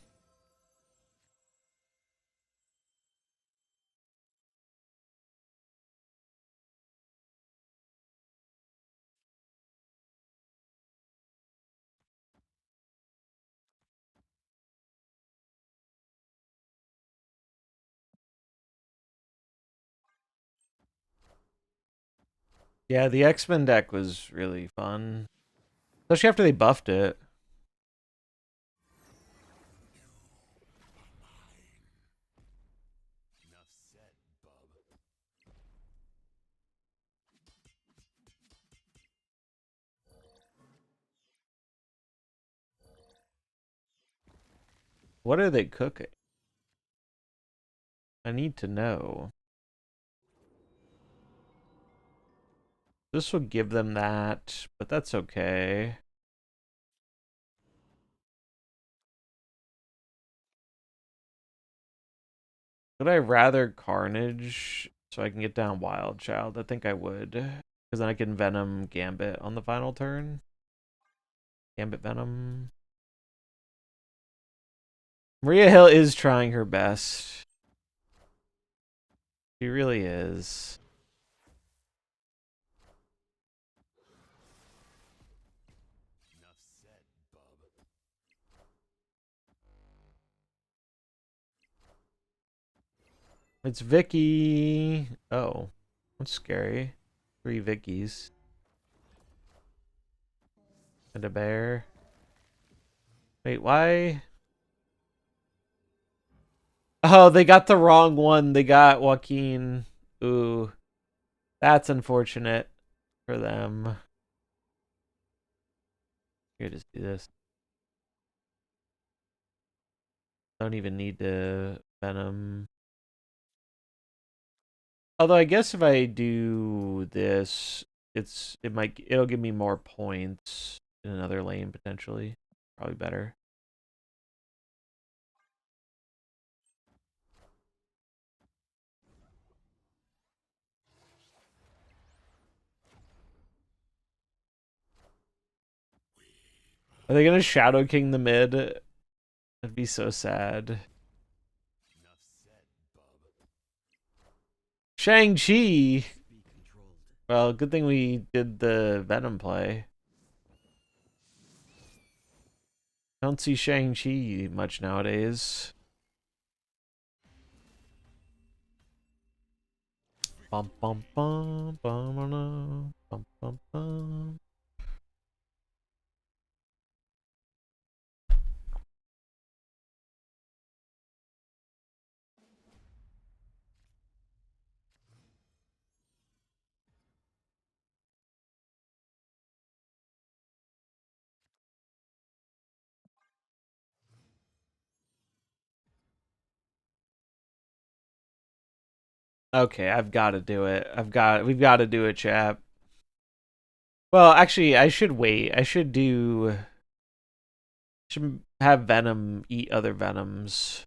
Yeah, the X-Men deck was really fun. Especially after they buffed it. Enough said, bub. What are they cooking? I need to know. This will give them that, but that's okay. Would I rather Carnage so I can get down Wild Child? I think I would. Because then I can Venom Gambit on the final turn. Gambit Venom. Maria Hill is trying her best. She really is. Enough said, bub. It's Vicky. Oh, that's scary. 3 Vickies. And a bear. Wait, why? Oh, they got the wrong one. They got Joaquin. Ooh, that's unfortunate for them. Here, just do this. Don't even need to Venom. Although I guess if I do this, it'll give me more points in another lane potentially. Probably better. Are they gonna Shadow King the mid? That'd be so sad. Enough said, bub. Shang-Chi! Be controlled. Well, good thing we did the Venom play. Don't see Shang-Chi much nowadays. Bum bum bum bum bum bum bum bum. Okay, I've got to do it. We've got to do it, chap. Well, actually, I should wait. Should have Venom eat other Venoms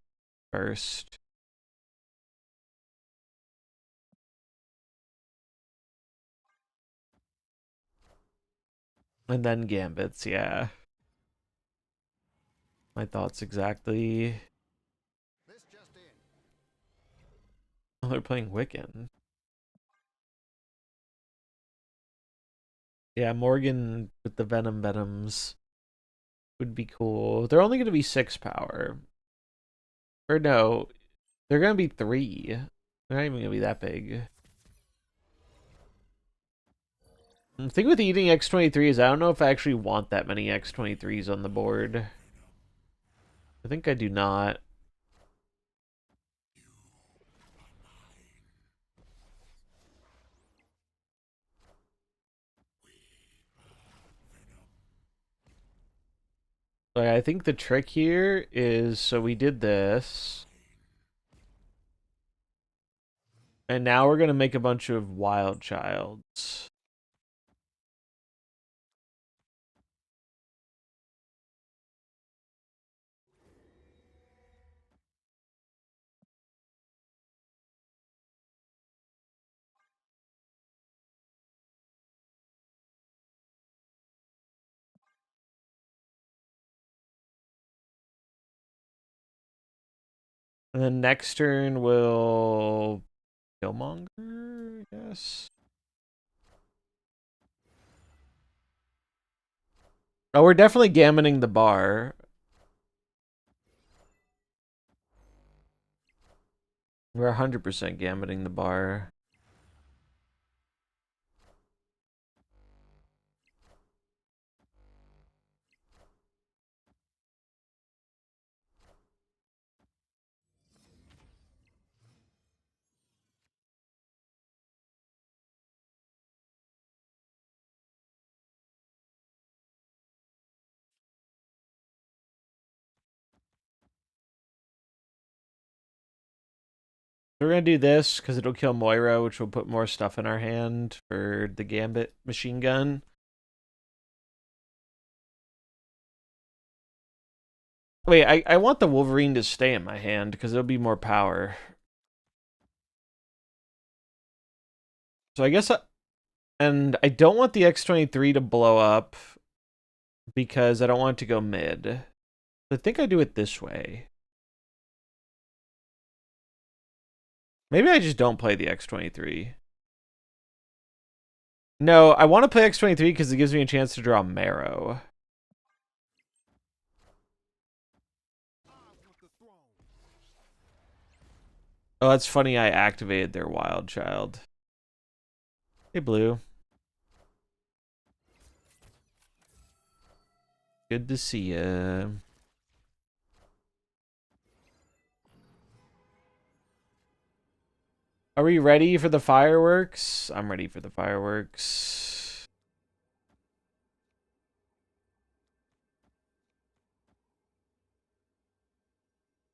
first. And then Gambits, yeah. My thoughts exactly. This just in. Oh, they're playing Wiccan. Yeah, Morgan with the Venoms would be cool. They're only going to be 6 power. Or no, they're going to be 3. They're not even going to be that big. The thing with eating X-23 is I don't know if I actually want that many X-23s on the board. I think I do not. Like, I think the trick here is, so we did this. And now we're going to make a bunch of wild childs. And then next turn we'll Killmonger, I guess. Oh, we're definitely gammoning the bar. We're 100% gammoning the bar. We're gonna do this because it'll kill Moira, which will put more stuff in our hand for the Gambit machine gun. Wait, I want the Wolverine to stay in my hand because it'll be more power. So I guess, and I don't want the X-23 to blow up because I don't want it to go mid. I think I do it this way. Maybe I just don't play the X-23. No, I want to play X-23 because it gives me a chance to draw Marrow. Oh, that's funny. I activated their Wild Child. Hey, Blue. Good to see ya. Are we ready for the fireworks? I'm ready for the fireworks.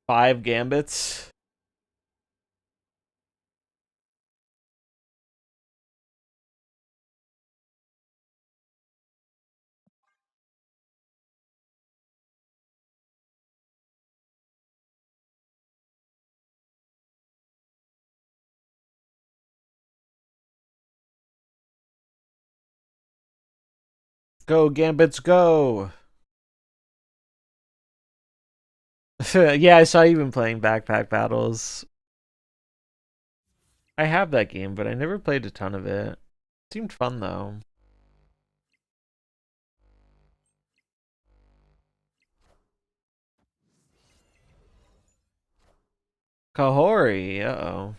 5 gambits. Go, gambits, go. Yeah, I saw you been playing Backpack Battles. I have that game, but I never played a ton of it. Seemed fun though. Kahori, uh-oh.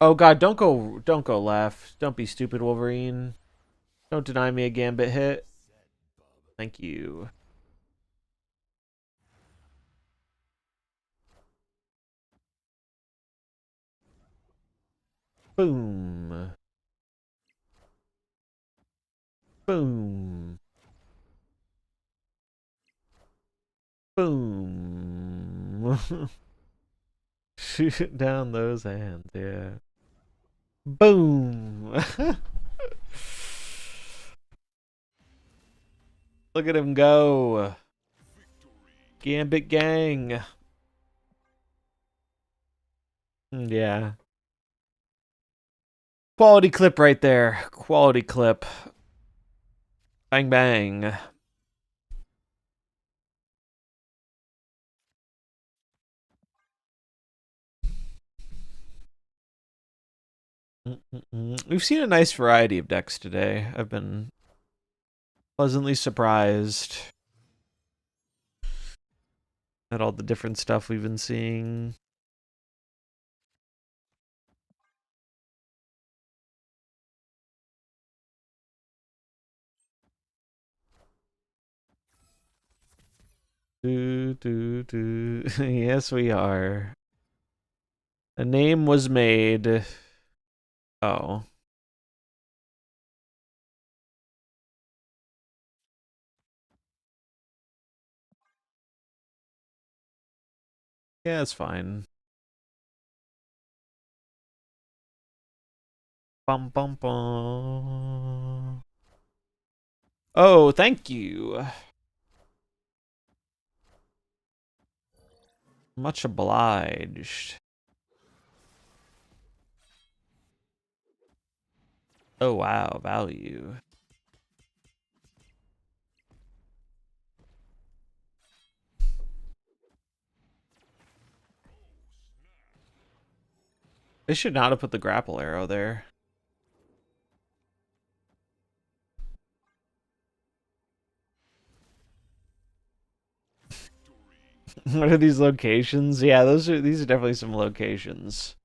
Oh god, don't go left. Don't be stupid, Wolverine. Don't deny me a gambit hit. Thank you. Boom. Boom. Boom. Shoot down those hands, yeah. Boom. Look at him go. Gambit gang. Yeah. Quality clip right there. Quality clip. Bang bang. We've seen a nice variety of decks today. I've been pleasantly surprised at all the different stuff we've been seeing. Do, do, do. Yes, we are. A name was made. Oh. Yeah, it's fine. Bum bum bum. Oh, thank you. Much obliged. Oh wow, value. They should not have put the grapple arrow there. What are these locations? Yeah, these are definitely some locations.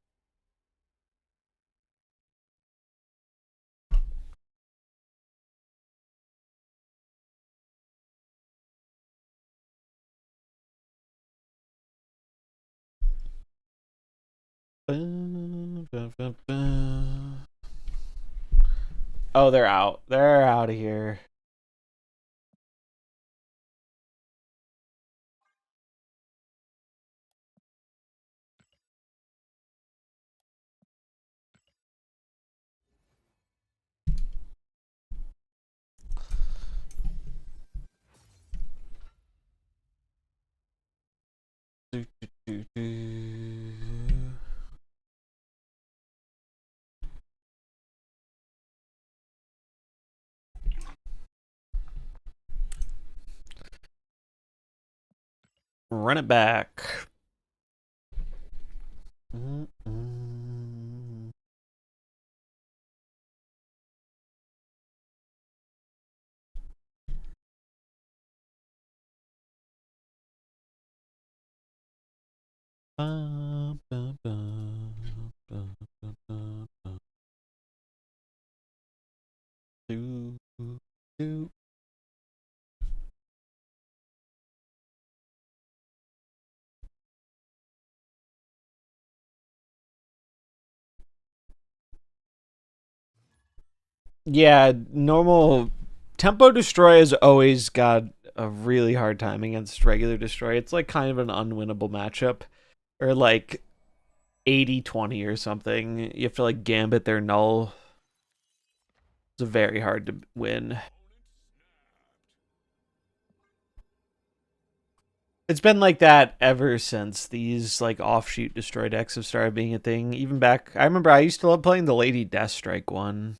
Oh, they're out. They're out of here. Run it back. Yeah, normal tempo destroy has always got a really hard time against regular Destroy. It's like kind of an unwinnable matchup. Or like 80-20 or something. You have to like gambit their null. It's very hard to win. It's been like that ever since these like offshoot Destroy decks have started being a thing. Even back, I remember I used to love playing the Lady Deathstrike one.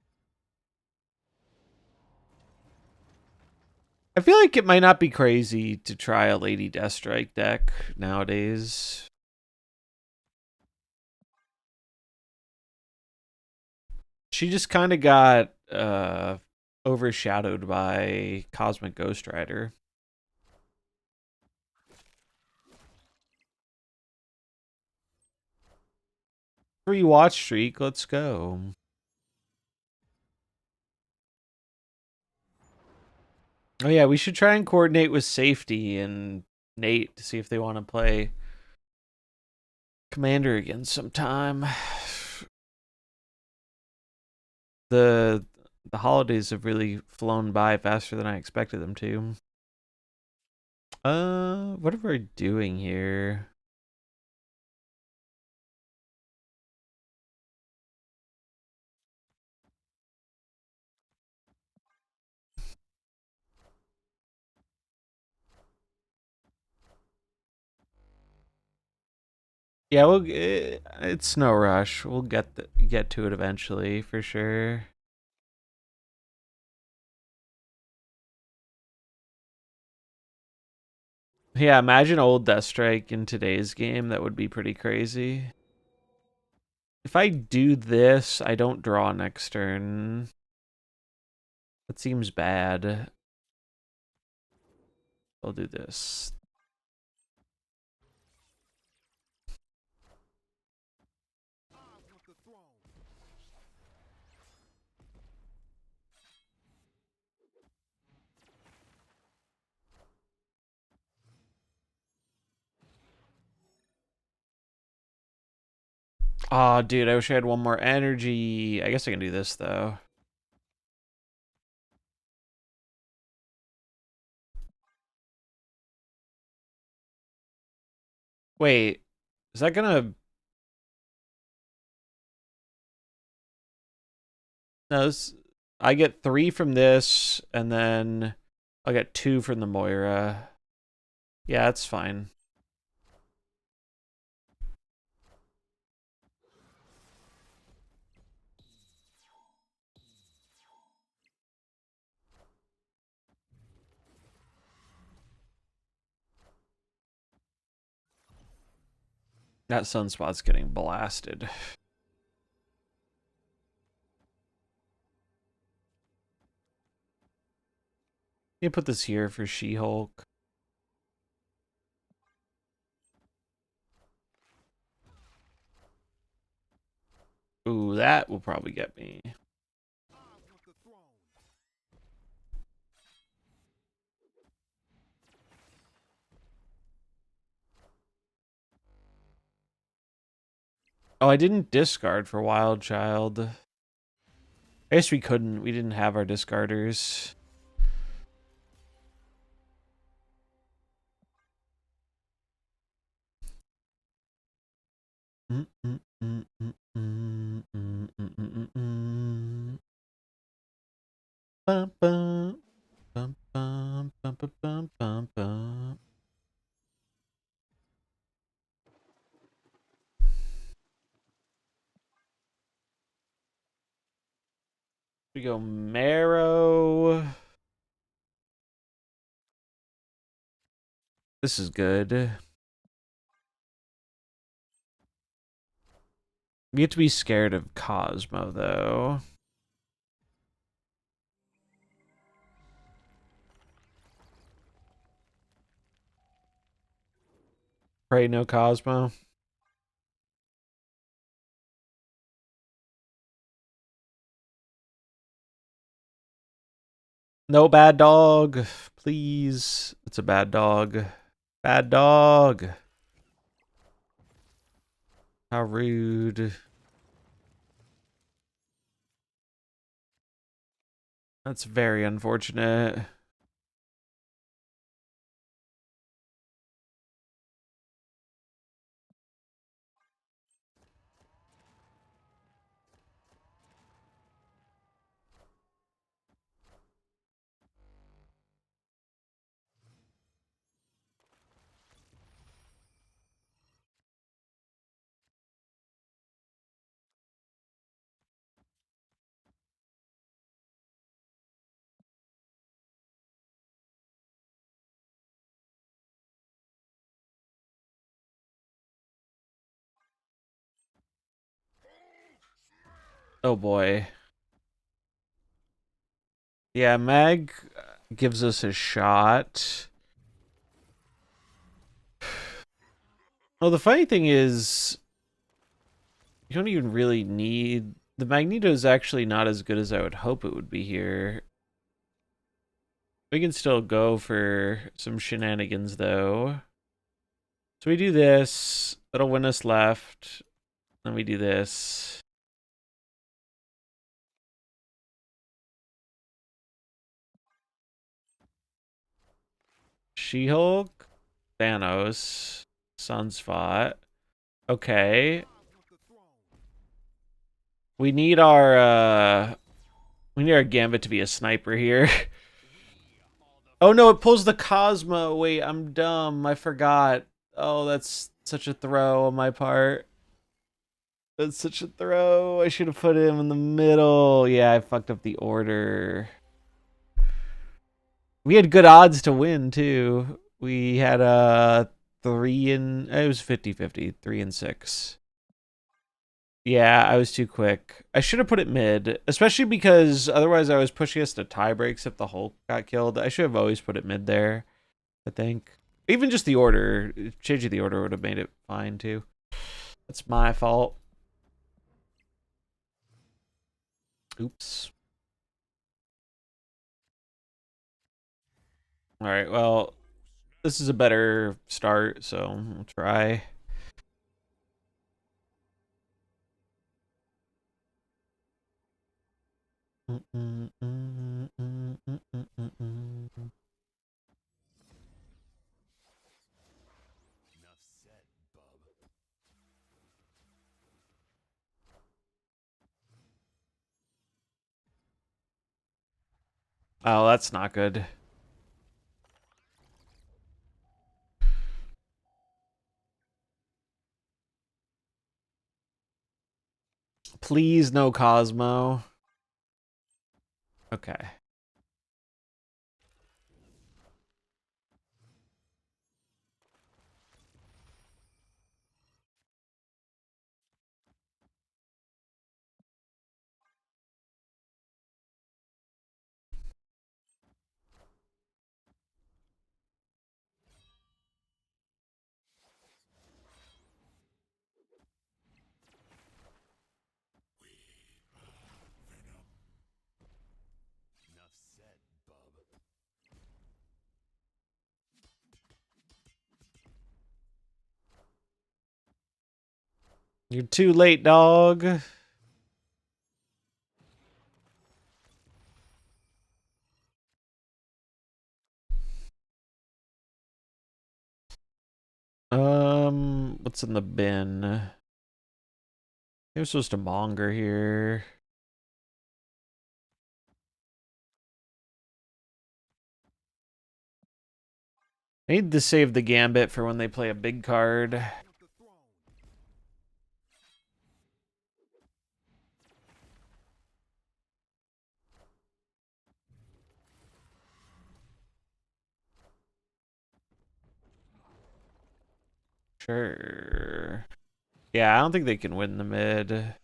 I feel like it might not be crazy to try a Lady Deathstrike deck nowadays. She just kind of got overshadowed by Cosmic Ghost Rider. Free watch streak, let's go. Oh yeah, we should try and coordinate with Safety and Nate to see if they want to play Commander again sometime. The the holidays have really flown by faster than I expected them to. What are we doing here? Yeah, it's no rush. We'll get to it eventually for sure. Yeah, imagine old Deathstrike in today's game. That would be pretty crazy. If I do this, I don't draw next turn. That seems bad. I'll do this. Oh, dude, I wish I had one more energy. I guess I can do this, though. Wait, is that gonna... No, this... I get 3 from this, and then I'll get 2 from the Moira. Yeah, that's fine. That Sunspot's getting blasted. You put this here for She-Hulk. Ooh, that will probably get me. Oh, I didn't discard for Wild Child. I guess we couldn't. We didn't have our discarders. Bum, bum, bum, bum, bum, bum, bum, bum. We go Marrow. This is good. We have to be scared of Cosmo, though. Pray no Cosmo. No bad dog. Please. It's a bad dog. Bad dog. How rude. That's very unfortunate. Oh boy. Yeah, Mag gives us a shot. Well, the funny thing is, you don't even really need... The Magneto is actually not as good as I would hope it would be here. We can still go for some shenanigans, though. So we do this. That'll win us left. Then we do this. She-Hulk, Thanos, Sunspot. Okay. We need our Gambit to be a sniper here. Oh no, it pulls the Cosmo. Wait, I'm dumb. I forgot. Oh, that's such a throw on my part. That's such a throw. I should have put him in the middle. Yeah, I fucked up the order. We had good odds to win too. We had three and it was 50-50, 3 and 6. Yeah, I was too quick. I should have put it mid, especially because otherwise I was pushing us to tie breaks if the Hulk got killed. I should have always put it mid there, I think. Even just the order, changing the order would have made it fine too. That's my fault. Oops. All right, well, this is a better start, so we'll try. Enough said, bub. Oh, that's not good. Please, no Cosmo. Okay. Enough said, bub. You're too late, dog. What's in the bin? You're supposed to monger here. I need to save the Gambit for when they play a big card. Sure. Yeah, I don't think they can win the mid.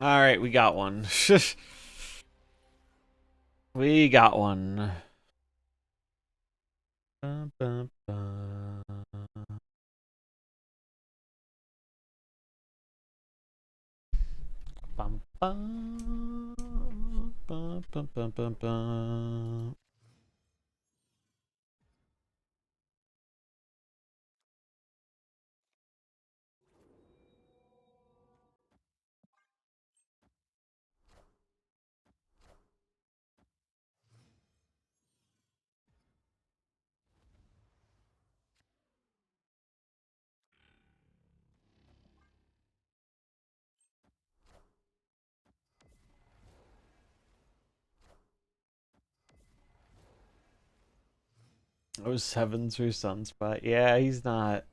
All right, we got one. We got one. Bum, bum, bum. Bum, bum, bum, bum, bum, bum. Oh, 7 through Sunspot. Yeah, he's not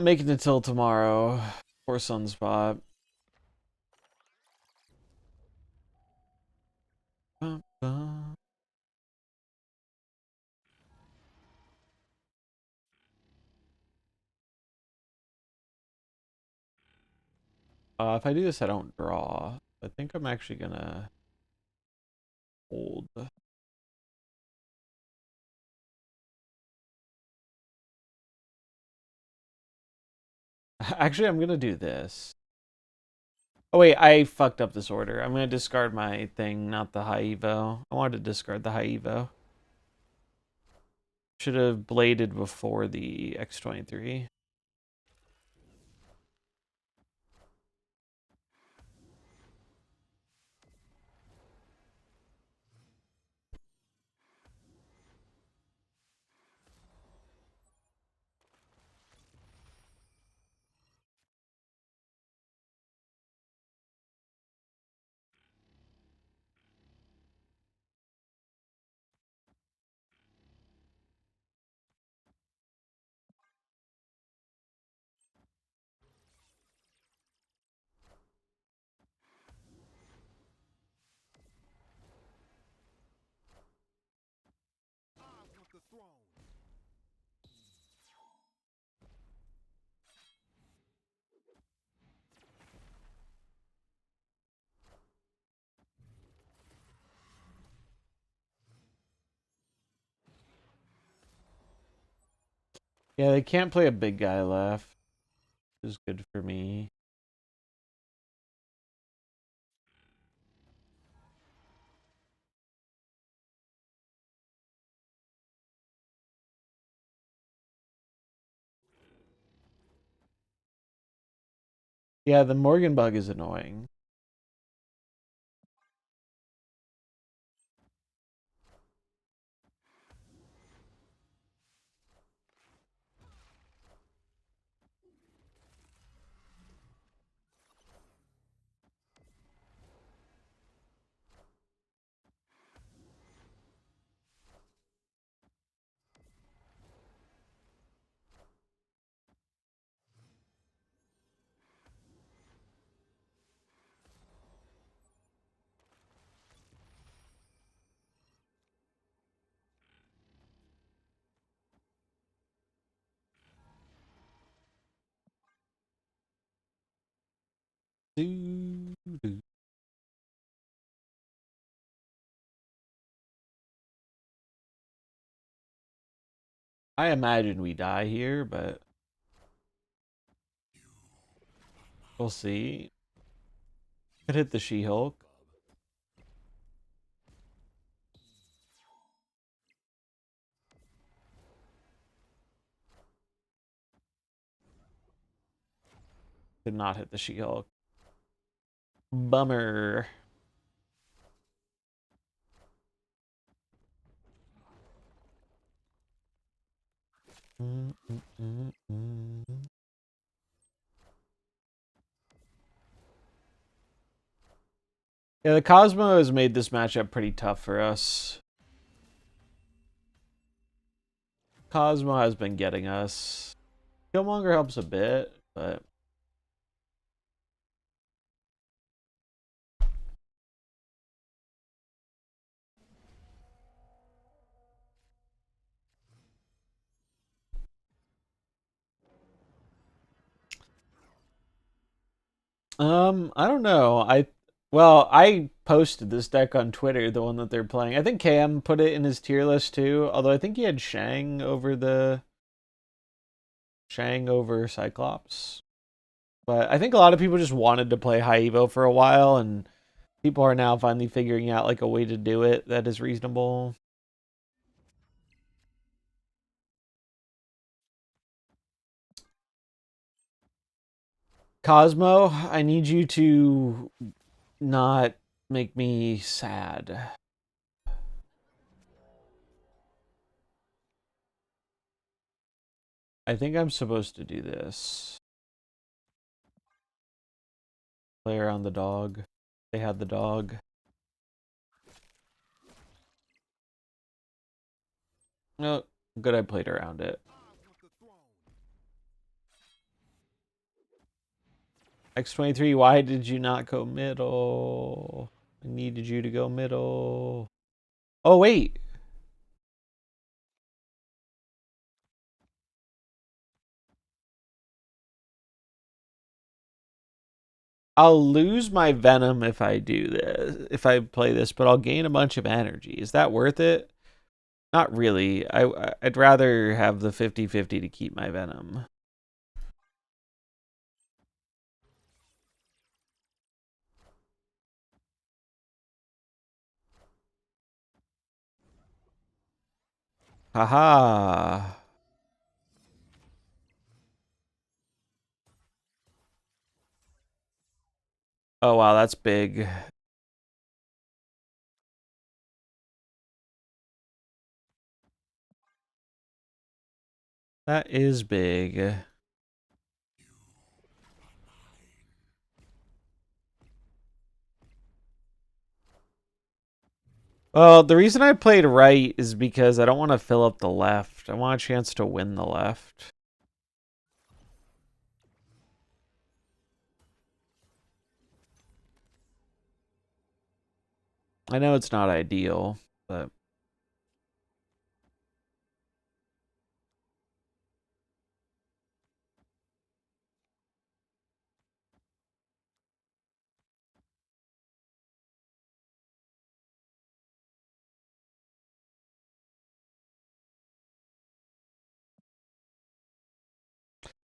making it till tomorrow. Poor Sunspot. Bum, bum. If I do this, I don't draw. I think I'm actually gonna hold. Actually, I'm gonna do this. Oh wait, I fucked up this order. I'm gonna discard my thing, not the high evo. I wanted to discard the high evo. Should have bladed before the X23. I want the throne. Yeah, they can't play a big guy left, which is good for me. Yeah, the Morgan bug is annoying. Doo, doo. I imagine we die here, but we'll see. Could hit the She-Hulk. Could not hit the She-Hulk. Bummer. Mm, mm, mm, mm. Yeah, the Cosmo has made this matchup pretty tough for us. Cosmo has been getting us. Killmonger helps a bit, but I don't know. I posted this deck on Twitter, the one that they're playing. I think Cam put it in his tier list too, although I think he had Shang over Cyclops. But I think a lot of people just wanted to play high evo for a while, and people are now finally figuring out like a way to do it that is reasonable. Cosmo, I need you to not make me sad. I think I'm supposed to do this. Play around the dog. They had the dog. No, good I played around it. X23, why did you not go middle? I needed you to go middle. Oh, wait. I'll lose my venom if I do this, if I play this, but I'll gain a bunch of energy. Is that worth it? Not really. I'd rather have the 50-50 to keep my venom. Haha. Oh, wow, that's big. That is big. Well, the reason I played right is because I don't want to fill up the left. I want a chance to win the left. I know it's not ideal, but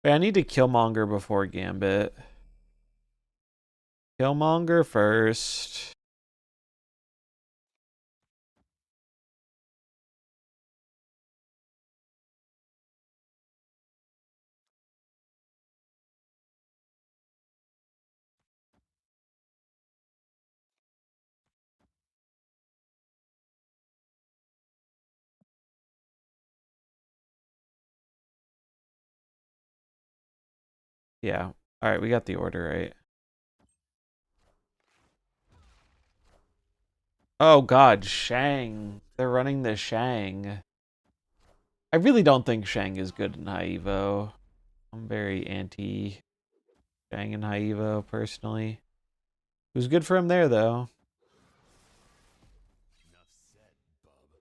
wait, I need to Killmonger before Gambit. Killmonger first. Yeah. All right, we got the order right. Oh God, Shang. They're running the Shang. I really don't think Shang is good in high Evo. I'm very anti Shang in high Evo personally. It was good for him there though.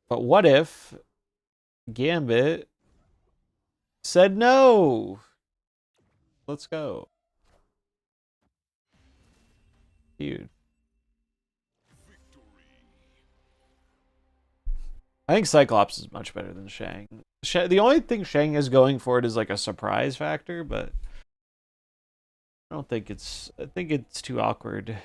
But what if Gambit said no? Let's go. Dude. I think Cyclops is much better than Shang. The only thing Shang is going for it is like a surprise factor, but I don't think it's. I think it's too awkward.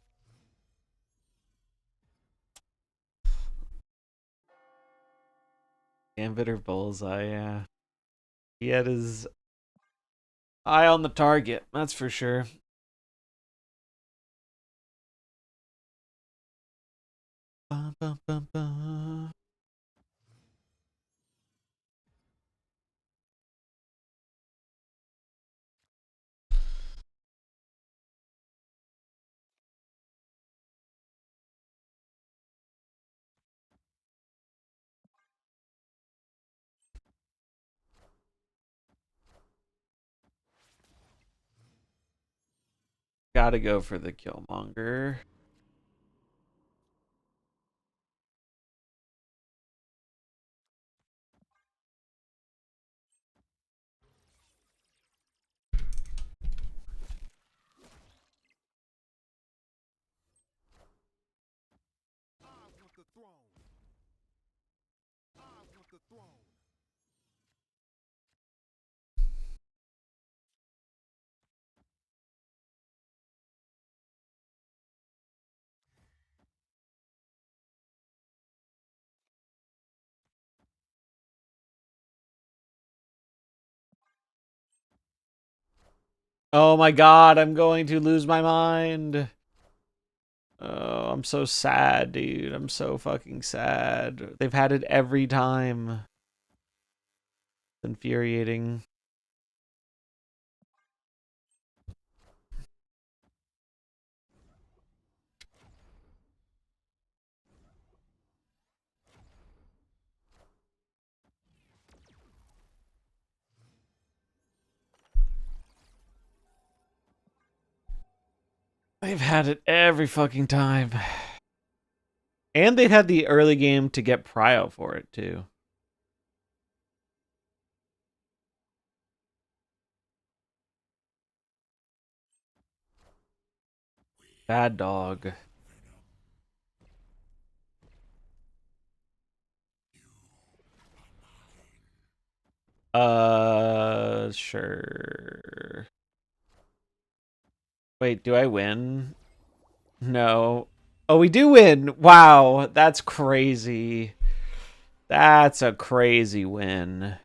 Gambit or Bullseye, yeah. He had his eye on the target, that's for sure. Bum, bum, bum, bum. Gotta go for the Killmonger. I want the throne. I want the throne. Oh my god, I'm going to lose my mind. Oh, I'm so sad, dude. I'm so fucking sad. They've had it every time. It's infuriating. They've had it every fucking time. And they had the early game to get prio for it, too. Bad dog. Sure. Wait, do I win? No. Oh, we do win. Wow, that's crazy. That's a crazy win.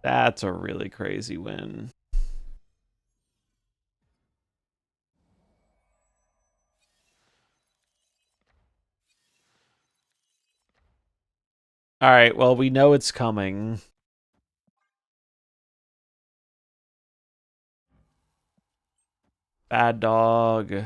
That's a really crazy win. All right, well, we know it's coming. Bad dog.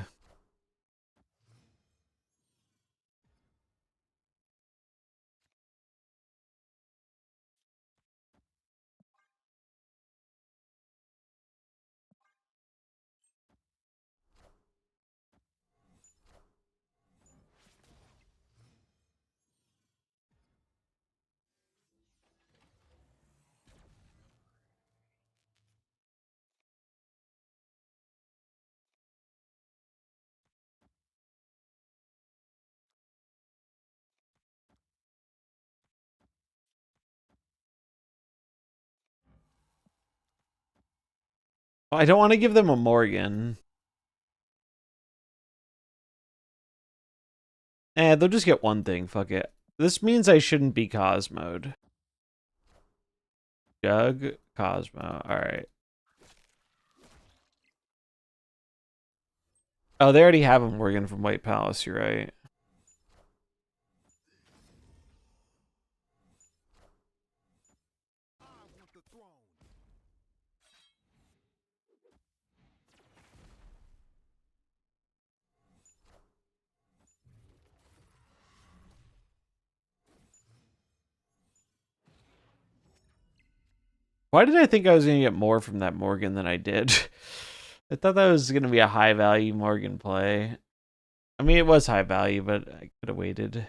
I don't want to give them a Morgan. They'll just get one thing. Fuck it. This means I shouldn't be Cosmoed. Jug, Cosmo. All right. Oh, they already have a Morgan from White Palace. You're right. I want the throne. Why did I think I was going to get more from that Morgan than I did? I thought that was going to be a high value Morgan play. I mean, it was high value, but I could have waited.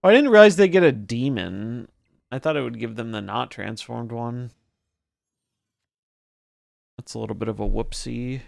Oh, I didn't realize they get a demon. I thought it would give them the not transformed one. That's a little bit of a whoopsie.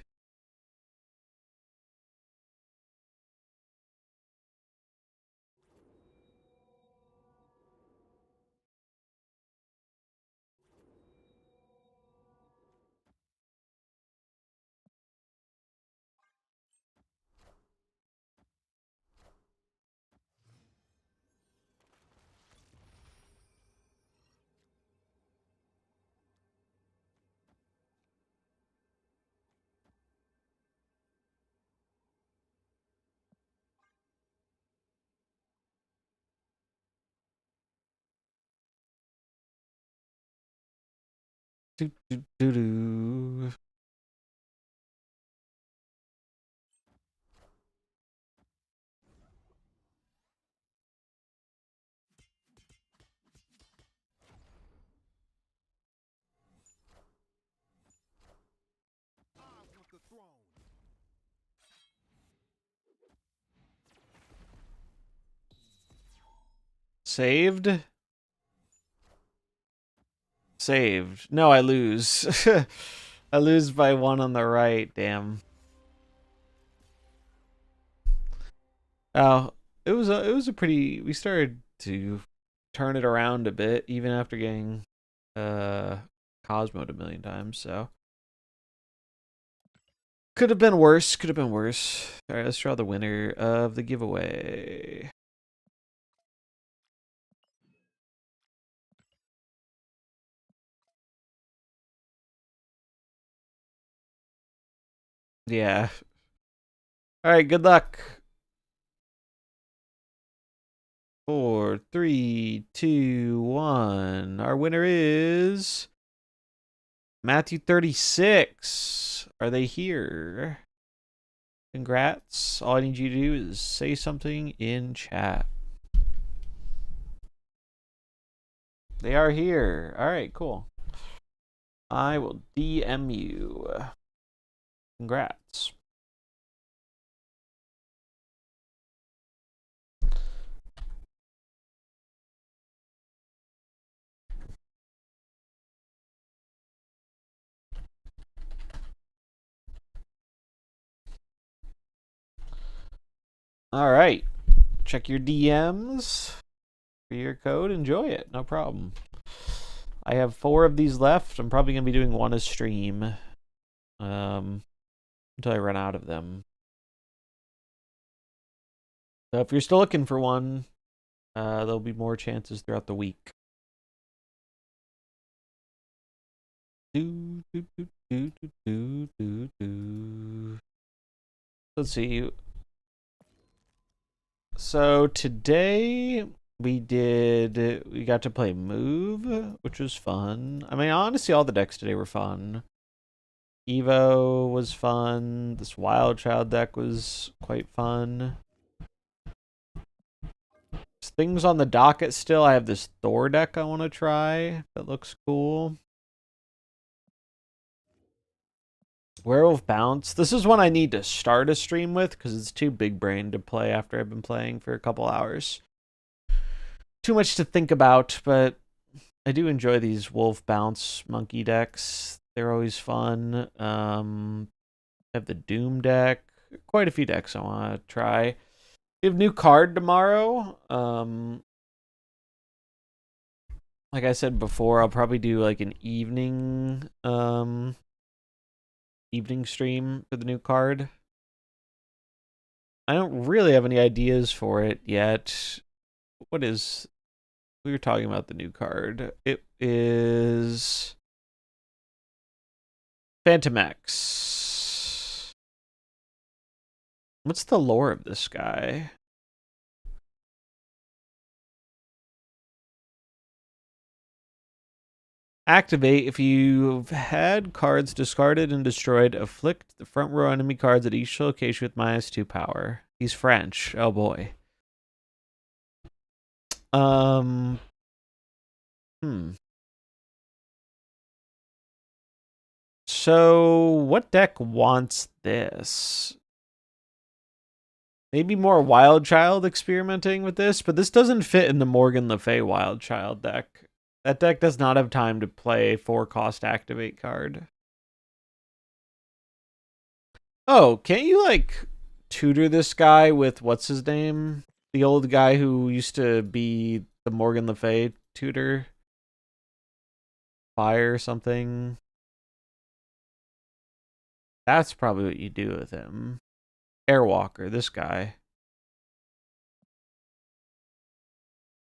Do, do, do, do. Saved? Saved. No, I lose. I lose by 1 on the right, damn. Oh, it was a pretty, we started to turn it around a bit even after getting Cosmoed a million times, so could have been worse, could have been worse. All right, let's draw the winner of the giveaway. Yeah. All right, good luck. 4, 3, 2, 1. Our winner is Matthew 36. Are they here? Congrats. All I need you to do is say something in chat. They are here. All right, cool. I will DM you. Congrats. All right. Check your DMs for your code. Enjoy it. No problem. I have 4 of these left. I'm probably going to be doing 1 a stream until I run out of them. So if you're still looking for one, there'll be more chances throughout the week. Let's see. So today we got to play Move, which was fun. I mean, honestly, all the decks today were fun. Evo was fun. This Wild Child deck was quite fun. Things on the docket still. I have this Thor deck I want to try. That looks cool. Werewolf Bounce. This is one I need to start a stream with because it's too big brain to play after I've been playing for a couple hours. Too much to think about, but I do enjoy these Wolf Bounce monkey decks. They're always fun. I have the Doom deck. Quite a few decks I want to try. We have new card tomorrow. Like I said before, I'll probably do like an evening stream for the new card. I don't really have any ideas for it yet. We were talking about the new card. It is Phantom X. What's the lore of this guy? Activate if you've had cards discarded and destroyed. Afflict the front row enemy cards at each location with -2 power. He's French. Oh boy. So what deck wants this? Maybe more Wild Child experimenting with this, but this doesn't fit in the Morgan Le Fay Wild Child deck. That deck does not have time to play a 4-cost activate card. Oh, can't you like tutor this guy with what's his name? The old guy who used to be the Morgan Le Fay tutor? Fire or something. That's probably what you do with him. Airwalker, this guy.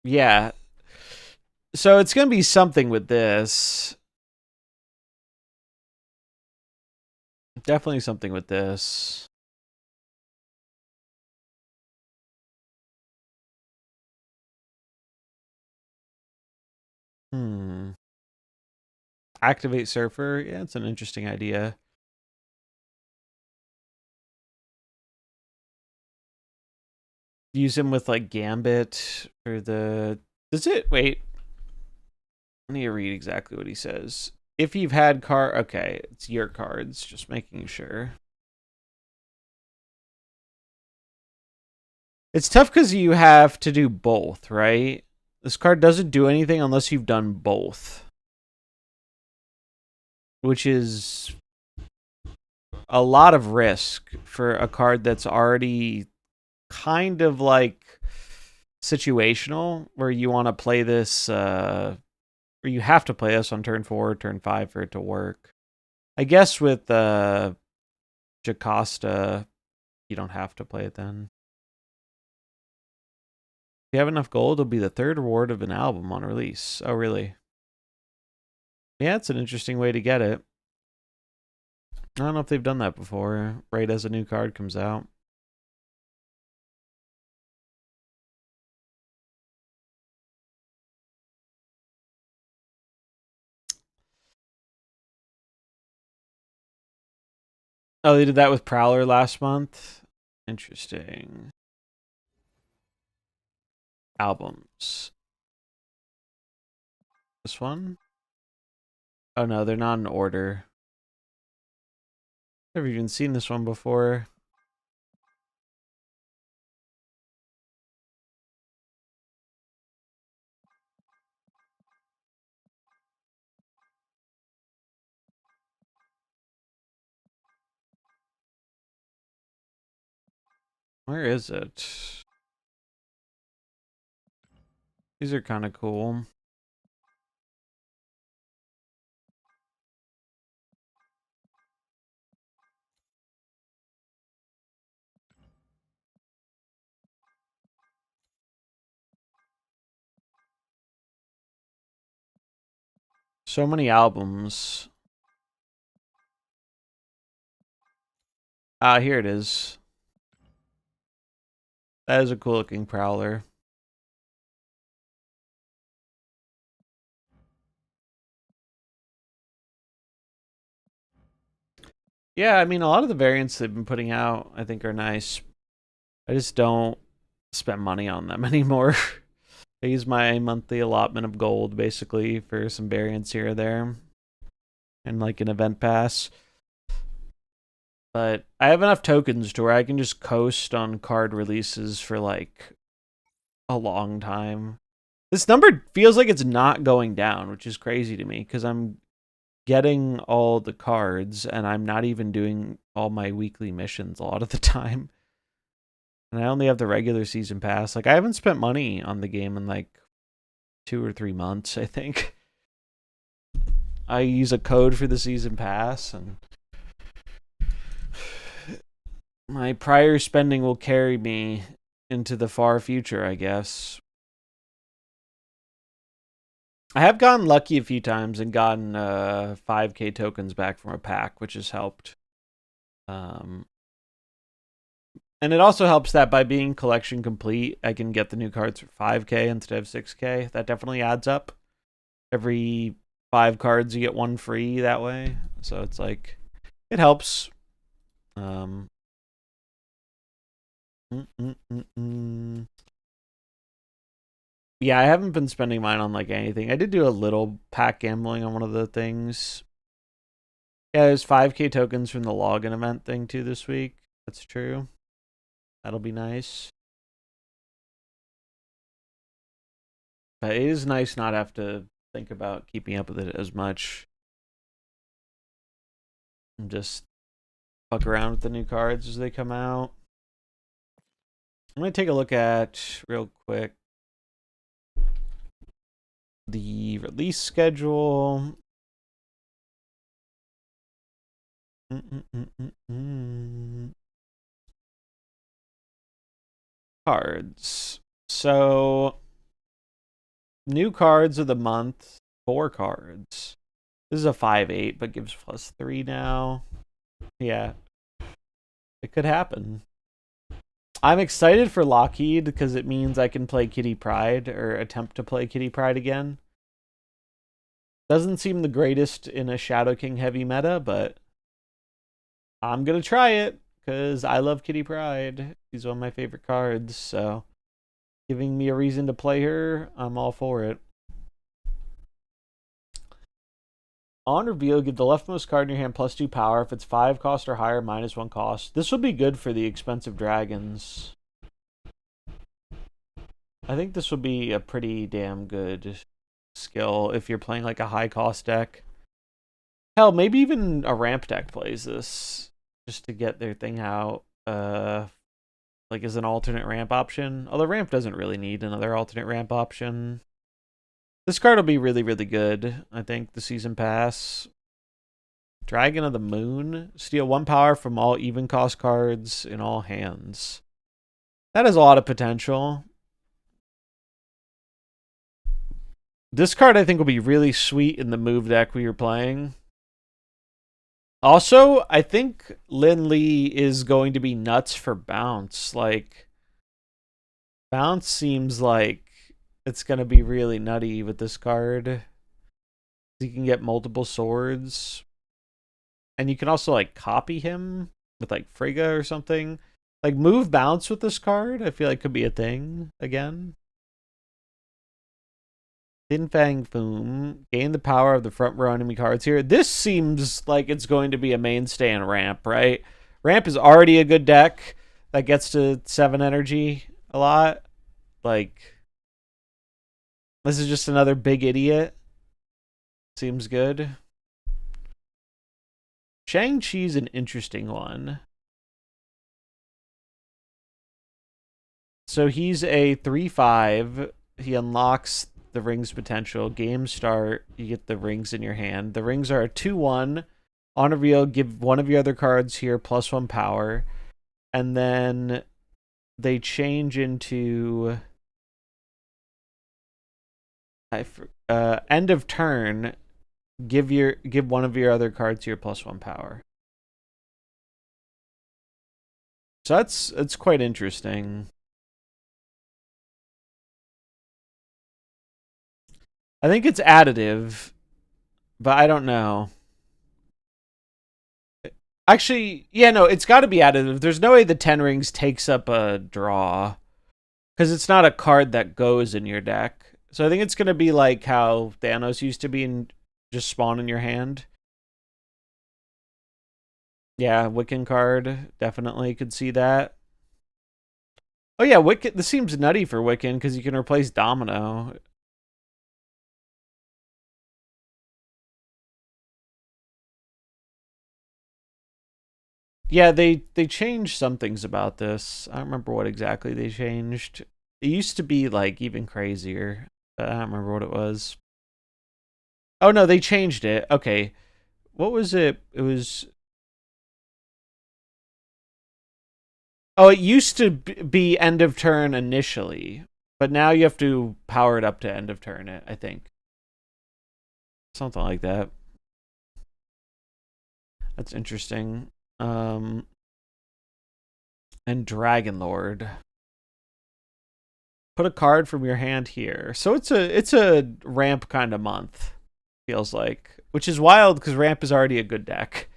Yeah. So it's going to be something with this. Definitely something with this. Activate Surfer. Yeah, it's an interesting idea. Use him with like Gambit for the. Does it? Wait. I need to read exactly what he says. If you've had okay, it's your cards. Just making sure. It's tough because you have to do both, right? This card doesn't do anything unless you've done both, which is a lot of risk for a card that's already kind of like situational, where you want to play this, or you have to play this on turn 4, turn 5 for it to work. I guess with Jocasta, you don't have to play it then. If you have enough gold, it'll be the 3rd reward of an album on release. Oh, really? Yeah, it's an interesting way to get it. I don't know if they've done that before, right as a new card comes out. Oh, they did that with Prowler last month? Interesting. Albums. This one? Oh no, they're not in order. Never even seen this one before. Where is it? These are kind of cool. So many albums. Ah, here it is. That is a cool looking Prowler. Yeah, I mean, a lot of the variants they've been putting out, I think, are nice. I just don't spend money on them anymore. I use my monthly allotment of gold, basically, for some variants here or there. And, like, an event pass. But I have enough tokens to where I can just coast on card releases for, like, a long time. This number feels like it's not going down, which is crazy to me, because I'm getting all the cards, and I'm not even doing all my weekly missions a lot of the time. And I only have the regular season pass. Like, I haven't spent money on the game in, like, 2 or 3 months, I think. I use a code for the season pass, and my prior spending will carry me into the far future, I guess. I have gotten lucky a few times and gotten 5k tokens back from a pack, which has helped. And it also helps that by being collection complete, I can get the new cards for 5k instead of 6k. That definitely adds up. Every 5 cards, you get 1 free that way. So it's like, it helps. Yeah, I haven't been spending mine on like anything. I did do a little pack gambling on one of the things. Yeah, there's 5k tokens from the login event thing too this week. That's true. That'll be nice. But it is nice not have to think about keeping up with it as much. And just fuck around with the new cards as they come out. I'm going to take a look at, real quick, the release schedule. Cards. So, new cards of the month, 4 cards. This is a 5/8, but gives +3 now. Yeah. It could happen. I'm excited for Lockheed because it means I can play Kitty Pryde, or attempt to play Kitty Pryde again. Doesn't seem the greatest in a Shadow King heavy meta, but I'm gonna try it because I love Kitty Pryde. She's one of my favorite cards, so giving me a reason to play her, I'm all for it. On reveal, give the leftmost card in your hand +2 power. If it's 5 cost or higher, -1 cost. This would be good for the expensive dragons. I think this would be a pretty damn good skill if you're playing like a high cost deck. Hell, maybe even a ramp deck plays this just to get their thing out. Like as an alternate ramp option. Although ramp doesn't really need another alternate ramp option. This card will be really, really good. I think the season pass. Dragon of the Moon. Steal 1 power from all even cost cards in all hands. That has a lot of potential. This card I think will be really sweet in the move deck we were playing. Also, I think Lin Lee is going to be nuts for bounce. Like, bounce seems like it's going to be really nutty with this card. You can get multiple swords. And you can also, like, copy him with, like, Frigga or something. Like, move bounce with this card, I feel like could be a thing again. Din Fang Foom. Gain the power of the front row enemy cards here. This seems like it's going to be a mainstay in Ramp, right? Ramp is already a good deck that gets to 7 energy a lot. Like, this is just another big idiot. Seems good. Shang-Chi's an interesting one. So he's a 3/5. He unlocks the rings potential. Game start, you get the rings in your hand. The rings are a 2/1. On reveal, give one of your other cards here +1 power. And then they change into end of turn. Give one of your other cards here +1 power. So that's quite interesting. I think it's additive, but I don't know. Actually, yeah, no, it's got to be additive. There's no way the 10 rings takes up a draw because it's not a card that goes in your deck. So I think it's going to be like how Thanos used to be and just spawn in your hand. Yeah, Wiccan card. Definitely could see that. Oh, yeah, Wiccan. This seems nutty for Wiccan because you can replace Domino. Yeah, they changed some things about this. I don't remember what exactly they changed. It used to be like even crazier. But I don't remember what it was. Oh no, they changed it. Okay. What was it? It was Oh, it used to be end of turn initially, but now you have to power it up to end of turn it, I think. Something like that. That's interesting. And Dragon Lord. Put a card from your hand here. So it's a ramp kind of month, feels like. Which is wild because ramp is already a good deck.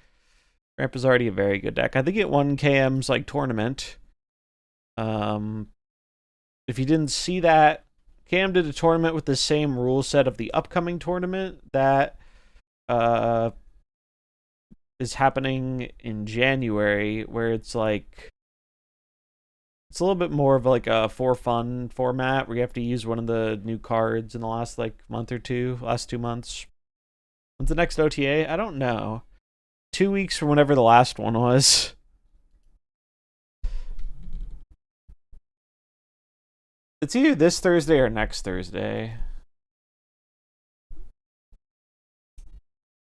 Ramp is already a very good deck. I think it won KM's like tournament. If you didn't see that, KM did a tournament with the same rule set of the upcoming tournament that is happening in January, where it's like it's a little bit more of like a for fun format where you have to use one of the new cards in the last like month or two, last 2 months. When's the next OTA? I don't know. 2 weeks from whenever the last one was. It's either this Thursday or next Thursday.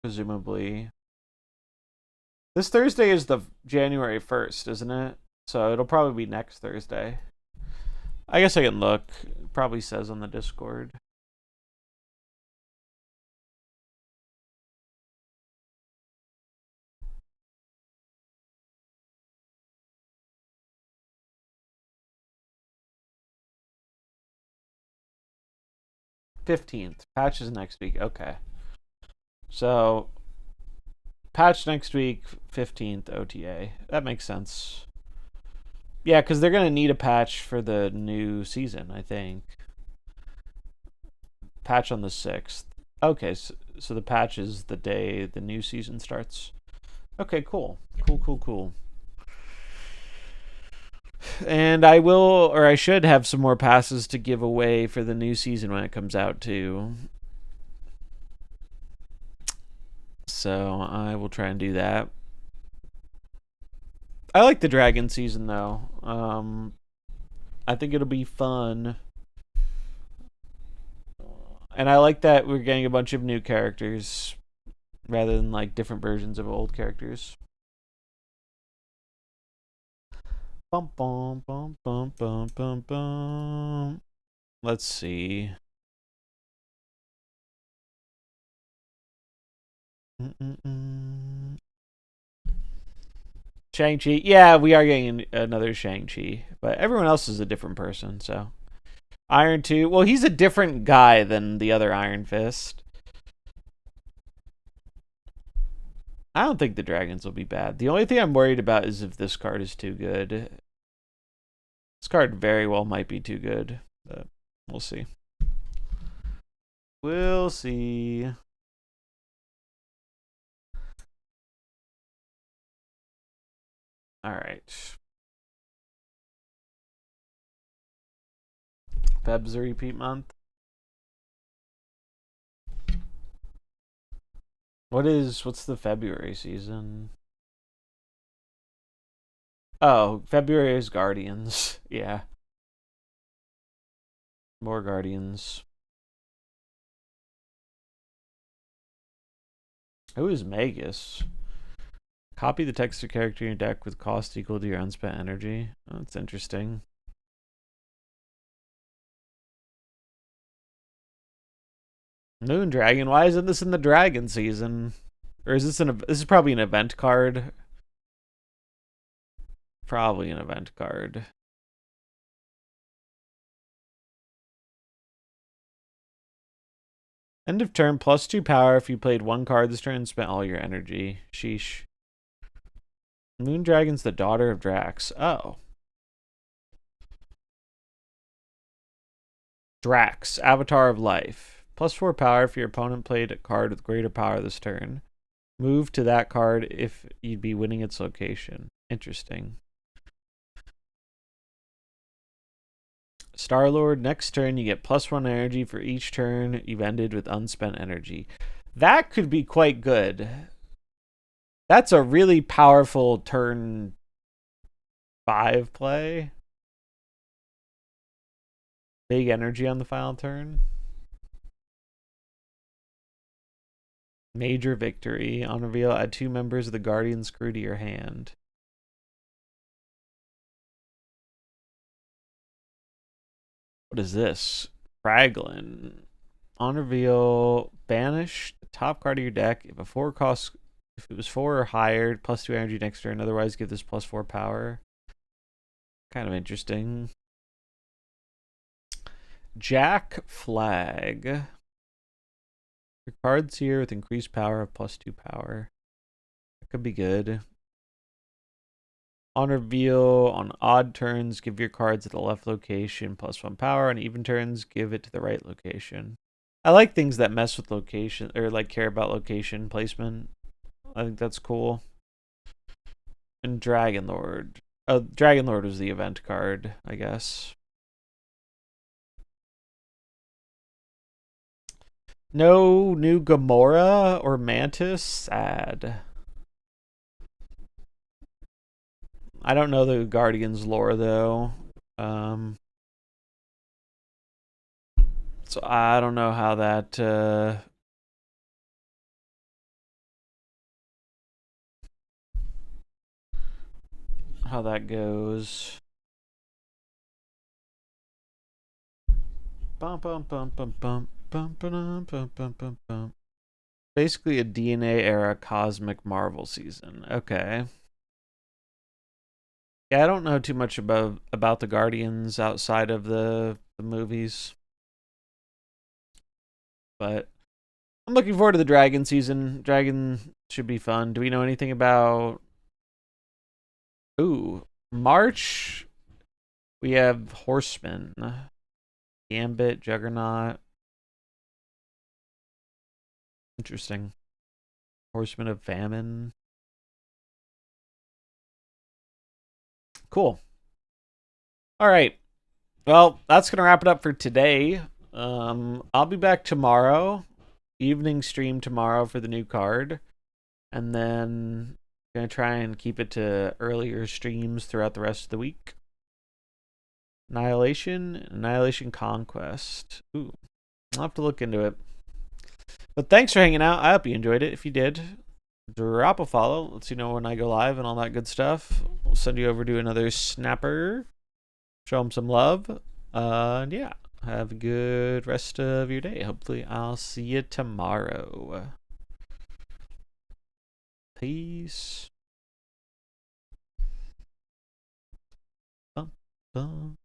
Presumably. This Thursday is the January 1st, isn't it? So it'll probably be next Thursday. I guess I can look. It probably says on the Discord. $15th. Patch is next week. Okay. So patch next week, 15th OTA. That makes sense. Yeah, because they're going to need a patch for the new season, I think. Patch on the 6th. Okay, so the patch is the day the new season starts. Okay, cool. Cool. And I will, or I should have some more passes to give away for the new season when it comes out too. So I will try and do that. I like the dragon season though. I think it'll be fun. And I like that we're getting a bunch of new characters rather than like different versions of old characters. Bum bum bum bum bum bum bum. Let's see. Mm-mm-mm. Shang-Chi. Yeah, we are getting another Shang-Chi, but everyone else is a different person, so. Iron 2. Well, he's a different guy than the other Iron Fist. I don't think the dragons will be bad. The only thing I'm worried about is if this card is too good. This card very well might be too good, but we'll see. We'll see. All right. Feb's a repeat month. What's the February season? Oh, February is Guardians. Yeah. More Guardians. Who is Magus? Copy the text of character in your deck with cost equal to your unspent energy. Oh, that's interesting. Moon Dragon. Why isn't this in the Dragon season? Or is this is probably an event card? Probably an event card. End of turn, +2 power if you played one card this turn and spent all your energy. Sheesh. Moon Dragon's the daughter of Drax. Oh. Drax, Avatar of Life. +4 power if your opponent played a card with greater power this turn. Move to that card if you'd be winning its location. Interesting. Star-Lord, next turn you get +1 energy for each turn you've ended with unspent energy. That could be quite good. That's a really powerful turn 5 play. Big energy on the final turn. Major victory. On reveal, add 2 members of the Guardian's crew to your hand. What is this? Kraglin. On reveal, banish the top card of your deck. If it was 4 or higher, +2 energy next turn. Otherwise, give this +4 power. Kind of interesting. Jack Flag. Your cards here with increased power of +2 power. That could be good. On reveal, on odd turns, give your cards at the left location +1 power. On even turns, give it to the right location. I like things that mess with location or like care about location placement. I think that's cool. And Dragon Lord. Oh, Dragon Lord was the event card, I guess. No new Gamora or Mantis. Sad. I don't know the Guardians lore though. So I don't know how that goes. Bum bum bum bum bum bum bum bum bum bum bum. Basically a DNA era cosmic Marvel season. Okay. Yeah, I don't know too much about the Guardians outside of the movies. But I'm looking forward to the Dragon season. Dragon should be fun. Do we know anything about Ooh, March? We have Horseman. Gambit, Juggernaut. Interesting. Horseman of Famine. Cool. All right. Well, that's gonna wrap it up for today. I'll be back tomorrow, evening stream tomorrow for the new card, and then gonna try and keep it to earlier streams throughout the rest of the week. Annihilation Conquest. Ooh, I'll have to look into it. But thanks for hanging out. I hope you enjoyed it. If you did, drop a follow. Let you know when I go live and all that good stuff. We'll send you over to another snapper. Show them some love. And yeah, have a good rest of your day. Hopefully, I'll see you tomorrow. Peace. Bum, bum.